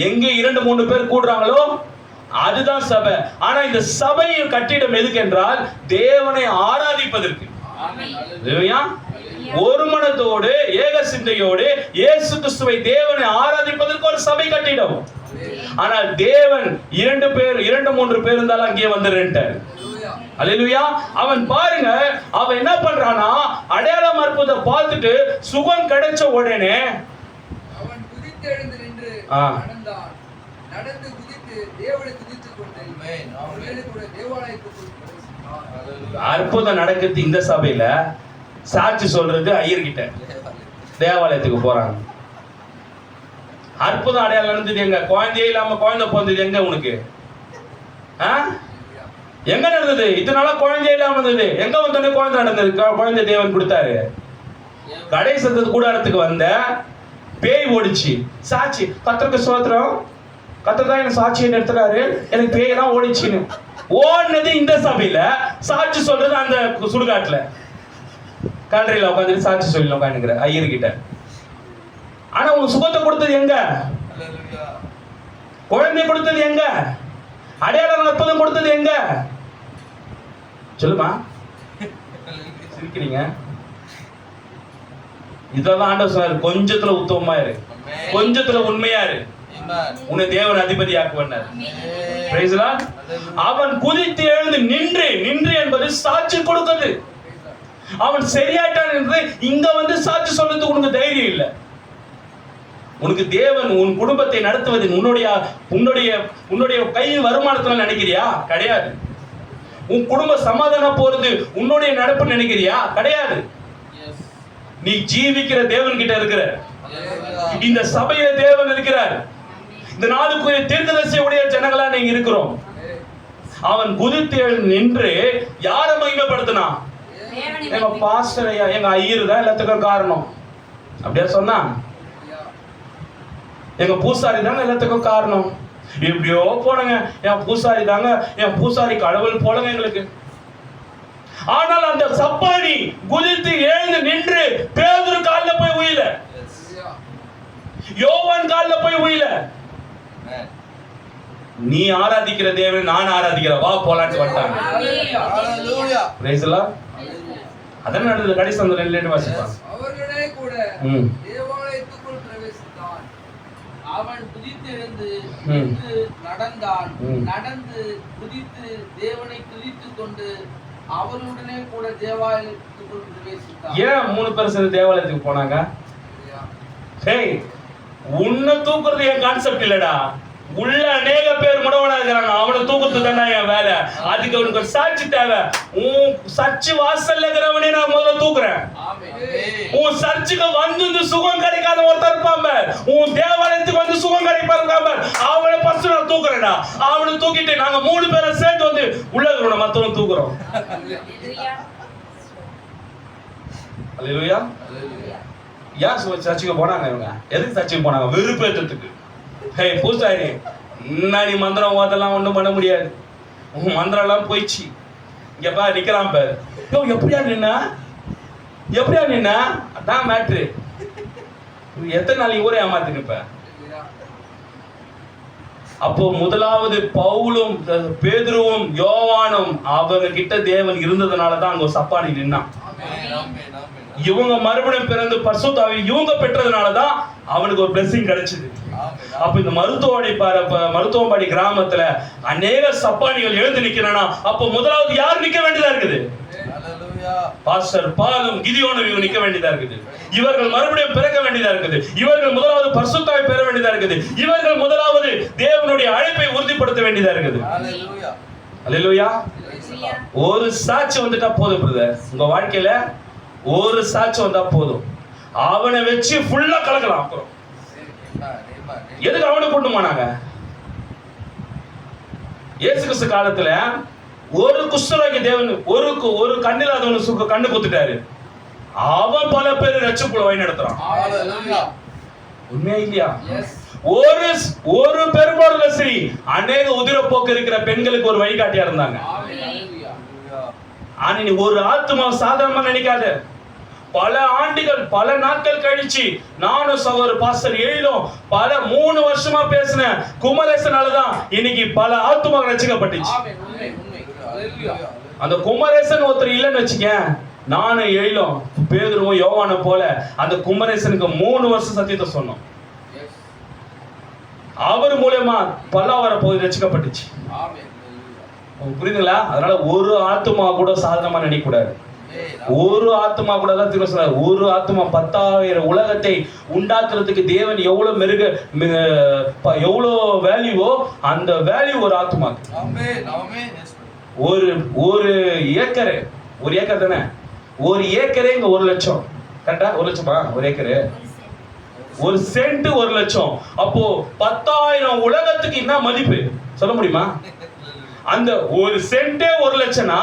எங்க 2 3 பேர் கூடுறாங்களோ அதுதான் சபை. ஆனா இந்த சபையின் கட்டிடம் எதுக்கு என்றால் தேவனை ஆராதிப்பதற்கு. ஒரு மனதோடு ஏக சிந்தையோடு இயேசு கிறிஸ்துவை தேவனை ஆராதிப்பதற்கு ஒரு சபை கட்டிடம். ஆனால் தேவன் 2 பேர் 2 3 பேர் இருந்தாலும் அங்கே வந்துருன்ட்டார். அல்லேலூயா. அவன் பாருங்க, அவன் என்ன பண்றானா, அடையாளம் அற்புதத்தை பார்த்துட்டு சுகம் கிடைச்ச உடனே அவன் குதித்து எழுந்து நின்று நடந்தான். நடந்து குதித்து தேவனை துதித்துக் கொண்டு அவனோடு கூட தேவாலயத்துக்குள் பிரவேசித்தான். அற்புதம் நடக்குது. இந்த சபையில சாட்சி சொல்றது ஐயர்கிட்ட தேவாலயத்துக்கு போறாங்க. அற்புதம் அடையாளம் நடந்தது எங்க? குழந்தையே இல்லாம குழந்தை பிறந்தது எங்க உனக்கு? எங்க நடந்தது? இதனால குழந்தையே இல்லாம இருந்தது. எங்க வந்தோடனே குழந்தை நடந்தது? குழந்தை தேவன் கொடுத்தாரு. கடை சத்தது கூடாரத்துக்கு வந்த பேய் ஓடிச்சு. சாட்சி கர்த்தருக்கு ஸ்தோத்திரம், கர்த்தர் தான் எனக்கு சாட்சியை எடுத்துறாரு, எனக்கு பேயெல்லாம் ஓடிச்சுன்னு ஓடினது இந்த சபையில. சாட்சி சொல்றது அந்த சுடுகாட்டுல கல்லறையில உட்காந்து சாட்சி சொல்லி உட்காந்துக்கிற ஐயர்கிட்ட. ஆனா உனக்கு சுகத்தை கொடுத்தது எங்க? குழந்தை கொடுத்தது எங்க? அடையாளம் அற்புதம் கொடுத்தது எங்க? சொல்லுமா, சிரிக்கிறீங்க? இதெல்லாம் ஆண்டவர் சொன்னாரு, கொஞ்சத்துல உத்தமமா இரு, கொஞ்சத்துல உண்மையா இரு, உன்னை தேவன் அதிபதி ஆக்குவார். Price Lord. அவன் குதித்து எழுந்து நின்று நின்று என்பது சாட்சி கொடுக்கிறது. அவன் சரியாயிட்டான் என்று இங்க வந்து சாட்சி சொல்றதுக்கு உனக்கு தைரியம் இல்லை. உனக்கு தேவன் உன் குடும்பத்தை நடத்துவது உன்னுடைய உன்னுடைய உன்னுடைய கை வருமானத்துல நினைக்கிறியா? கிடையாது. உன் குடும்ப சமாதானம் போறது உன்னுடைய நடப்பு நினைக்கிறியா? கிடையாது. நீ ஜீவிக்கிற தேவன் கிட்ட இருக்கிற. இந்த சபையில தேவன் இருக்கிறார். இந்த நாளுக்குரிய தீர்க்கதரிசியுடைய ஜனங்களா நீங்க இருக்கிறோம். அவன் குதித்து நின்று யாரை மகிமைப்படுத்தினான்? எங்க பாஸ்டர் ஐயா, எங்க ஐயர் தான் எல்லாத்துக்கும் காரணம் அப்படியா சொன்னா? எங்க பூசாரி தாங்க எல்லாத்துக்கும் காரணம். எப்படியோ போனங்க, என் பூசாரி தாங்க, என் பூசாரி கடவுள் போலங்க எங்களுக்கு. ஆனால் அந்த சப்பானி குதித்து எழுந்து நின்று பேதுரு கால்ல போய் உயில, யோவான் கால்ல போய் உயில. நீ ஆராதிக்கிற தேவன் நான் ஆராதிக்கிற, வா போலான்னு வந்துட்டாங்க. Price the Lord. அதான் நடந்தது. கடைசி அந்த 2 வாசிப்பாங்க. அவர்களே கூட தேவாலயத்துக்குள் பிரவேசித்தான். அவன் குதித்து எழுந்து நடந்தான். நடந்து குதித்து தேவனை துதித்துக் கொண்டு அவர்களுடனே கூட தேவாலயத்துக்குள் பிரவேசித்தான். ஏன் 3 பேர் சேர்ந்து தேவாலயத்துக்கு போனாங்க? ஏய், உன்னை தூக்குறது என் கான்செப்ட் இல்லடா. உள்ள அநேக பேர் முடவனா இருக்கிறாங்க, அவனை தூக்குறது தானே என் வேலை. அதுக்கு அவனுக்கு ஒரு சாட்சி தேவை. உன் சர்ச்சு வாசல்ல இருக்கிறவனே நான் முதல்ல தூக்குறேன். உன் சர்ச்சுக்கு வந்து சுகம் கிடைக்காத ஒருத்தர் இருப்பாங்க, உன் தேவாலயத்துக்கு வந்து சுகம் கிடைப்பாங்க, அவனை ஃபர்ஸ்ட் நான் தூக்குறேன்டா. அவனை தூக்கிட்டு நாங்க 3 பேரை சேர்ந்து வந்து உள்ள இருக்கிறோம், மத்தவங்க தூக்குறோம். அல்லேலூயா. ஏன் சர்ச்சுக்கு போனாங்க இவங்க? எதுக்கு சர்ச்சுக்கு போனாங்க? வெறுப்பேற்றத்துக்கு. ஹே பூசாரி, நீ மந்திரம் ஓதெல்லாம் ஒன்றும் பண்ண முடியாது, உன் மந்திரம் எல்லாம் போயிடுச்சு. இங்க பா நிக்கிறான் பாரு. யோ எப்படியா நின்னா அதான் மேட்ரு. எத்தனை நாளைக்கு ஊரே ஏமாத்து நிப்ப? அப்போ முதலாவது பவுலும் பேதுருவும் யோவானும் அவங்க கிட்ட தேவன் இருந்ததுனாலதான் அங்க சப்பானி நின்னான். இவங்க மறுபடியும் பிறந்து பரிசுத்தாவி இவங்க பெற்றதுனாலதான் அவனுக்கு ஒரு blessing கிடைச்சது. அப்ப இந்த மருத்துவம்பாடி கிராமத்துல அநேக சப்பானிகள் எழுந்து நிக்கிறானா, அப்போ முதலாவது யார் நிக்க வேண்டியதா இருக்குது? பாஸ்டர் பாலும் கிதியோனும் இவங்க நிக்க வேண்டியதா இருக்குது. இவர்கள் மறுபடியும் பிறக்க வேண்டியதா இருக்குது. இவர்கள் முதலாவது பரிசுத்தாவை பெற வேண்டியதா இருக்குது. இவர்கள் முதலாவது தேவனுடைய அழைப்பை உறுதிப்படுத்த வேண்டியதா இருக்குது. அல்லேலூயா. ஒரு சாட்சி வந்துட்டா போதும் பிரதர். உங்க வாழ்க்கையில ஒரு சாட்சி வந்தா போதும், அவனை வச்சு ஃபுல்லா கலக்கலாம். அப்புறம் எதுக்கு அவனை கொண்டு போனாங்க? இயேசு கிறிஸ்து காலத்துல ஒரு குஷ்டரோகி தேவன் ஒரு கண்ணில்லாதவனுக்கு கண்ணு குத்துட்டாரு. அவன் பல பேர் ரட்சிப்புல வழி நடத்துறான். உண்மையா இல்லையா? ஒரு பெரும்பாலுள்ள சரி அநேக உதிரப்போக்கு இருக்கிற பெண்களுக்கு ஒரு வழிகாட்டியா இருந்தாங்க. ஆனா நீ ஒரு ஆத்மா சாதாரணமா நினைக்காத. பல ஆண்டுகள் பல நாட்கள் கழிச்சு நானும் சகோதரர் பாஸ்டர் எழிலும் பல 3 வருஷமா பேசின குமரேசனாலதான் இன்னைக்கு பல ஆத்மாக்கள் ரட்சிக்கப்பட்டுச்சு. அந்த குமரேசன் ஒருத்தர் இல்லைன்னு வச்சுக்க, நானும் எழிலும் பேதுருவும் யோவானும் போல அந்த குமரேசனுக்கு 3 வருஷம் சத்தியத்தை சொன்னோம். அவர் மூலமா பல்லாவர போய் ரட்சிக்கப்பட்டுச்சு. புரியுதுங்களா? அதனால ஒரு ஆத்மா கூட சாதாரணமா நினைக்க கூடாது. ஒரு ஆத்மா கூட தான் திரும்ப சொல்றாரு, ஒரு ஆத்மா 10,000 உலகத்தை உண்டாக்குறதுக்கு தேவன் எவ்வளவு எவ்வளவு வேல்யூவோ அந்த வேல்யூ ஒரு ஆத்மா. ஒரு ஏக்கர் தானே, ஒரு ஏக்கரே இங்க 1 லட்சம். கரெக்டா? 1 லட்சமா? ஒரு ஏக்கரு ஒரு சென்ட் 1 லட்சம். அப்போ 10,000 உலகத்துக்கு என்ன மதிப்பு சொல்ல முடியுமா? அந்த ஒரு சென்டே 1 லட்சம்னா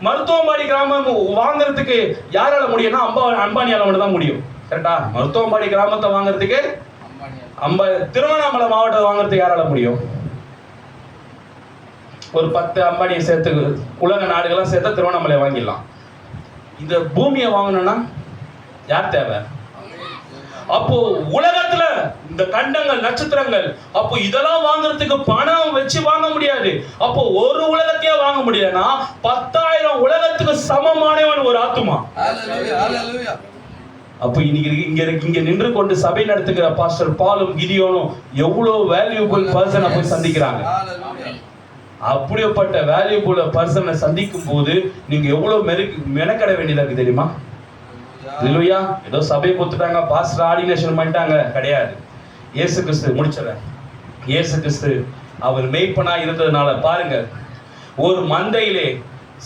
மருத்துவம்பாடி கிராமம் வாங்குறதுக்கு யாரால முடியும்னா அம்பானியால மட்டும் தான் முடியும். கரெக்டா? மருத்துவம்பாடி கிராமத்தை வாங்குறதுக்கு திருவண்ணாமலை மாவட்டத்தை வாங்குறதுக்கு யாரால முடியும்? ஒரு 10 அம்பானியை சேர்த்து உலக நாடுகள்லாம் சேர்த்தா திருவண்ணாமலை வாங்கிடலாம். இந்த பூமியை வாங்கணும்னா யார் தேவை? அப்போ உலகத்துல இந்த கண்டங்கள் நட்சத்திரங்கள், அப்போ இதெல்லாம் வாங்குறதுக்கு பணம் வச்சு வாங்க முடியாது. அப்போ ஒரு உலகத்தையே வாங்க முடியலன்னா 10,000 உலகத்துக்கு சமமானவன் ஒரு ஆத்துமா. அப்போ இங்க நின்று கொண்டு சபை நடத்துகிற பாஸ்டர் பாலும் கிதியோனும் எவ்வளவு வேல்யூபிள் பர்சனை போய் சந்திக்கிறாங்க. அப்படிப்பட்ட வேல்யூபிள் பர்சனை சந்திக்கும் போது நீங்க எவ்வளவு மெனக்கட வேண்டியதா இருக்கு தெரியுமா? இல்லையா? ஏதோ சபையை கொடுத்துட்டாங்க, பாஸ்டர் ஆர்டினேஷன் பண்ணிட்டாங்க, கிடையாது. இயேசு கிறிஸ்து முடிச்சிடறேன். இயேசு கிறிஸ்து அவர் மேய்ப்பனா இருந்ததுனால பாருங்க, ஒரு மந்தையிலே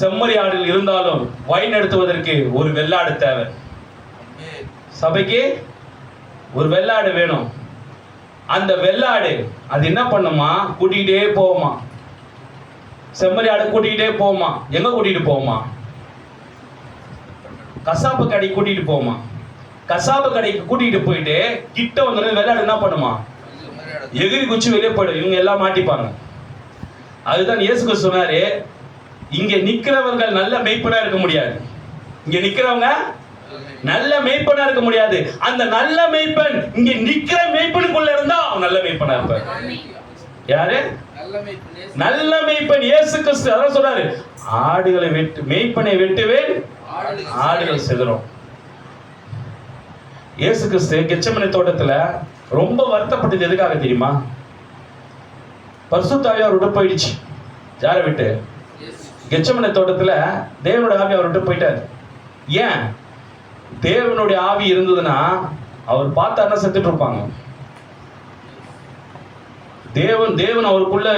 செம்மறி ஆடுகள் இருந்தாலும் வழி நடத்துவதற்கு ஒரு வெள்ளாடு தேவை. சபைக்கு ஒரு வெள்ளாடு வேணும். அந்த வெள்ளாடு அது என்ன பண்ணுமா? கூட்டிகிட்டே போகுமா. செம்மறி ஆடு கூட்டிகிட்டே போகுமா. எங்க கூட்டிட்டு போகுமா? கசாப்பு கடைக்கு கூட்டிட்டு போகுமா. கசாப்பு கடைக்கு கூட்டிட்டு போயிட்டு கிட்ட வந்து வெள்ளாடு என்ன பண்ணுமா? எகிரி குச்சி வெளியே போயிடும். இவங்க எல்லாம் மாட்டிப்பாங்க. அதுதான் இயேசு கிறிஸ்து சொன்னாரு, இங்க நிக்கிறவர்கள் நல்ல மெய்ப்பனா இருக்க முடியாது. இங்க நிக்கிறவங்க நல்ல மெய்ப்பனா இருக்க முடியாது. அந்த நல்ல மெய்ப்பன் இங்க நிக்கிற மெய்ப்பனுக்குள்ள இருந்தா அவன் நல்ல மெய்ப்பனா இருப்பார். யாரு? நல்ல மெய்ப்பன் இயேசு கிறிஸ்து. அதான் சொல்றாரு, ஆடுகளை மெய்ப்பனை வெட்டுவேன், ஆடுகள் சிதறும். இயேசு கிறிஸ்து கெத்செமனே தோட்டத்துல ரொம்ப வருத்தப்பட்டது எதுக்காக தெரியுமா? பரிசுத்த ஆவி அவர் விட்டு போயிடுச்சு. யாரை விட்டு? கெத்செமனே தோட்டத்துல தேவனுடைய ஆவி அவர் விட்டு போயிட்டார். ஏன்? தேவனுடைய ஆவி இருந்ததுன்னா அவர் பார்த்தாருன்னா செத்துட்டு இருப்பாங்க. தேவன் அவருக்குள்ள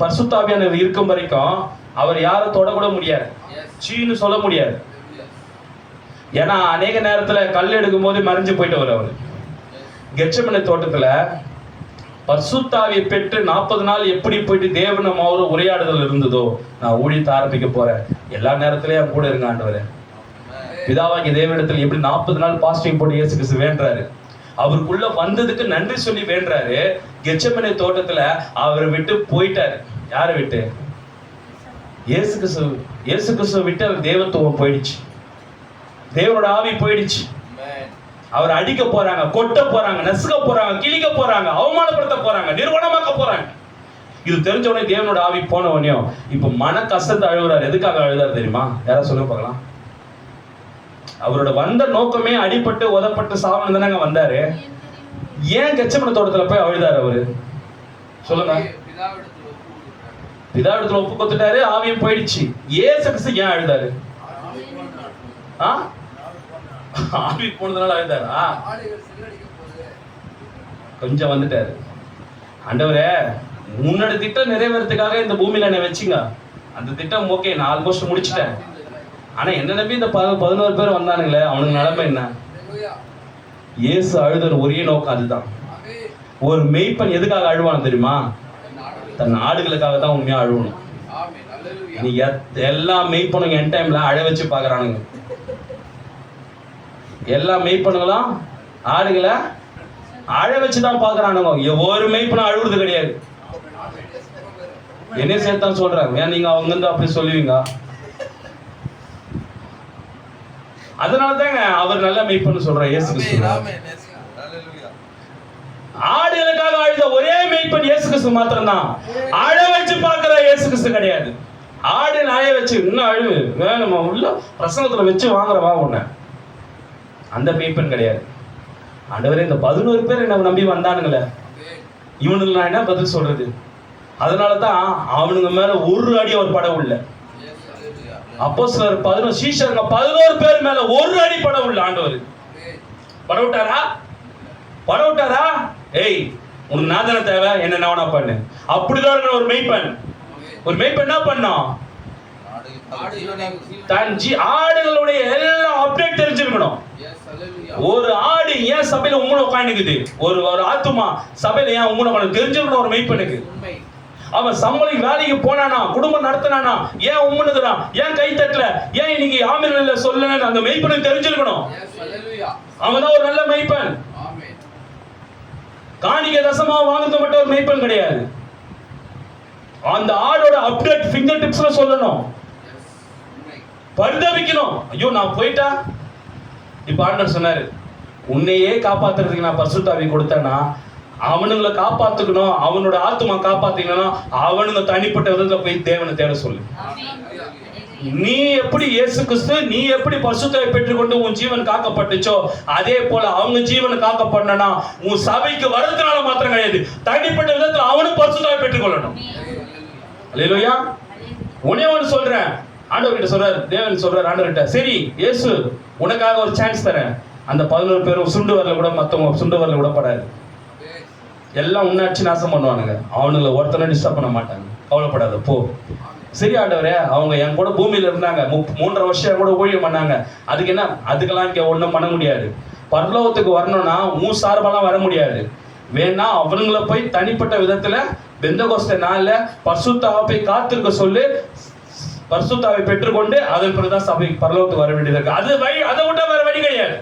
பரிசுத்த ஆவியானவர் இருக்கும் வரைக்கும் அவர் யாரும் தொடக்கூட முடியாது, சீன்னு சொல்ல முடியாது. ஏன்னா அநேக நேரத்துல கல் எடுக்கும் போது மறைஞ்சு போயிட்டு அவர் கெத்செமனே தோட்டத்துல பரிசுத்த ஆவியை பெற்று 40 நாள் எப்படி போயிட்டு தேவனும் அவரும் உரையாடுதல் இருந்ததோ, நான் ஊழியத்தை ஆரம்பிக்க போறேன், எல்லா நேரத்திலயும் கூட இருங்க ஆண்டவரே, பிதாவாகிய தேவனிடத்தில் எப்படி 40 நாள் பாஸ்டிங் போட்டு இயேசு கிறிஸ்து வேண்டாரு. அவருக்குள்ள வந்ததுக்கு நன்றி சொல்லி வேண்டாரு. கெத்செமனே தோட்டத்துல அவரை விட்டு போயிட்டாரு. யாரை விட்டு? இயேசு கிறிஸ்துவை விட்டு அவர் தேவத்துவம் போயிடுச்சு. தேவனோட ஆவி போயிடுச்சு. அவர் அடிக்க போறாங்க, கொட்ட போறாங்க, நசுக்க போறாங்க, கிழிக்க போறாங்க, அவமானப்படுத்த போறாங்க, நிர்வாணமாக்க போறாங்க. இது தெரிஞ்ச உடனே தேவனோட ஆவி போன உடனே இப்ப மன கஷ்டத்தை அழுகுறாரு. எதுக்காக அழுதாரு தெரியுமா? யாராவது சொல்ல பார்க்கலாம். அவரோட வந்த நோக்கமே அடிபட்டு உதப்பட்டு சாவணும் தானே வந்தாரு. ஏன் கெத்செமனே தோட்டத்துல போய் அழுதாரு அவரு? சொல்லுங்க. பிதாவிடத்துல ஒப்பு கொடுத்துட்டாரு, ஆவியும் போயிடுச்சு. இயேசு கிறிஸ்து ஏன் அழுதாரு? ஆவி போனதுனால அழுதாரா? கொஞ்சம் வந்துட்டாரு. ஆண்டவரே, உன்னோட திட்டம் நிறைவேறதுக்காக இந்த பூமியில என்ன வச்சிங்க. அந்த திட்டம் ஓகே, நான் ஆல்மோஸ்ட் முடிச்சிட்டேன். ஆனா என்ன நம்பி இந்த 11 பேர் வந்தானுங்களே, அவனுக்கு நிலைமை என்ன? இயேசு அழுதல் ஒரே நோக்கம் அதுதான். ஒரு மெய்ப்பன் எதுக்காக அழுவான் தெரியுமா? தன் ஆடுகளுக்காக தான் உண்மையா அழுவணும். நீ எல்லா மெய்ப்பனுங்க என் டைம்ல அழ வச்சு பாக்குறானுங்க. எல்லா மெய்ப்பனுங்களும் ஆடுகளை அழ வச்சுதான் பாக்குறானுங்க. ஒரு மெய்ப்பனும் அழுவுறது கிடையாது. என்ன சேர்த்தான் சொல்றாங்க. ஏன் நீங்க அவங்க வந்து அப்படி சொல்லுவீங்க? அதனாலதாங்க அவர் நல்ல மெய்ப்பன்னு சொல்ற இயேசு கிறிஸ்து. ஆடுகளுக்காக அழுத ஒரே மெய்ப்பன் இயேசு கிறிஸ்து மாத்திரம்தான். அழ வச்சு பாக்குற இயேசு கிறிஸ்து கிடையாது. ஆடு நாய வச்சு இன்னும் அழுவு வேணுமா உள்ள பிரசங்கத்துல வச்சு வாங்குறவா உன்ன, அந்த மெய்ப்பன் கிடையாது. ஆண்டவரே, இந்த 11 பேர் என்ன நம்பி வந்தானுங்களே, இவனுக்கு நான் என்ன பதில் சொல்றது? அதனாலதான் அவனுங்க மேல ஒரு அடி அவர் படம் உள்ள. அப்போஸ்தலர் 11 சீஷருங்க 11 பேர் மேல ஒரு அடி படம் உள்ள. ஆண்டவர் படம் விட்டாரா? ஏய், உனக்கு நாதன தேவை, என்ன வேணா பண்ணு. அப்படிதான் இருக்கிற ஒரு மெய்ப்பன் என்ன பண்ணோம்? ஆடுகளுடைய எல்லா அப்டேட் தெரிஞ்சிருக்கணும். ஒரு ஆடு ஏன் சபையில உம்முன உட்காந்துக்குது, ஒரு ஆத்துமா சபையில ஏன் உம்முன உட்காந்து தெரிஞ்சிருக்கணும் ஒரு மெய்ப்பனுக்கு. அவன் சம்பளம் வேலைக்கு போனானா, குடும்பம் நடத்தினானா, ஏன் உம்முனுக்குறான், ஏன் கை தட்டல, ஏன் இன்னைக்கு ஆமீன் சொல்லலன்னு அந்த மெய்ப்பனுக்கு தெரிஞ்சிருக்கணும். அவன்தான் ஒரு நல்ல மெய்ப்பன். காணிக்கை தசமா வாங்குறது மட்டும் ஒரு மெய்ப்பன் கிடையாது. அந்த ஆடோட அப்டேட் ஃபிங்கர் டிப்ஸ்ல சொல்லணும், பரிதவிக்கணும். ஐயோ நான் போயிட்டா. இப்ப ஆண்டவர் சொன்னாரு, உன்னையே காப்பாத்துறதுக்கு நான் பரிசுத்த ஆவி கொடுத்தேன்னா அவனுங்களை காப்பாத்துக்கணும், அவனோட ஆத்துமா காப்பாத்திக்கணும், அவனுங்க தனிப்பட்ட விதத்துல போய் தேவனை தேட சொல்லு. நீ எப்படி இயேசு கிறிஸ்து, நீ எப்படி பரிசுத்தத்தை பெற்றுக்கொண்டு உன் ஜீவன் காக்கப்பட்டுச்சோ அதே போல அவங்க ஜீவனை காக்கப்படணும்னா உன் சபைக்கு வரதுனால மாத்திரம் கிடையாது, தனிப்பட்ட விதத்துல அவனும் பரிசுத்தத்தை பெற்றுக்கொள்ளணும். அல்லேலூயா. உனே ஒன்று சொல்றேன், ஆண்டவர் கிட்ட சொல்றாரு, தேவன் சொல்றாரு ஆண்டவர் கிட்ட, சரி இயேசு உனக்காக ஒரு சான்ஸ் தரேன். அந்த 11 பேரும் சுண்டு வரல கூட மத்தவங்க சுண்டு வரல கூட படாது, எல்லாம் உன்னாச்சு நாசம் பண்ணுவானுங்க, அவனுங்களை ஒருத்தனை டிஸ்டர்ப் பண்ண மாட்டாங்க, கவலைப்படாத போ. சரி ஆண்டவரே, அவங்க என் கூட பூமியில இருந்தாங்க, 3.5 வருஷம் என் கூட ஊழியம் பண்ணாங்க, அதுக்கு என்ன, அதுக்கெல்லாம் இங்க ஒன்றும் பண்ண முடியாது. பரலோகத்துக்கு வரணும்னா உன் சார்பெல்லாம் வர முடியாது. வேணா அவனுங்களை போய் தனிப்பட்ட விதத்துல பெந்தகோஸ்தே நாள்ல பரிசுத்தாவை போய் காத்திருக்க சொல்லி பரிசுத்தாவை பெற்றுக்கொண்டு அதன் பிறகுதான் சபைக்கு பரலோகத்துக்கு வர வேண்டியது இருக்கு. அது வழி, அதை விட்டா வேற வழி கிடையாது.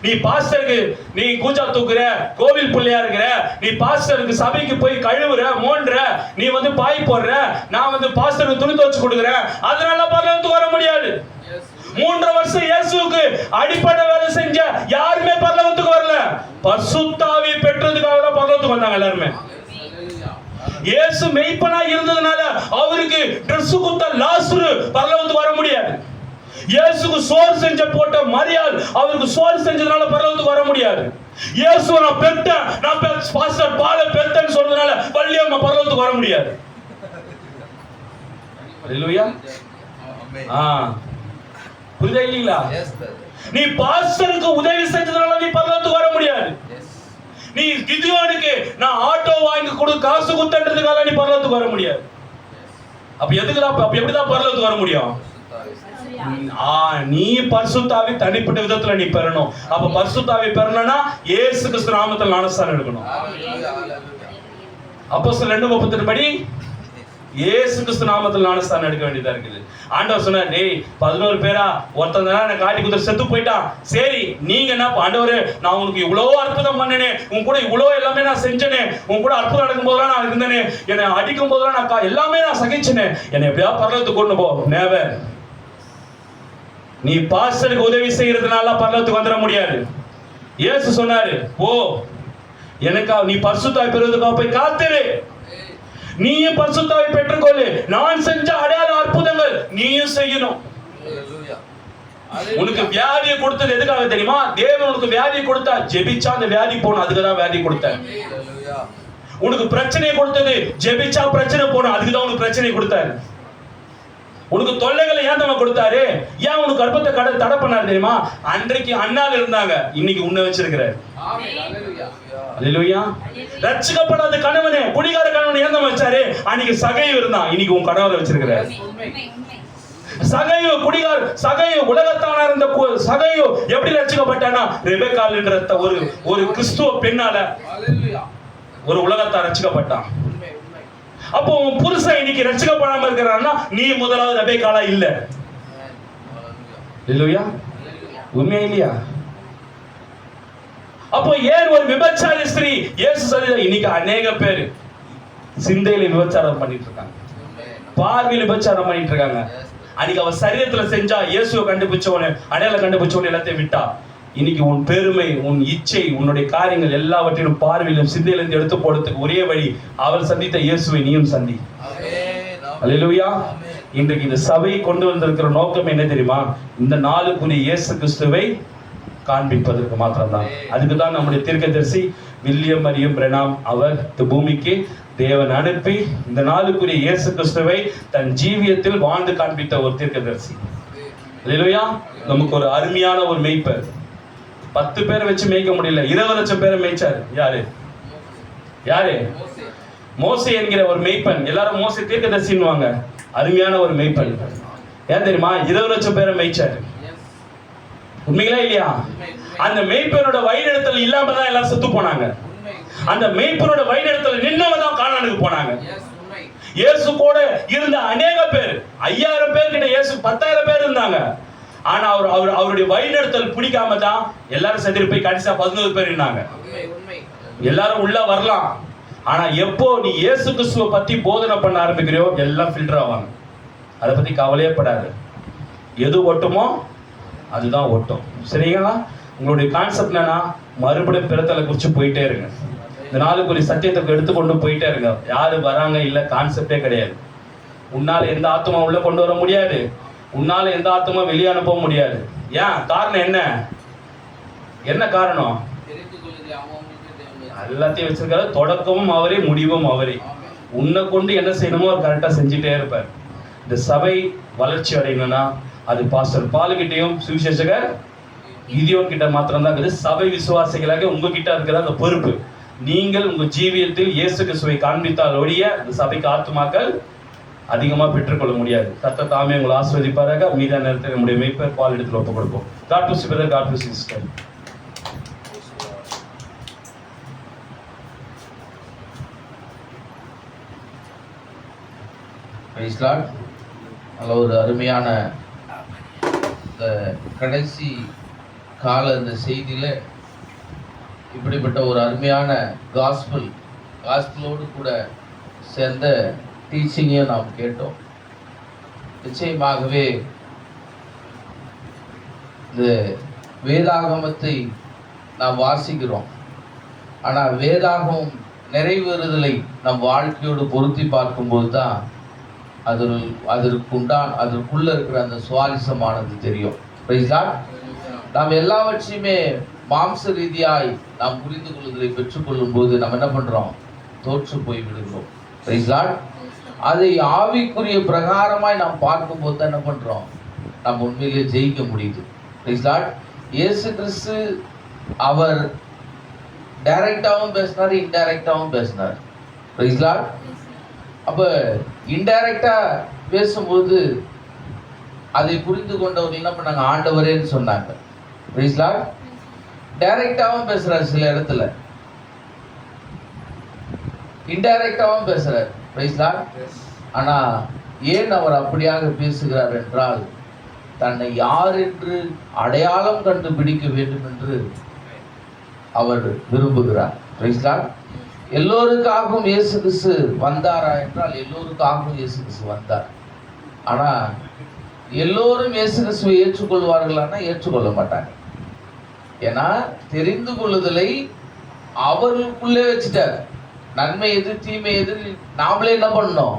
நீ பாஸ்டருக்கு நீ கூஜா தூக்குற, கோவில் பிள்ளையா இருக்கிற, நீ பாஸ்டருக்கு சபைக்கு போய் கழுவுற, மோன்ற, நீ வந்து பாய் போடுற, நான் வந்து பாஸ்டருக்கு துணி துவச்சு கொடுக்குறேன், அதனால பரலோகத்துக்கு வர முடியாது. 3 வருஷம் இயேசுவுக்கு அடிப்படை வேலை செஞ்ச யாருமே பரலோகத்துக்கு வரல, பரிசுத்தாவி பெற்றதுக்காக தான் பரலோகத்துக்கு வந்தாங்க எல்லாருமே. இயேசு மெய்ப்பனா இருந்ததுனால அவருக்கு Dress கொடுத்த லாசரு பரலோகத்துக்கு வர முடியாது. இயேசுக்கு சோறு செஞ்ச போட்ட மரியாள் அவருக்கு சோறு செஞ்சதுனால பரலோகத்துக்கு வர முடியாது. இயேசு நான் பெத்தேன், நான் பாஸ்டர் பால பெத்தேன்னு சொல்றதுனால வள்ளியம்மா பரலோகத்துக்கு வர முடியாது. அல்லேலூயா. புரியுதா இல்லீங்களா? நீ பாஸ்டருக்கு உதவி செஞ்சதுனால நீ பரலோகத்துக்கு வர முடியாது. நீ கிதியோனுக்கு நான் ஆட்டோ வாங்கி கொடு காசு குத்தன்றதுக்காக நீ பரலோகத்துக்கு வர முடியாது. அப்ப எதுக்குடா, அப்ப எப்படிதான் பரலோகத்துக்கு வர முடியும்? நீ பரிசுத்தாவி தனிப்பட்ட விதத்துல நீ பெறணும். அப்ப பரிசுத்தாவி பெறணும்னா இயேசு கிறிஸ்து நாமத்தில் ஞானஸ்நானம் எடுக்கணும். அப்போஸ்தலர் 2:38 படி இயேசு கிறிஸ்து நாமத்தில் ஞானஸ்தானம் எடுக்க வேண்டியதா இருக்குது. ஆண்டவர் சொன்னார், டேய் 11 பேரா ஒருத்தன் தானே என்னை காட்டி குதிரை செத்து போயிட்டான், சரி நீங்க என்ன ஆண்டவரே, நான் உனக்கு இவ்வளோ அற்புதம் பண்ணினே, உன் கூட இவ்வளோ எல்லாமே நான் செஞ்சனே, உன் கூட அற்புதம் நடக்கும் போதெல்லாம் நான் இருந்தேனே, என்னை அடிக்கும் போதெல்லாம் நான் எல்லாமே நான் சகிச்சனே, என்னை எப்படியாவது பரலோகத்துக்கு கொண்டு போ. நேவர், நீ பாஸ்டருக்கு உதவி செய்யறதுனால பரலோகத்துக்கு வந்துட முடியாது. இயேசு சொன்னாரு, போ, எனக்கா நீ பரிசுத்தாய் பெறுவதற்காக போய் காத்திரு, நீயும் பரிசுத்தாவை பெற்றுக்கொள்ளு, நான் செஞ்ச அடையாள அற்புதங்கள் நீயும் செய்யணும். உனக்கு வியாதியை கொடுத்தது எதுக்காக தெரியுமா? தேவன் உனக்கு வியாதியை கொடுத்தா ஜெபிச்சா அந்த வியாதி போகணும், அதுக்குதான் வியாதி கொடுத்தார். உனக்கு பிரச்சனையை கொடுத்தது ஜெபிச்சா பிரச்சனை போகணும், அதுக்குதான் உனக்கு பிரச்சனை கொடுத்தாரு. உனக்கு தொல்லைகளை ஏன் நம்ம கொடுத்தாரு? ஏன் உனக்கு கர்ப்பத்தை தடை பண்ணாரு தெரியுமா? அன்றைக்கு அண்ணால இருந்தாங்க, இன்னைக்கு உன்னை வச்சிருக்கிறார். அல்லேலூயா. ரட்சிக்கப்படாத கணவனே, குடிகார கணவனை ஏன் நம்ம வச்சாரு? அன்னைக்கு சகையு இருந்தான், இன்னைக்கு உன் கணவரை வச்சிருக்கிறார். சகையு குடிகார, சகையு உலகத்தான இருந்த சகையு எப்படி ரட்சிக்கப்பட்டானா? ரெபெக்காள் என்ற ஒரு கிறிஸ்துவ பெண்ணால ஒரு உலகத்தார் ரட்சிக்கப்பட்டான். அப்போ உன் புருஷன் இன்னைக்கு ரட்சிக்கப்படாம இருக்கிறான்னா நீ முதலாவது ரெபெக்காளா இல்ல. இல்லையா? உண்மையா இல்லையா? அப்போ ஏன் ஒரு விபச்சாரி ஸ்திரீ இயேசு சொல்ல, இன்னைக்கு அநேக பேர் சிந்தையில விபச்சாரம் பண்ணிட்டு இருக்காங்க, பார்வையில் விபச்சாரம் பண்ணிட்டு இருக்காங்க. அன்னைக்கு அவ சரீரத்துல செஞ்சா இயேசுவை கண்டுபிடிச்சவனே, அடையாளம் கண்டுபிடிச்சவனே எல்லாத்தையும் விட்டா. இன்னைக்கு உன் பெருமை, உன் இச்சை, உன்னுடைய காரியங்கள் எல்லாவற்றையும் பார்வையிலும் சிந்தையிலிருந்து எடுத்து போடுறதுக்கு ஒரே வழி, அவள் சந்தித்த இயேசுவை நீயும் சந்தி. அல்லேலூயா. இன்றைக்கு இந்த சபை கொண்டு வந்திருக்கிற நோக்கம் என்ன தெரியுமா? இந்த நாளுக்குரிய இயேசு கிறிஸ்துவை காண்பிப்பதற்கு மாத்திரம்தான். அதுக்கு தான் நம்முடைய தீர்க்கதரிசி வில்லியம் மரியம் பிரெனாம் அவர் இந்த பூமிக்கு தேவன் அனுப்பி இந்த நாளுக்குரிய இயேசு கிறிஸ்துவை தன் ஜீவியத்தில் வாழ்ந்து காண்பித்த ஒரு தீர்க்கதரிசி. அல்லேலூயா. நமக்கு ஒரு அருமையான ஒரு மேய்ப்பர், 10 பேரை வச்சு மேய்க்க முடியல, 20 லட்சம் பேரை மேய்ச்சாரு. யாரு? மோசே என்கிற ஒரு மேய்ப்பன். எல்லாரும் மோசே தீர்க்கதரிசின்னுவாங்க. அருமையான ஒரு மேய்ப்பன். ஏன் தெரியுமா? 20 லட்சம் பேரை மேய்ச்சாரு. உண்மைங்களா இல்லையா? அந்த மேய்ப்பனோட வழிநடத்தல் இல்லாம தான் எல்லாரும் செத்து போனாங்க. அந்த மேய்ப்பனோட வழிநடத்தல் நின்னவங்க தான் கானானுக்கு போனாங்க. இயேசு கூட இருந்த அநேக பேர், 5000 பேர் கிட்ட, இயேசு 10,000 பேர் இருந்தாங்க. ஆனா அவருடைய வழிநடத்தல் பிடிக்காம தான் எல்லாரும் செத்து போய் கடைசியா 11 பேர் இருந்தாங்க. எல்லாரும் உள்ள வரலாம், ஆனா எப்போ நீ இயேசு கிறிஸ்துவை பத்தி போதனை பண்ண ஆரம்பிக்கிறியோ எல்லாம் ஃபில்டர் ஆவாங்க. அதை பத்தி கவலையே படாது. எது ஒட்டுமோ அதுதான் ஒட்டும். சரிங்களா? உங்களுடைய கான்செப்ட் என்னன்னா, மறுபடியும் பிறத்தலை குறிச்சு போயிட்டே இருங்க. இந்த நாளுக்கு ஒரு சத்தியத்தை எடுத்துக்கொண்டு போயிட்டே இருங்க. யாரு வராங்க இல்ல கான்செப்டே கிடையாது. உன்னால எந்த ஆத்மா உள்ள கொண்டு வர முடியாது, உன்னால எந்த ஆத்மா வெளியே அனுப்ப முடியாது. ஏன்? காரணம் என்ன? என்ன காரணம்? எல்லாத்தையும் வச்சிருக்காரு. தொடக்கமும் அவரே, முடிவும் அவரே. உன்னை கொண்டு என்ன செய்யணுமோ அவர் கரெக்டா செஞ்சுட்டே இருப்பார். இந்த சபை வளர்ச்சி அடையணும்னா அது பாஸ்டர் பாலுகிட்டையும் சுவிசேஷகர் கிதியோன் கிட்ட மாத்திரம் தான் இருக்குது. சபை விசுவாசிகளாக உங்ககிட்ட இருக்கிற அந்த பொறுப்பு. நீங்கள் உங்க ஜீவியத்தில் இயேசு கிறிஸ்துவை காண்பித்தால் ஒழிய இந்த சபைக்கு ஆத்துமாக்கள் அதிகமா பெற்றுக்கொள்ள முடியாது. கர்த்தர் தாமே உங்களை ஆசீர்வதிப்பாராக. மீதான நேரத்தில் நம்முடைய மேய்ப்பர் பால் இடத்துல ஒப்புக் கொடுப்போம். God bless you brother, God bless you sister. Praise Lord. நல்ல ஒரு அருமையான இந்த கடைசி கால இந்த செய்தியில் இப்படிப்பட்ட ஒரு அருமையான காஸ்பிளோடு கூட சேர்ந்த டீச்சிங்கையும் நாம் கேட்டோம். நிச்சயமாகவே இந்த வேதாகமத்தை நாம் வாசிக்கிறோம், ஆனால் வேதாகமம் நிறைவேறுதலை நம் வாழ்க்கையோடு பொருத்தி பார்க்கும்போது தான் அதற்குள்ள இருக்கிற அந்த சுவாரஸ்யமானது தெரியும். நாம் எல்லாவற்றையுமே மாம்ச ரீதியாய் நாம் புரிந்து கொள்வதை பெற்றுக்கொள்ளும் போது நம்ம என்ன பண்றோம்? தோற்று போய் விடுகிறோம். அதை ஆவிக்குரிய பிரகாரமாய் நாம் பார்க்கும்போது தான் என்ன பண்றோம்? நாம் உண்மையிலேயே ஜெயிக்க முடியுது. இயேசு கிறிஸ்து அவர் டைரக்டாவும் பேசினார், இன்டைரக்டாவும் பேசினார். அப்ப இன்டைரக்டா பேசும்போது அதை புரிந்து கொண்டவர்கள் என்ன பண்ணாங்க? ஆண்டவரேன்னு சொன்னாங்க. டைரக்டாவும் பேசுறாரு, சில இடத்துல இன்டைரக்டாவும் பேசுறாரு. ஆனா ஏன் அவர் அப்படியாக பேசுகிறார் என்றால், தன்னை யார் என்று அடையாளம் கண்டுபிடிக்க வேண்டும் என்று அவர் விரும்புகிறார். Praise God. எல்லோருக்காகவும் இயேசு கிறிஸ்து வந்தாரா என்றால், எல்லோருக்காகவும் இயேசு கிறிஸ்து வந்தார். ஆனா எல்லோரும் இயேசு கிறிஸ்துவை ஏற்றுக்கொள்வார்களானா ஏற்றுக்கொள்ள மாட்டாங்க. ஏன்னா தெரிந்து கொள்ளுதலை அவர்களுக்குள்ளே வச்சுட்டார். நன்மை எது தீமை எது நாமளே என்ன பண்ணோம்,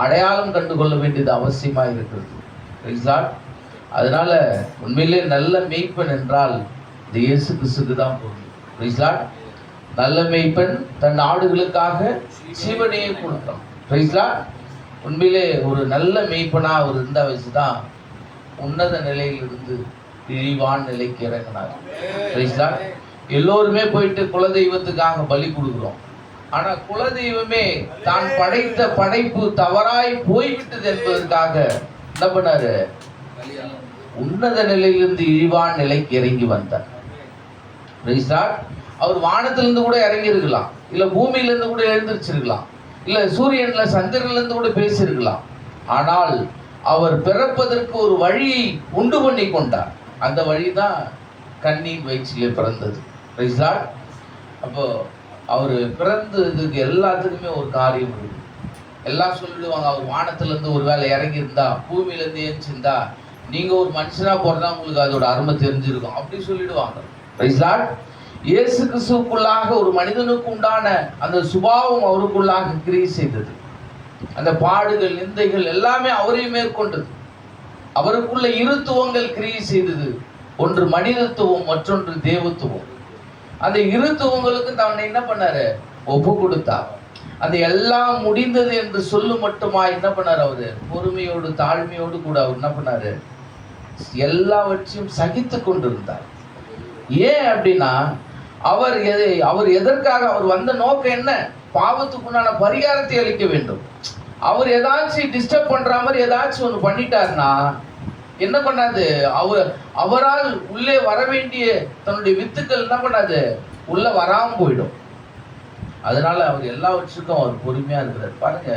அடையாளம் கண்டு கொள்ள வேண்டியது அவசியமா இருக்கிறது. Praise God. அதனால உண்மையிலே நல்ல மேய்ப்பன் என்றால் இந்த இயேசு கிறிஸ்துக்கு தான் பொருள். Praise God. நல்ல மேய்ப்பன் தன் ஆடுகளுக்காக ஜீவனையே கொடுத்தான். Praise God. உண்மையிலே ஒரு நல்ல மேய்ப்பனா அவர் இருந்த வச்சுதான் உன்னத நிலையிலிருந்து இழிவான நிலைக்கு இறங்கினார். Praise God. எல்லோருமே போயிட்டு குலதெய்வத்துக்காக பலி கொடுக்குறோம். ஆனா குலதெய்வமே தான் படைத்த படைப்பு தவறாய் போய்விட்டது என்பதற்காக என்ன பண்ணாரு, உன்னத நிலையிலிருந்து இழிவான நிலைக்கு இறங்கி வந்தார். Praise God. அவர் வானத்திலிருந்து கூட இறங்கி இருக்கலாம், இல்ல பூமியிலிருந்து கூட எழுந்திருச்சிருக்கலாம், இல்ல சூரியன்ல சந்திரன்ல இருந்து கூட பேசியிருக்கலாம். ஆனால் அவர் பிறப்பதற்கு ஒரு வழியை உண்டு பண்ணி கொண்டார். அந்த வழிதான் கன்னியின் வயிற்றிலே பிறந்தது. Praise God. அப்போ அவர் பிறந்ததுக்கு எல்லாத்துக்குமே ஒரு காரியம் இருக்கு. எல்லாம் சொல்லிடுவாங்க, அவர் வானத்திலிருந்து ஒரு வேளை இறங்கி இருந்தா, பூமியிலிருந்து ஏஞ்சிருந்தா, நீங்க ஒரு மனுஷனா போறதா உங்களுக்கு அதோட அருமை தெரிஞ்சிருக்கும் அப்படி சொல்லிடுவாங்க. Praise God. இயேசு கிறிஸ்துவுக்குள்ளாக ஒரு மனிதனுக்கு உண்டான அந்த சுபாவம் அவருக்குள்ளாக கிரியை செய்தது. அந்த பாடுகள் நிந்தைகள் எல்லாமே அவரை மேற்கொண்டது. அவருக்குள்ள இருத்துவங்கள் கிரியை செய்தது. ஒன்று மனிதத்துவம், மற்றொன்று தேவத்துவம். அந்த இருத்துவங்களுக்கு தன்னை என்ன பண்ணாரு, ஒப்பு கொடுத்தார். அந்த எல்லாம் முடிந்தது என்று சொல்லு மட்டுமா என்ன பண்ணாரு, அவரு பொறுமையோடு தாழ்மையோடு கூட அவர் என்ன பண்ணாரு, எல்லாவற்றையும் சகித்து கொண்டிருந்தார். ஏன் அப்படின்னா அவர் எதற்காக அவர் வந்த நோக்கம் என்ன, பாவத்துக்குண்டான பரிகாரத்தை அளிக்க வேண்டும். அவர் ஏதாச்சும் டிஸ்டர்ப் பண்ற மாதிரி ஏதாச்சும் ஒன்று பண்ணிட்டாருன்னா என்ன பண்ணாது, அவரால் உள்ளே வர வேண்டிய தன்னுடைய வித்துக்கள் என்ன பண்ணாது, உள்ள வராம போயிடும். அதனால அவர் எல்லாவற்றுக்கும் அவர் பொறுமையா இருக்கிறார். பாருங்க,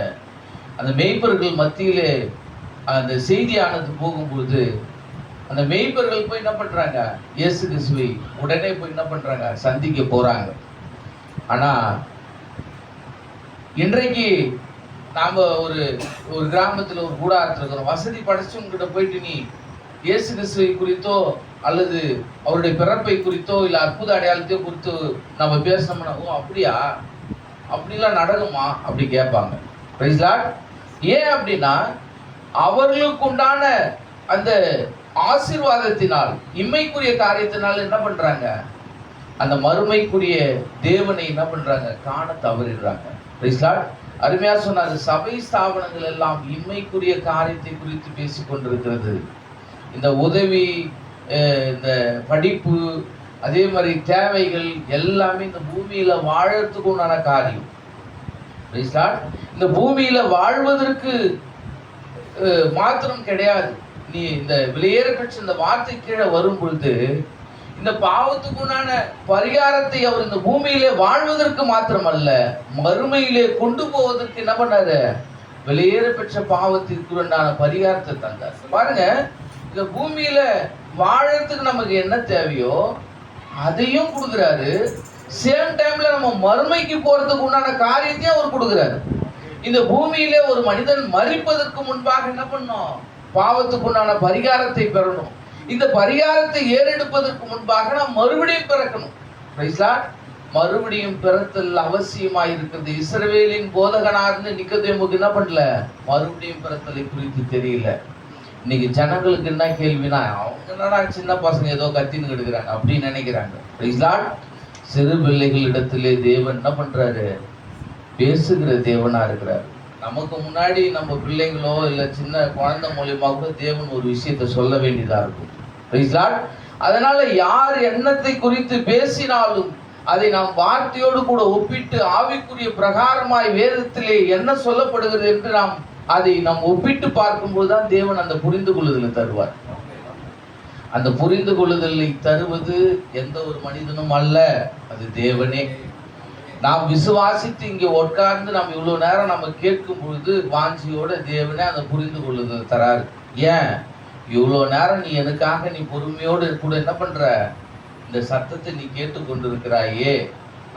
அந்த மேய்ப்பர்கள் மத்தியிலே அந்த செய்தியானது போகும்போது அந்த மேய்ப்பர்கள் போய் என்ன பண்றாங்க, இயேசு கிறிஸ்துவை உடனே போய் என்ன பண்றாங்க, சந்திக்க போறாங்க. ஆனா இன்றைக்கு நாம ஒரு கிராமத்துல ஒரு கூடாரத்துல இருக்கிறோம், வசதி படைச்சவங்க கிட்ட போயிட்டு நீ இயேசு கிறிஸ்துவை குறித்தோ அல்லது அவருடைய பிறப்பை குறித்தோ இல்ல அற்புத அடையாளத்தையோ குறித்து நம்ம பேசணும்னா, ஓ அப்படியா, அப்படிலாம் நடக்குமா அப்படி கேட்பாங்க. Praise God. ஏன் அப்படின்னா அவர்களுக்கு உண்டான அந்த ஆசீர்வாதத்தினால், இம்மைக்குரிய காரியத்தினால் என்ன பண்றாங்க, அந்த மறுமைக்குரிய தேவனை என்ன பண்றாங்க, காண தவறிடுறாங்க. Praise God. அருமையா சொன்னாரு, சபை ஸ்தாபனங்கள் எல்லாம் இம்மைக்குரிய காரியத்தை குறித்து பேசிக் கொண்டிருக்கிறது. இந்த உதவி, இந்த படிப்பு, அதே மாதிரி தேவைகள் எல்லாமே இந்த பூமியில வாழறதுக்கு உண்டான காரியம். Praise God. இந்த பூமியில வாழ்வதற்கு மாத்திரம் கிடையாது. நீ இந்த வெளியேற பெற்ற இந்த வார்த்தை கீழே வரும் பொழுது இந்த பாவத்துக்குண்டான பரிகாரத்தை அவர் இந்த பூமியிலே வாழ்வதற்கு மாத்திரமல்ல, மறுமையிலே கொண்டு போவதற்கு என்ன பண்ணாரு, வெளியேற பெற்ற பாவத்திற்கு உண்டான பரிகாரத்தை தந்தார். பாருங்க, இந்த பூமியில வாழறதுக்கு நமக்கு என்ன தேவையோ அதையும் கொடுக்குறாரு. சேம் டைம்ல நம்ம மறுமைக்கு போறதுக்கு உண்டான காரியத்தையும் அவர் கொடுக்குறாரு. இந்த பூமியிலே ஒரு மனிதன் மரிப்பதற்கு முன்பாக என்ன பண்ணணும், பாவத்துக்கு உண்டான பரிகாரத்தை பெறணும். இந்த பரிகாரத்தை ஏறெடுப்பதற்கு முன்பாக நாம் மறுபடியும் பிறக்கணும். Praise God. மறுபடியும் பிறத்தல் அவசியமாய் இருக்கிறது. இஸ்ரவேலின் போதகனார்னு நிக்கோதேமுக்கு என்ன பண்ணல, மறுபடியும் பிறத்தலை குறித்து தெரியல. இன்னைக்கு ஜனங்களுக்கு என்ன கேள்வினா, அவங்க என்னடா சின்ன பசங்க ஏதோ கத்தின்னு எடுக்கிறாங்க அப்படின்னு நினைக்கிறாங்க. Praise God. சிறு பிள்ளைகள் இடத்திலே தேவன் என்ன பண்றாரு, பேசுகிற தேவனா இருக்கிறார். நமக்கு முன்னாடி நம்ம பிள்ளைங்களோ இல்ல சின்ன குழந்தை மூலியமா கூட தேவன் ஒரு விஷயத்தை சொல்ல வேண்டியதா இருக்கும். Praise God. அதனால யார் எண்ணத்தை குறித்து பேசினாலும் அதை நாம் வார்த்தையோடு கூட ஒப்பிட்டு ஆவிக்குரிய பிரகாரமாய் வேதத்திலே என்ன சொல்லப்படுகிறது என்று அதை நாம் ஒப்பிட்டு பார்க்கும்போது தான் தேவன் அந்த புரிந்து கொள்ளுதலை தருவார். அந்த புரிந்து கொள்ளுதலை தருவது எந்த ஒரு மனிதனும் அல்ல, அது தேவனே. நாம் விசுவாசித்து இங்கே உட்கார்ந்து நம்ம இவ்வளவு நேரம் நம்ம கேட்கும் பொழுது வாஞ்சியோட தேவனே அதை புரிந்து கொள்ளுதல் தராரு. ஏன் இவ்வளோ நேரம் நீ எனக்காக நீ பொறுமையோடு கூட என்ன பண்ற, இந்த சத்தத்தை நீ கேட்டுக்கொண்டிருக்கிறாயே,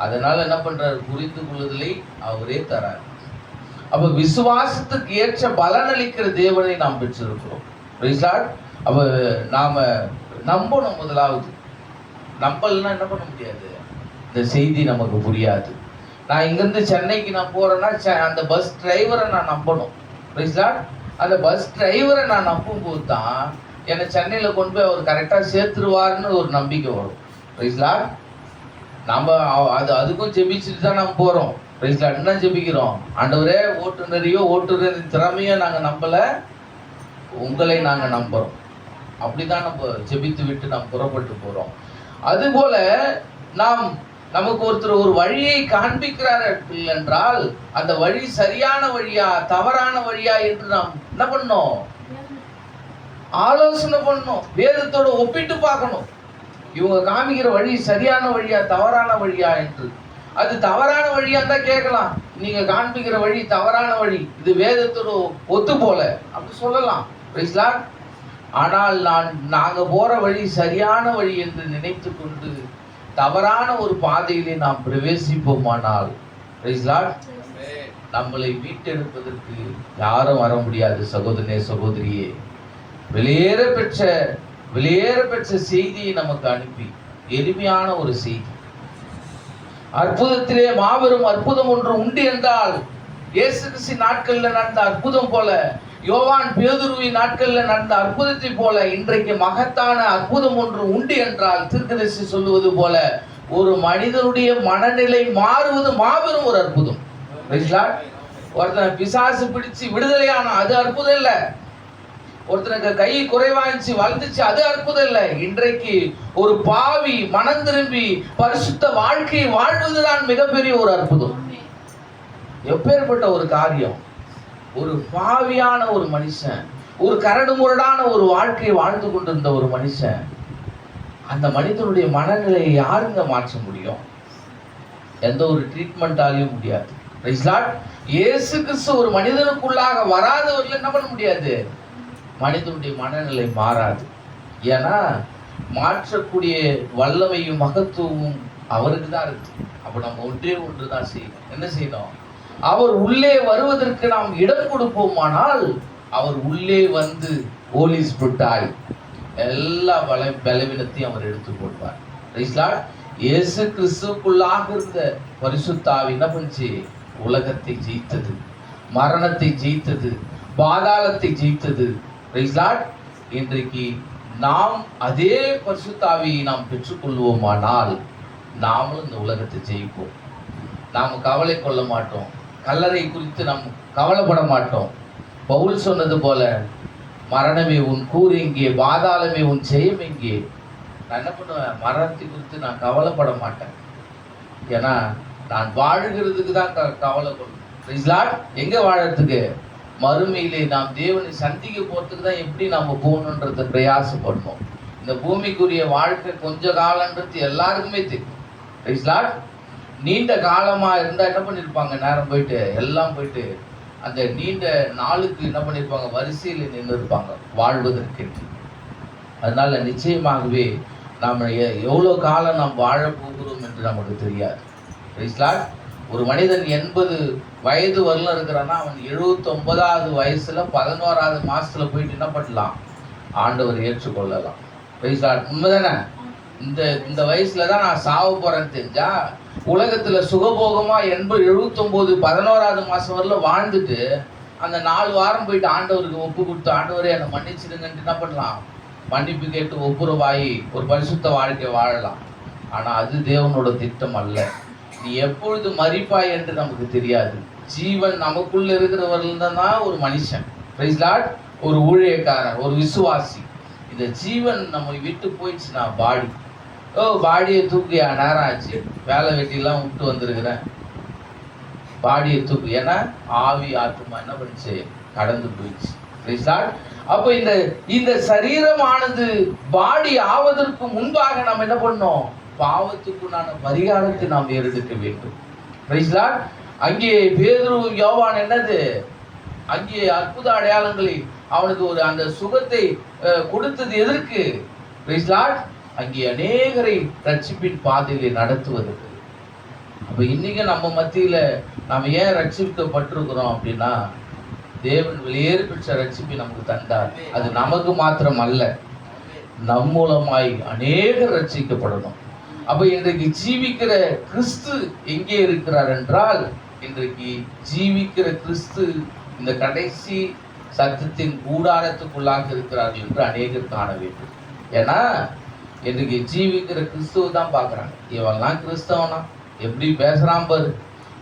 அதனால என்ன பண்றாரு, புரிந்து கொள்ளுதலை அவரே தரார். அப்ப விசுவாசத்துக்கு ஏற்ற பலனளிக்கிற தேவனை நாம் பெற்றிருக்கிறோம். அப்ப நாம நம்பணும். முதலாவது நம்பலன்னா என்ன பண்ண முடியாது, இந்த செய்தி நமக்கு புரியாது. நான் இங்கிருந்து சென்னைக்கு நான் போறேன்னா அந்த பஸ் டிரைவரை நான் நம்பணும். அந்த பஸ் டிரைவரை நான் நம்பும் போது தான் என்னை சென்னையில் கொண்டு போய் அவர் கரெக்டாக சேர்த்துருவாருன்னு ஒரு நம்பிக்கை வரும். நம்ம அதுக்கும் ஜெபிச்சுட்டு தான் நம்ம போகிறோம். என்ன ஜெபிக்கிறோம், ஆண்டவரே ஓட்டுநரையோ ஓட்டுநரின் திறமையோ நாங்கள் நம்பலை, உங்களை நாங்கள் நம்புகிறோம். அப்படிதான் நம்ம ஜெபித்து விட்டு நாம் புறப்பட்டு போகிறோம். அதுபோல நமக்கு ஒருத்தர் ஒரு வழியை காண்பிக்கிறார் என்றால் அந்த வழி சரியான வழியா தவறான வழியா என்று நாம் என்ன பண்ணோம், ஆலோசனை பண்ணணும். வேதத்தோட ஒப்பிட்டு பார்க்கணும். இவங்க காமிக்கிற வழி சரியான வழியா தவறான வழியா என்று. அது தவறான வழியா தான் கேட்கலாம், நீங்க காண்பிக்கிற வழி தவறான வழி, இது வேதத்தோட ஒத்து போல அப்படி சொல்லலாம். ஆனால் நாங்க போற வழி சரியான வழி என்று நினைத்து கொண்டு தவறான ஒரு பாதையிலே நாம் பிரவேசிப்போமானால் நம்மளை மீட்டெடுப்பதற்கு யாரும் வர முடியாது. சகோதரனே சகோதரியே, வெளியேற பெற்ற செய்தியை நமக்கு அனுப்பி எளிமையான ஒரு செய்தி, அற்புதத்திலே மாபெரும் அற்புதம் ஒன்று உண்டு என்றால் இயேசு கிறிஸ்து நாட்கள்ல நடந்த அற்புதம் போல, யோவான் பேதுருவின் நாட்கள்ல நடந்த அற்புதத்தை போல இன்றைக்கு மகத்தான அற்புதம் ஒன்று உண்டு என்றால் தீர்க்கதரிசி சொல்லுவது போல ஒரு மனிதனுடைய மனநிலை மாறுவது மாபெரும் ஒரு அற்புதம். ஒருத்தனை பிசாசு பிடிச்சு விடுதலையான அது அற்புதம் இல்ல, ஒருத்தனுக்கு கை குறைவாயிச்சு வளர்ந்துச்சு அது அற்புதம் இல்ல. இன்றைக்கு ஒரு பாவி மனம் திரும்பி பரிசுத்த வாழ்க்கையை வாழ்வதுதான் மிகப்பெரிய ஒரு அற்புதம். எப்பேற்பட்ட ஒரு காரியம், ஒரு பாவியான ஒரு மனுஷன், ஒரு கரடு முரடான ஒரு வாழ்க்கையை வாழ்ந்து கொண்டிருந்த ஒரு மனுஷன், அந்த மனிதனுடைய மனநிலையை யாருங்க மாற்ற முடியும்? எந்த ஒரு ட்ரீட்மெண்டாலையும் முடியாது. இயேசு கிறிஸ்து ஒரு மனிதனுக்குள்ளாக வராதவர்கள் என்ன பண்ண முடியாது, மனிதனுடைய மனநிலை மாறாது. ஏன்னா மாற்றக்கூடிய வல்லமையும் மகத்துவமும் அவருக்கு தான் இருக்கு. அப்ப நம்ம ஒன்றுதான் செய்யணும். என்ன செய்யணும், அவர் உள்ளே வருவதற்கு நாம் இடம் கொடுப்போமானால் அவர் உள்ளே வந்து ஹோலி ஸ்பிரிட்டாய் எல்லா பலவீனத்தையும் அவர் எடுத்து போடுவார். இயேசு கிறிஸ்துக்குள்ளாக இருந்த பரிசுத்தாவி என்ன பண்ணுச்சு, உலகத்தை ஜெயித்தது, மரணத்தை ஜெயித்தது, பாதாளத்தை ஜெயித்தது. இன்றைக்கு நாம் அதே பரிசுத்தாவியை நாம் பெற்றுக்கொள்வோமானால் நாமளும் இந்த உலகத்தை ஜெயிப்போம். நாம் கவலை கொள்ள மாட்டோம், கல்லறை குறித்து நாம் கவலைப்பட மாட்டோம். பவுல் சொன்னது போல, மரணமே உன் கூறு எங்கே, பாதாளமே உன் ஜெயம் எங்கே. நான் என்ன பண்ணுவேன், மரணத்தை குறித்து நான் கவலைப்பட மாட்டேன். ஏன்னா நான் வாழுகிறதுக்கு தான் கவலை கொள்ளும். எங்க வாழறதுக்கு, மறுமையிலே நாம் தேவனை சந்திக்க போறதுக்கு தான் எப்படி நம்ம போகணுன்றத பிரயாசப்படணும். இந்த பூமிக்குரிய வாழ்க்கை கொஞ்ச காலன்றது எல்லாருக்குமே தெரியும். நீண்ட காலமா இருந்தா என்ன பண்ணிருப்பாங்க, நேரம் போயிட்டு எல்லாம் போயிட்டு அந்த நீண்ட நாளுக்கு என்ன பண்ணிருப்பாங்க, வரிசையில் நின்று இருப்பாங்க வாழ்வதற்கு. அதனால நிச்சயமாகவே நாம் எவ்வளோ காலம் நாம் வாழ போகிறோம் என்று நமக்கு தெரியாது. ஒரு மனிதன் 80 வயது வரல இருக்கிறான்னா அவன் 79வது வயசுல 11வது மாசத்துல போயிட்டு என்ன பண்ணலாம், ஆண்டவர் ஏற்றுக்கொள்ளலாம். உண்மைதானே? இந்த வயசுல தான் நான் சாவ போறேன்னு தெரிஞ்சா உலகத்துல சுகபோகமா 79 11வது மாசம் வரல வாழ்ந்துட்டு அந்த 4 வாரம் போயிட்டு ஆண்டவருக்கு ஒப்பு கொடுத்து, ஆண்டவரே என்னை மன்னிச்சிடுங்கன்ட்டு என்ன பண்ணலாம், மன்னிப்பு கேட்டு ஒப்புரவாயி ஒரு பரிசுத்த வாழ்க்கை வாழலாம். ஆனா அது தேவனோட திட்டம் அல்ல. நீ எப்பொழுது மரிப்பாய் என்று நமக்கு தெரியாது. ஜீவன் நமக்குள்ள இருக்கிறவர்கள் தான் ஒரு மனுஷன், ஒரு ஊழியக்காரன், ஒரு விசுவாசி. இந்த ஜீவன் நம்ம விட்டு போயிடுச்சுன்னா பாடியை தூக்கியா, நேரம் ஆச்சு, வேலை வெட்டிலாம் விட்டு வந்திருக்கிறேன், பாடியை தூக்கு. ஏன்னா ஆவி ஆத்மா என்ன பண்ணிச்சு, கடந்து போயிடுச்சு. அப்ப இந்த சரீரமானது பாடி ஆவதற்கு முன்பாக நாம் என்ன பண்ணோம், பாவத்துக்குண்டான பரிகாரத்தை நாம் ஏறெடுக்க வேண்டும். Praise Lord. அங்கே பேதுரு யோவான் என்னது, அங்கே அற்புத அடையாளங்களை அவனுக்கு ஒரு அந்த சுகத்தை கொடுத்தது எதற்கு? Praise Lord. அங்கே அநேகரை ரட்சிப்பின் பாதையிலே நடத்துவதற்கு. அப்ப இன்னைக்கு நம்ம மத்தியில நாம் ஏன் ரட்சிக்கப்பட்டிருக்கிறோம் அப்படின்னா, தேவன் வெளியேறி பெற்ற ரட்சிப்பை நமக்கு தந்தார். அது நமக்கு மாத்திரம் அல்ல, நம் மூலமாய் அநேகர் ரட்சிக்கப்படணும். அப்ப இன்றைக்கு ஜீவிக்கிற கிறிஸ்து எங்கே இருக்கிறார் என்றால், இன்றைக்கு ஜீவிக்கிற கிறிஸ்து இந்த கடைசி சத்தத்தின் கூடாரத்துக்குள்ளாக இருக்கிறார்கள் என்று அநேகர் காண வேண்டும். ஏன்னா இன்றைக்கு ஜீவிக்கிற கிறிஸ்துவ தான் பார்க்குறாங்க. இவெல்லாம் கிறிஸ்தவனா, எப்படி பேசுறான் பாரு,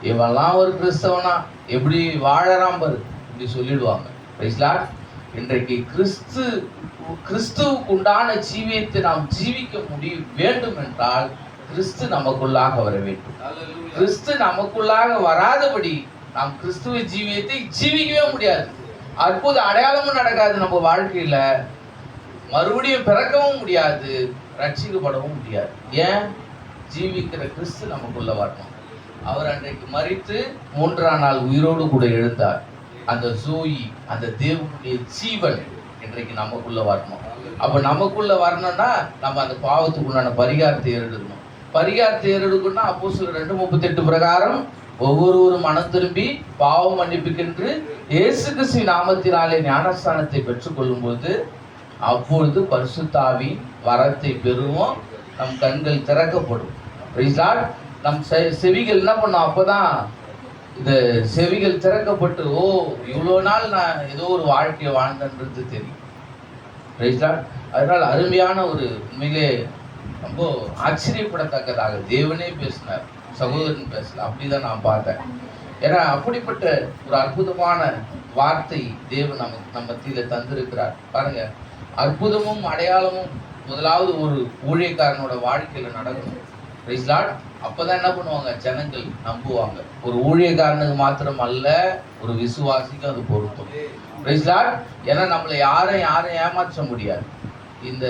இவெல்லாம் ஒரு கிறிஸ்தவனா, எப்படி வாழறான் பாரு, இப்படி சொல்லிடுவாங்க. Praise Lord. இன்றைக்கு கிறிஸ்துவுக்கு உண்டான ஜீவியத்தை நாம் ஜீவிக்க வேண்டும் என்றால் கிறிஸ்து நமக்குள்ளாக வர வேண்டும். கிறிஸ்து நமக்குள்ளாக வராதபடி நாம் கிறிஸ்துவ ஜீவியத்தை ஜீவிக்கவே முடியாது. அற்புத அடையாளமும் நடக்காது நம்ம வாழ்க்கையில, மறுபடியும் பிறக்கவும் முடியாது, ரட்சிக்கப்படவும் முடியாது. ஏன்? ஜீவிக்கிற கிறிஸ்து நமக்குள்ள வரணும். அவர் அன்றைக்கு மரித்து 3ஆம் நாள் உயிரோடு கூட எழுந்தார். அந்த ஜோயி, அந்த தேவனுடைய ஜீவன் இன்றைக்கு நமக்குள்ள வரணும். அப்ப நமக்குள்ள வரணும்னா நம்ம அந்த பாவத்துக்கு உண்டான பரிகாரத்தை ஏறெடுக்கணும். பரிகாரத்தை ஏறெடுக்கணும்னா அப்போஸ்தலர் 2:38 பிரகாரம் ஒவ்வொருவரும் மனம் திரும்பி பாவம் மன்னிப்புக்கென்று இயேசு கிறிஸ்து நாமத்தினாலே ஞானஸ்தானத்தை பெற்றுக்கொள்ளும் போது அப்பொழுது பரிசுத்த ஆவியின் வரத்தை பெறுவோம். நம் கண்கள் திறக்கப்படும். Praise Lord. நம் செவிகள் என்ன பண்ணும்? அப்பதான் இந்த செவிகள் திறக்கப்பட்டு, ஓ இவ்வளோ நாள் நான் ஏதோ ஒரு வாழ்க்கையை வாழ்ந்தன்றது தெரியும். Praise Lord. அதனால அருமையான ஒரு உண்மையிலே ரொம்ப ஆச்சரியப்படத்தக்கதாக தேவனே பேசினார், சகோதரன் பேசல. அப்படிதான் நான் பார்த்தேன். ஏன்னா அப்படிப்பட்ட ஒரு அற்புதமான வார்த்தை தேவன் நம்ம மத்தியில தந்திருக்கிறார். பாருங்க, அற்புதமும் அடையாளமும் முதலாவது ஒரு ஊழியக்காரனோட வாழ்க்கையில நடக்கும். Praise Lord. அப்பதான் என்ன பண்ணுவாங்க? ஜனங்கள் நம்புவாங்க. ஒரு ஊழியக்காரனுக்கு மாத்திரம் அல்ல, ஒரு விசுவாசிக்கு அது பொருத்தம். Praise Lord. ஏன்னா நம்மளை யாரும் ஏமாற்ற முடியாது. இந்த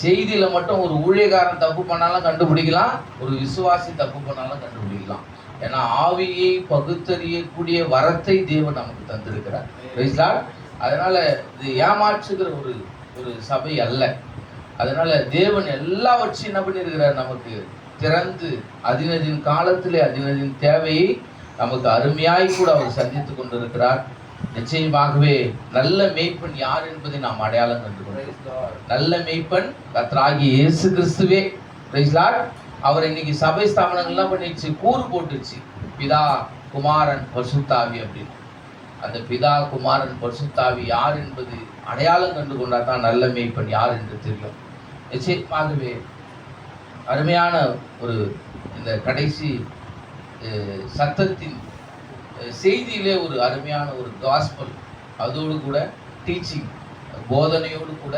செய்தியில மட்டும் ஒரு ஊழியக்காரன் தப்பு பண்ணாலும் கண்டுபிடிக்கலாம், ஒரு விசுவாசி தப்பு பண்ணாலும் கண்டுபிடிக்கலாம். ஏன்னா ஆவியை பகுத்தறியக்கூடிய வரத்தை தேவன் நமக்கு தந்திருக்கிறார். Praise Lord. அதனால இது ஏமாற்றுகிற ஒரு சபை அல்ல. அதனால தேவன் எல்லாவற்றையும் என்ன பண்ணியிருக்கிறார்? நமக்கு திறந்து அதினதின் காலத்திலே அதினதின் தேவையை நமக்கு அருமையாய் கூட அவர் சந்தித்துக் கொண்டிருக்கிறார். நிச்சயமாகவே நல்ல மேய்ப்பன் யார் என்பதை நாம் அடையாளம் கண்டுகொண்டோம். நல்ல மேய்ப்பன் கர்த்தராகிய இயேசு கிறிஸ்துவே. Price Lord. அவர் இன்னைக்கு சபை ஸ்தாபனங்கள்லாம் பண்ணிடுச்சு, கூறு போட்டுச்சு, பிதா குமாரன் பரிசுத்தாவி அப்படின்னு. அந்த பிதா குமாரன் பரிசுத்தாவி யார் என்பது அடையாளம் கண்டு கொண்டா தான் நல்ல மேய்ப்பன் யார் என்று தெரியும். நிச்சயமாகவே அருமையான ஒரு இந்த கடைசி சத்தத்தின் செய்தியிலே ஒரு அருமையான ஒரு காஸ்பல், அதோடு கூட டீச்சிங், போதனையோடு கூட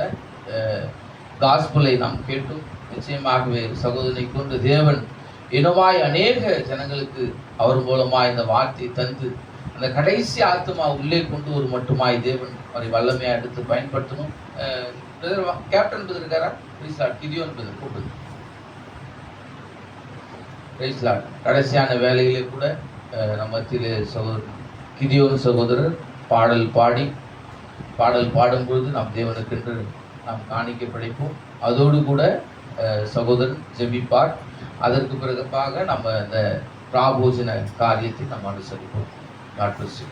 காஸ்பலை நாம் கேட்டோம். நிச்சயமாகவே சகோதரனை கொண்டு தேவன் இனமாய் அநேக ஜனங்களுக்கு அவர் மூலமாய் இந்த வார்த்தையை தந்து அந்த கடைசி ஆத்மா உள்ளே கொண்டு ஒரு மட்டுமாய் தேவன் அவரை வல்லமையா எடுத்து பயன்படுத்தணும். கேப்டன் பதில் இருக்காரா? Price Lord. கிதியோன் பதில் கூப்பிடுது. Praise Lord. கடைசியான வேலையிலே கூட நம்ம மத்தியிலே சகோதரர் கிதியோன் சகோதரர் பாடல் பாடும்பொழுது நாம் தேவனுக்கென்று நாம் காணிக்கை படைப்போம். அதோடு கூட சகோதரன் ஜெபிப்பார். அதற்கு பிறகாக நம்ம இந்த பிராபோஜன காரியத்தை நம்ம அனுசரிப்போம். God bless you.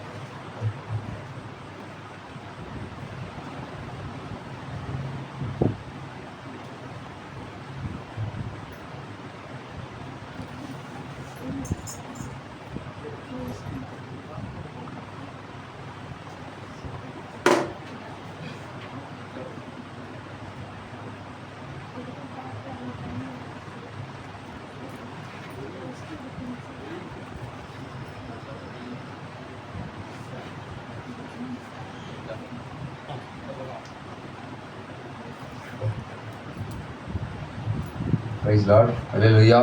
Praise Lord. Hallelujah.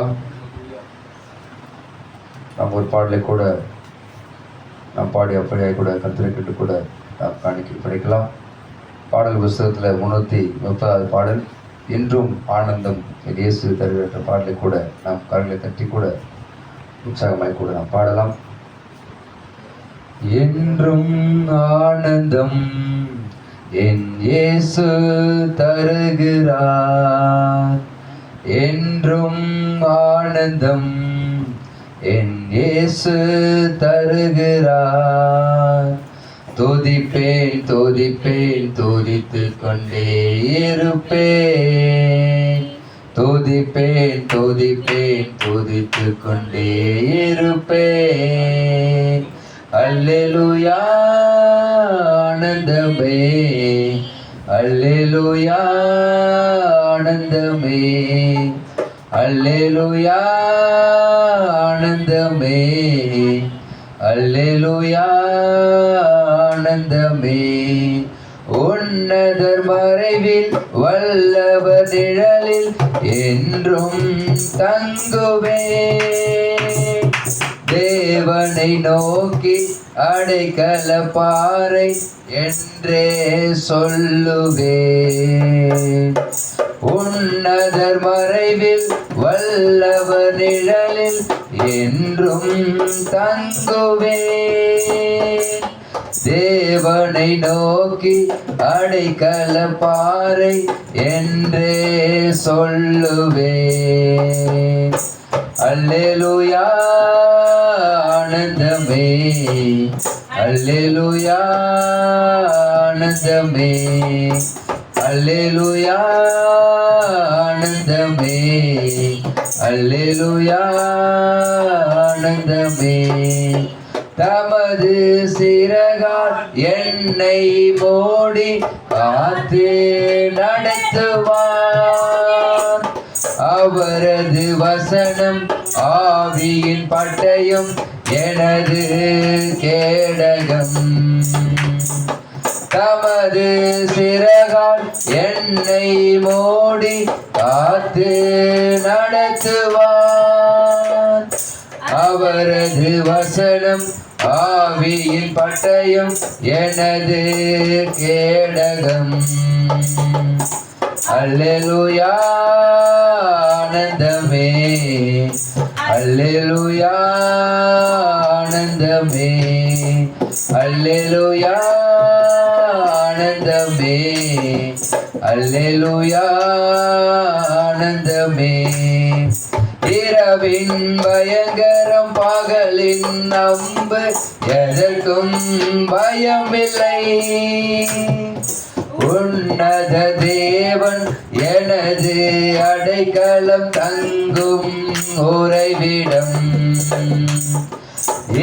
நாம் ஒரு பாடலை கூட நாம் பாடி அப்படியே கூட கர்த்தருக்கு கூட நாம் காணிக்கை படைக்கலாம். பாடல் புஸ்தகத்தில் 330வது பாடல், என்றும் ஆனந்தம் இயேசு தருகிற பாடலை கூட நாம் கரங்களை தட்டி கூட உற்சாகமாய் கூட நாம் பாடலாம். என்றும் ஆனந்தம் என் இயேசு தருகிறார், என்றும் ஆனந்தம் என் இயேசு தருகிறார். துதிப்பேன் துதிப்பேன் துதித்து கொண்டே இருப்பேன், துதிப்பேன் துதிப்பேன் துதித்து கொண்டே இருப்பேன். அல்லேலூயா ஆனந்தமே, அல்லேலூயா ஆனந்தமே, அல்லேலூயா ஆனந்தமே, அல்லேலூயா ஆனந்தமே. உன்னதர் மறைவில் வல்லவர் நிழலில் என்றும் தங்குவேன். தேவனை நோக்கி அடைக்கல பாறை என்றே சொல்லுவேன். உன்னதர் மறைவில் வல்லவர் நிழலில் என்றும் தங்குவேன். தேவனை நோக்கி அடைக்கல பாறை என்றே சொல்லுவேன். அல்லேலூயா ஆனந்தமே, அல்லேலூயா ஆனந்தமே, அல்லேலூயா ஆனந்தமே, அல்லேலூயா ஆனந்தமே. தமது சிறகால் என்னை மூடி காத்து நடத்துவார். அவரது வசனம் ஆவியின் பட்டயம் எனது கேடகம். தமது சிறகால் என்னை மூடி காத்து நடத்துவார். அவரது வசனம் ஆவியின் பட்டயம் எனது கேடகம். அல்லேலூயா ஆனந்தமே, அல்லேலூயா ஆனந்தமே, அல்லேலூயா ஆனந்தமே, அல்லேலூயா ஆனந்தமே. இரவின் பயங்கரம் பகலின் அம்பு எதற்கும் பயமில்லை. உன்னத தேவன் எனது அடைக்கலம் தங்கும் உறைவிடம்.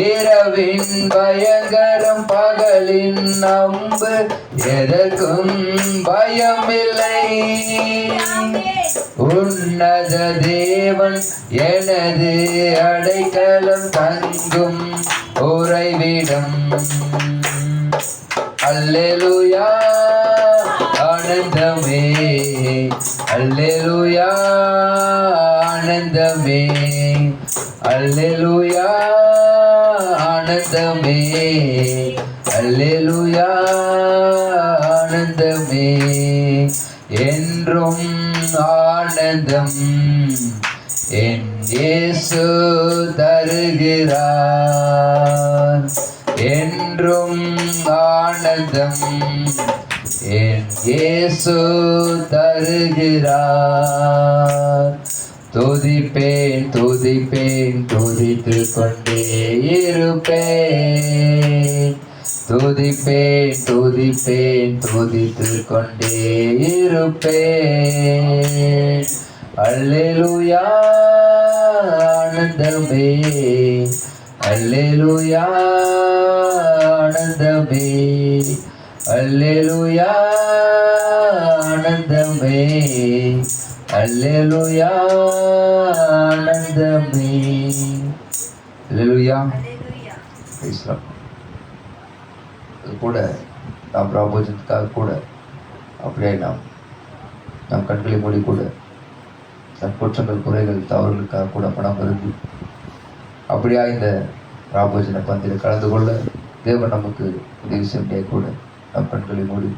இரவின் பயங்கரம் பகலின் அம்பு எதற்கும் பயமில்லை. உன்னத தேவன் எனது அடைக்கலம் தங்கும் உறைவிடம். அல்லேலூயா ஆனந்தமே, அல்லேலூயா ஆனந்தமே, அல்லேலூயா ஆனந்தமே, அல்லேலூயா ஆனந்தமே. என்றும் ஆனந்தம் என் இயேசு தருகிறார், என்றும் ஆனந்தம் என் இயேசு தருகிறார். துதிப்பேன் துதிப்பேன் துதித்து கொண்டே இருப்பேன், துதிப்பேன் துதிப்பேன் துதித்து கொண்டே இருப்பேன். அல்லேலூயா ஆனந்தமே, அல்லேலூயா ஆனந்தமே, அல்லேலூயா ஆனந்தமே, அல்லேலூயா ஆனந்தமே. அல்லேலூயா. Praise the Lord. அது கூட நாம் ராபோஜனத்துக்காக கூட அப்படியே நம் கண்களை மூடி கூட நம் குற்றங்கள் குறைகள் தவறுகளுக்காக கூட பணம் இருந்து அப்படியா இந்த ராபோஜன பந்தியில் கலந்து கொள்ள தேவன் நமக்கு உதவி செய்ய கூட நம் கண்களை மூடி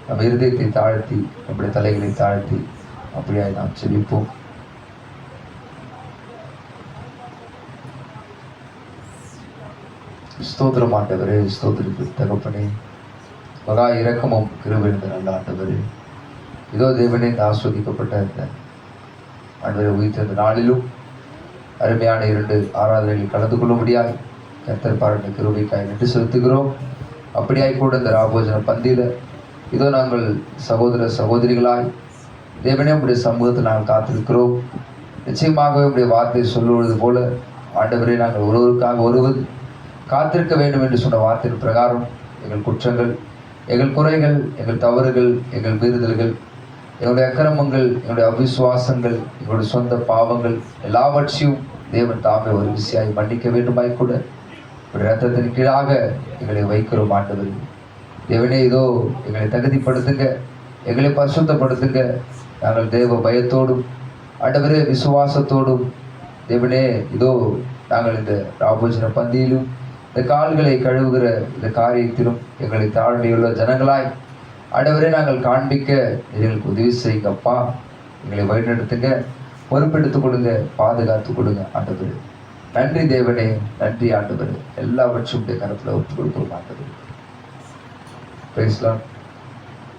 நம் இருதயத்தை தாழ்த்தி நம்முடைய தலைகளை தாழ்த்தி அப்படியே நாம் செபிப்போம். ஸ்தோத்திரம் ஆண்டவரே, ஸ்தோத்திரிப்பு தகப்பனே, மகா இரக்கமும் கிருபையும் நல்ல ஆண்டவரே. இதோ தேவனே, இந்த ஆஸ்வதிக்கப்பட்ட இந்த ஆண்டவரை உயிர்த்த இந்த நாளிலும் அருமையான 2 ஆராதனைகளில் கலந்து கொள்ளும்படியாய் கர்த்தர் பாராட்ட கிருபைக்காய் நன்றி செலுத்துகிறோம். அப்படியாய் கூட இந்த ராபோஜன பந்தியில் இதோ நாங்கள் சகோதர சகோதரிகளாய் தேவனே உடைய சமூகத்தில் நாங்கள் காத்திருக்கிறோம். நிச்சயமாகவே உடைய வார்த்தை சொல்லுவது போல ஆண்டவரே, நாங்கள் ஒருவருக்காக ஒருவர் காத்திருக்க வேண்டும் என்று சொன்ன வார்த்தையின் பிரகாரம் எங்கள் குற்றங்கள், எங்கள் குறைகள், எங்கள் தவறுகள், எங்கள் மீறுதல்கள், எங்களுடைய அக்கிரமங்கள், எங்களுடைய அவிசுவாசங்கள், எங்களுடைய சொந்த பாவங்கள் எல்லாவற்றையும் தேவன் தாமே ஒரு விசையாய் மன்னிக்க வேண்டுமாய் கூட ஒரு இரத்தத்தின் கீழாக எங்களை வைக்கிறோம் ஆண்டவர். தேவனே, இதோ எங்களை தகுதிப்படுத்துங்க, எங்களை பரிசுத்தப்படுத்துங்க. நாங்கள் தேவ பயத்தோடும் ஆண்டவரே விசுவாசத்தோடும் தேவனே, இதோ நாங்கள் இந்த ராபோஜன பந்தியிலும் இந்த கால்களை கழுவுகிற இந்த காரியத்திலும் எங்களை தாழ்மையுள்ள ஜனங்களாய் ஆண்டவரே நாங்கள் காண்பிக்க எங்களுக்கு உதவி செய்யுங்கப்பா. எங்களை வழிநடத்துங்க, பொறுப்பெடுத்துக் கொடுங்க, பாதுகாத்து கொடுங்க ஆண்டவரே. நன்றி தேவனே, நன்றி ஆண்டவரே. எல்லாவற்றும் கரத்தில் ஒப்புக் கொடுக்கிறோம் ஆண்டவரே. Price the Lord.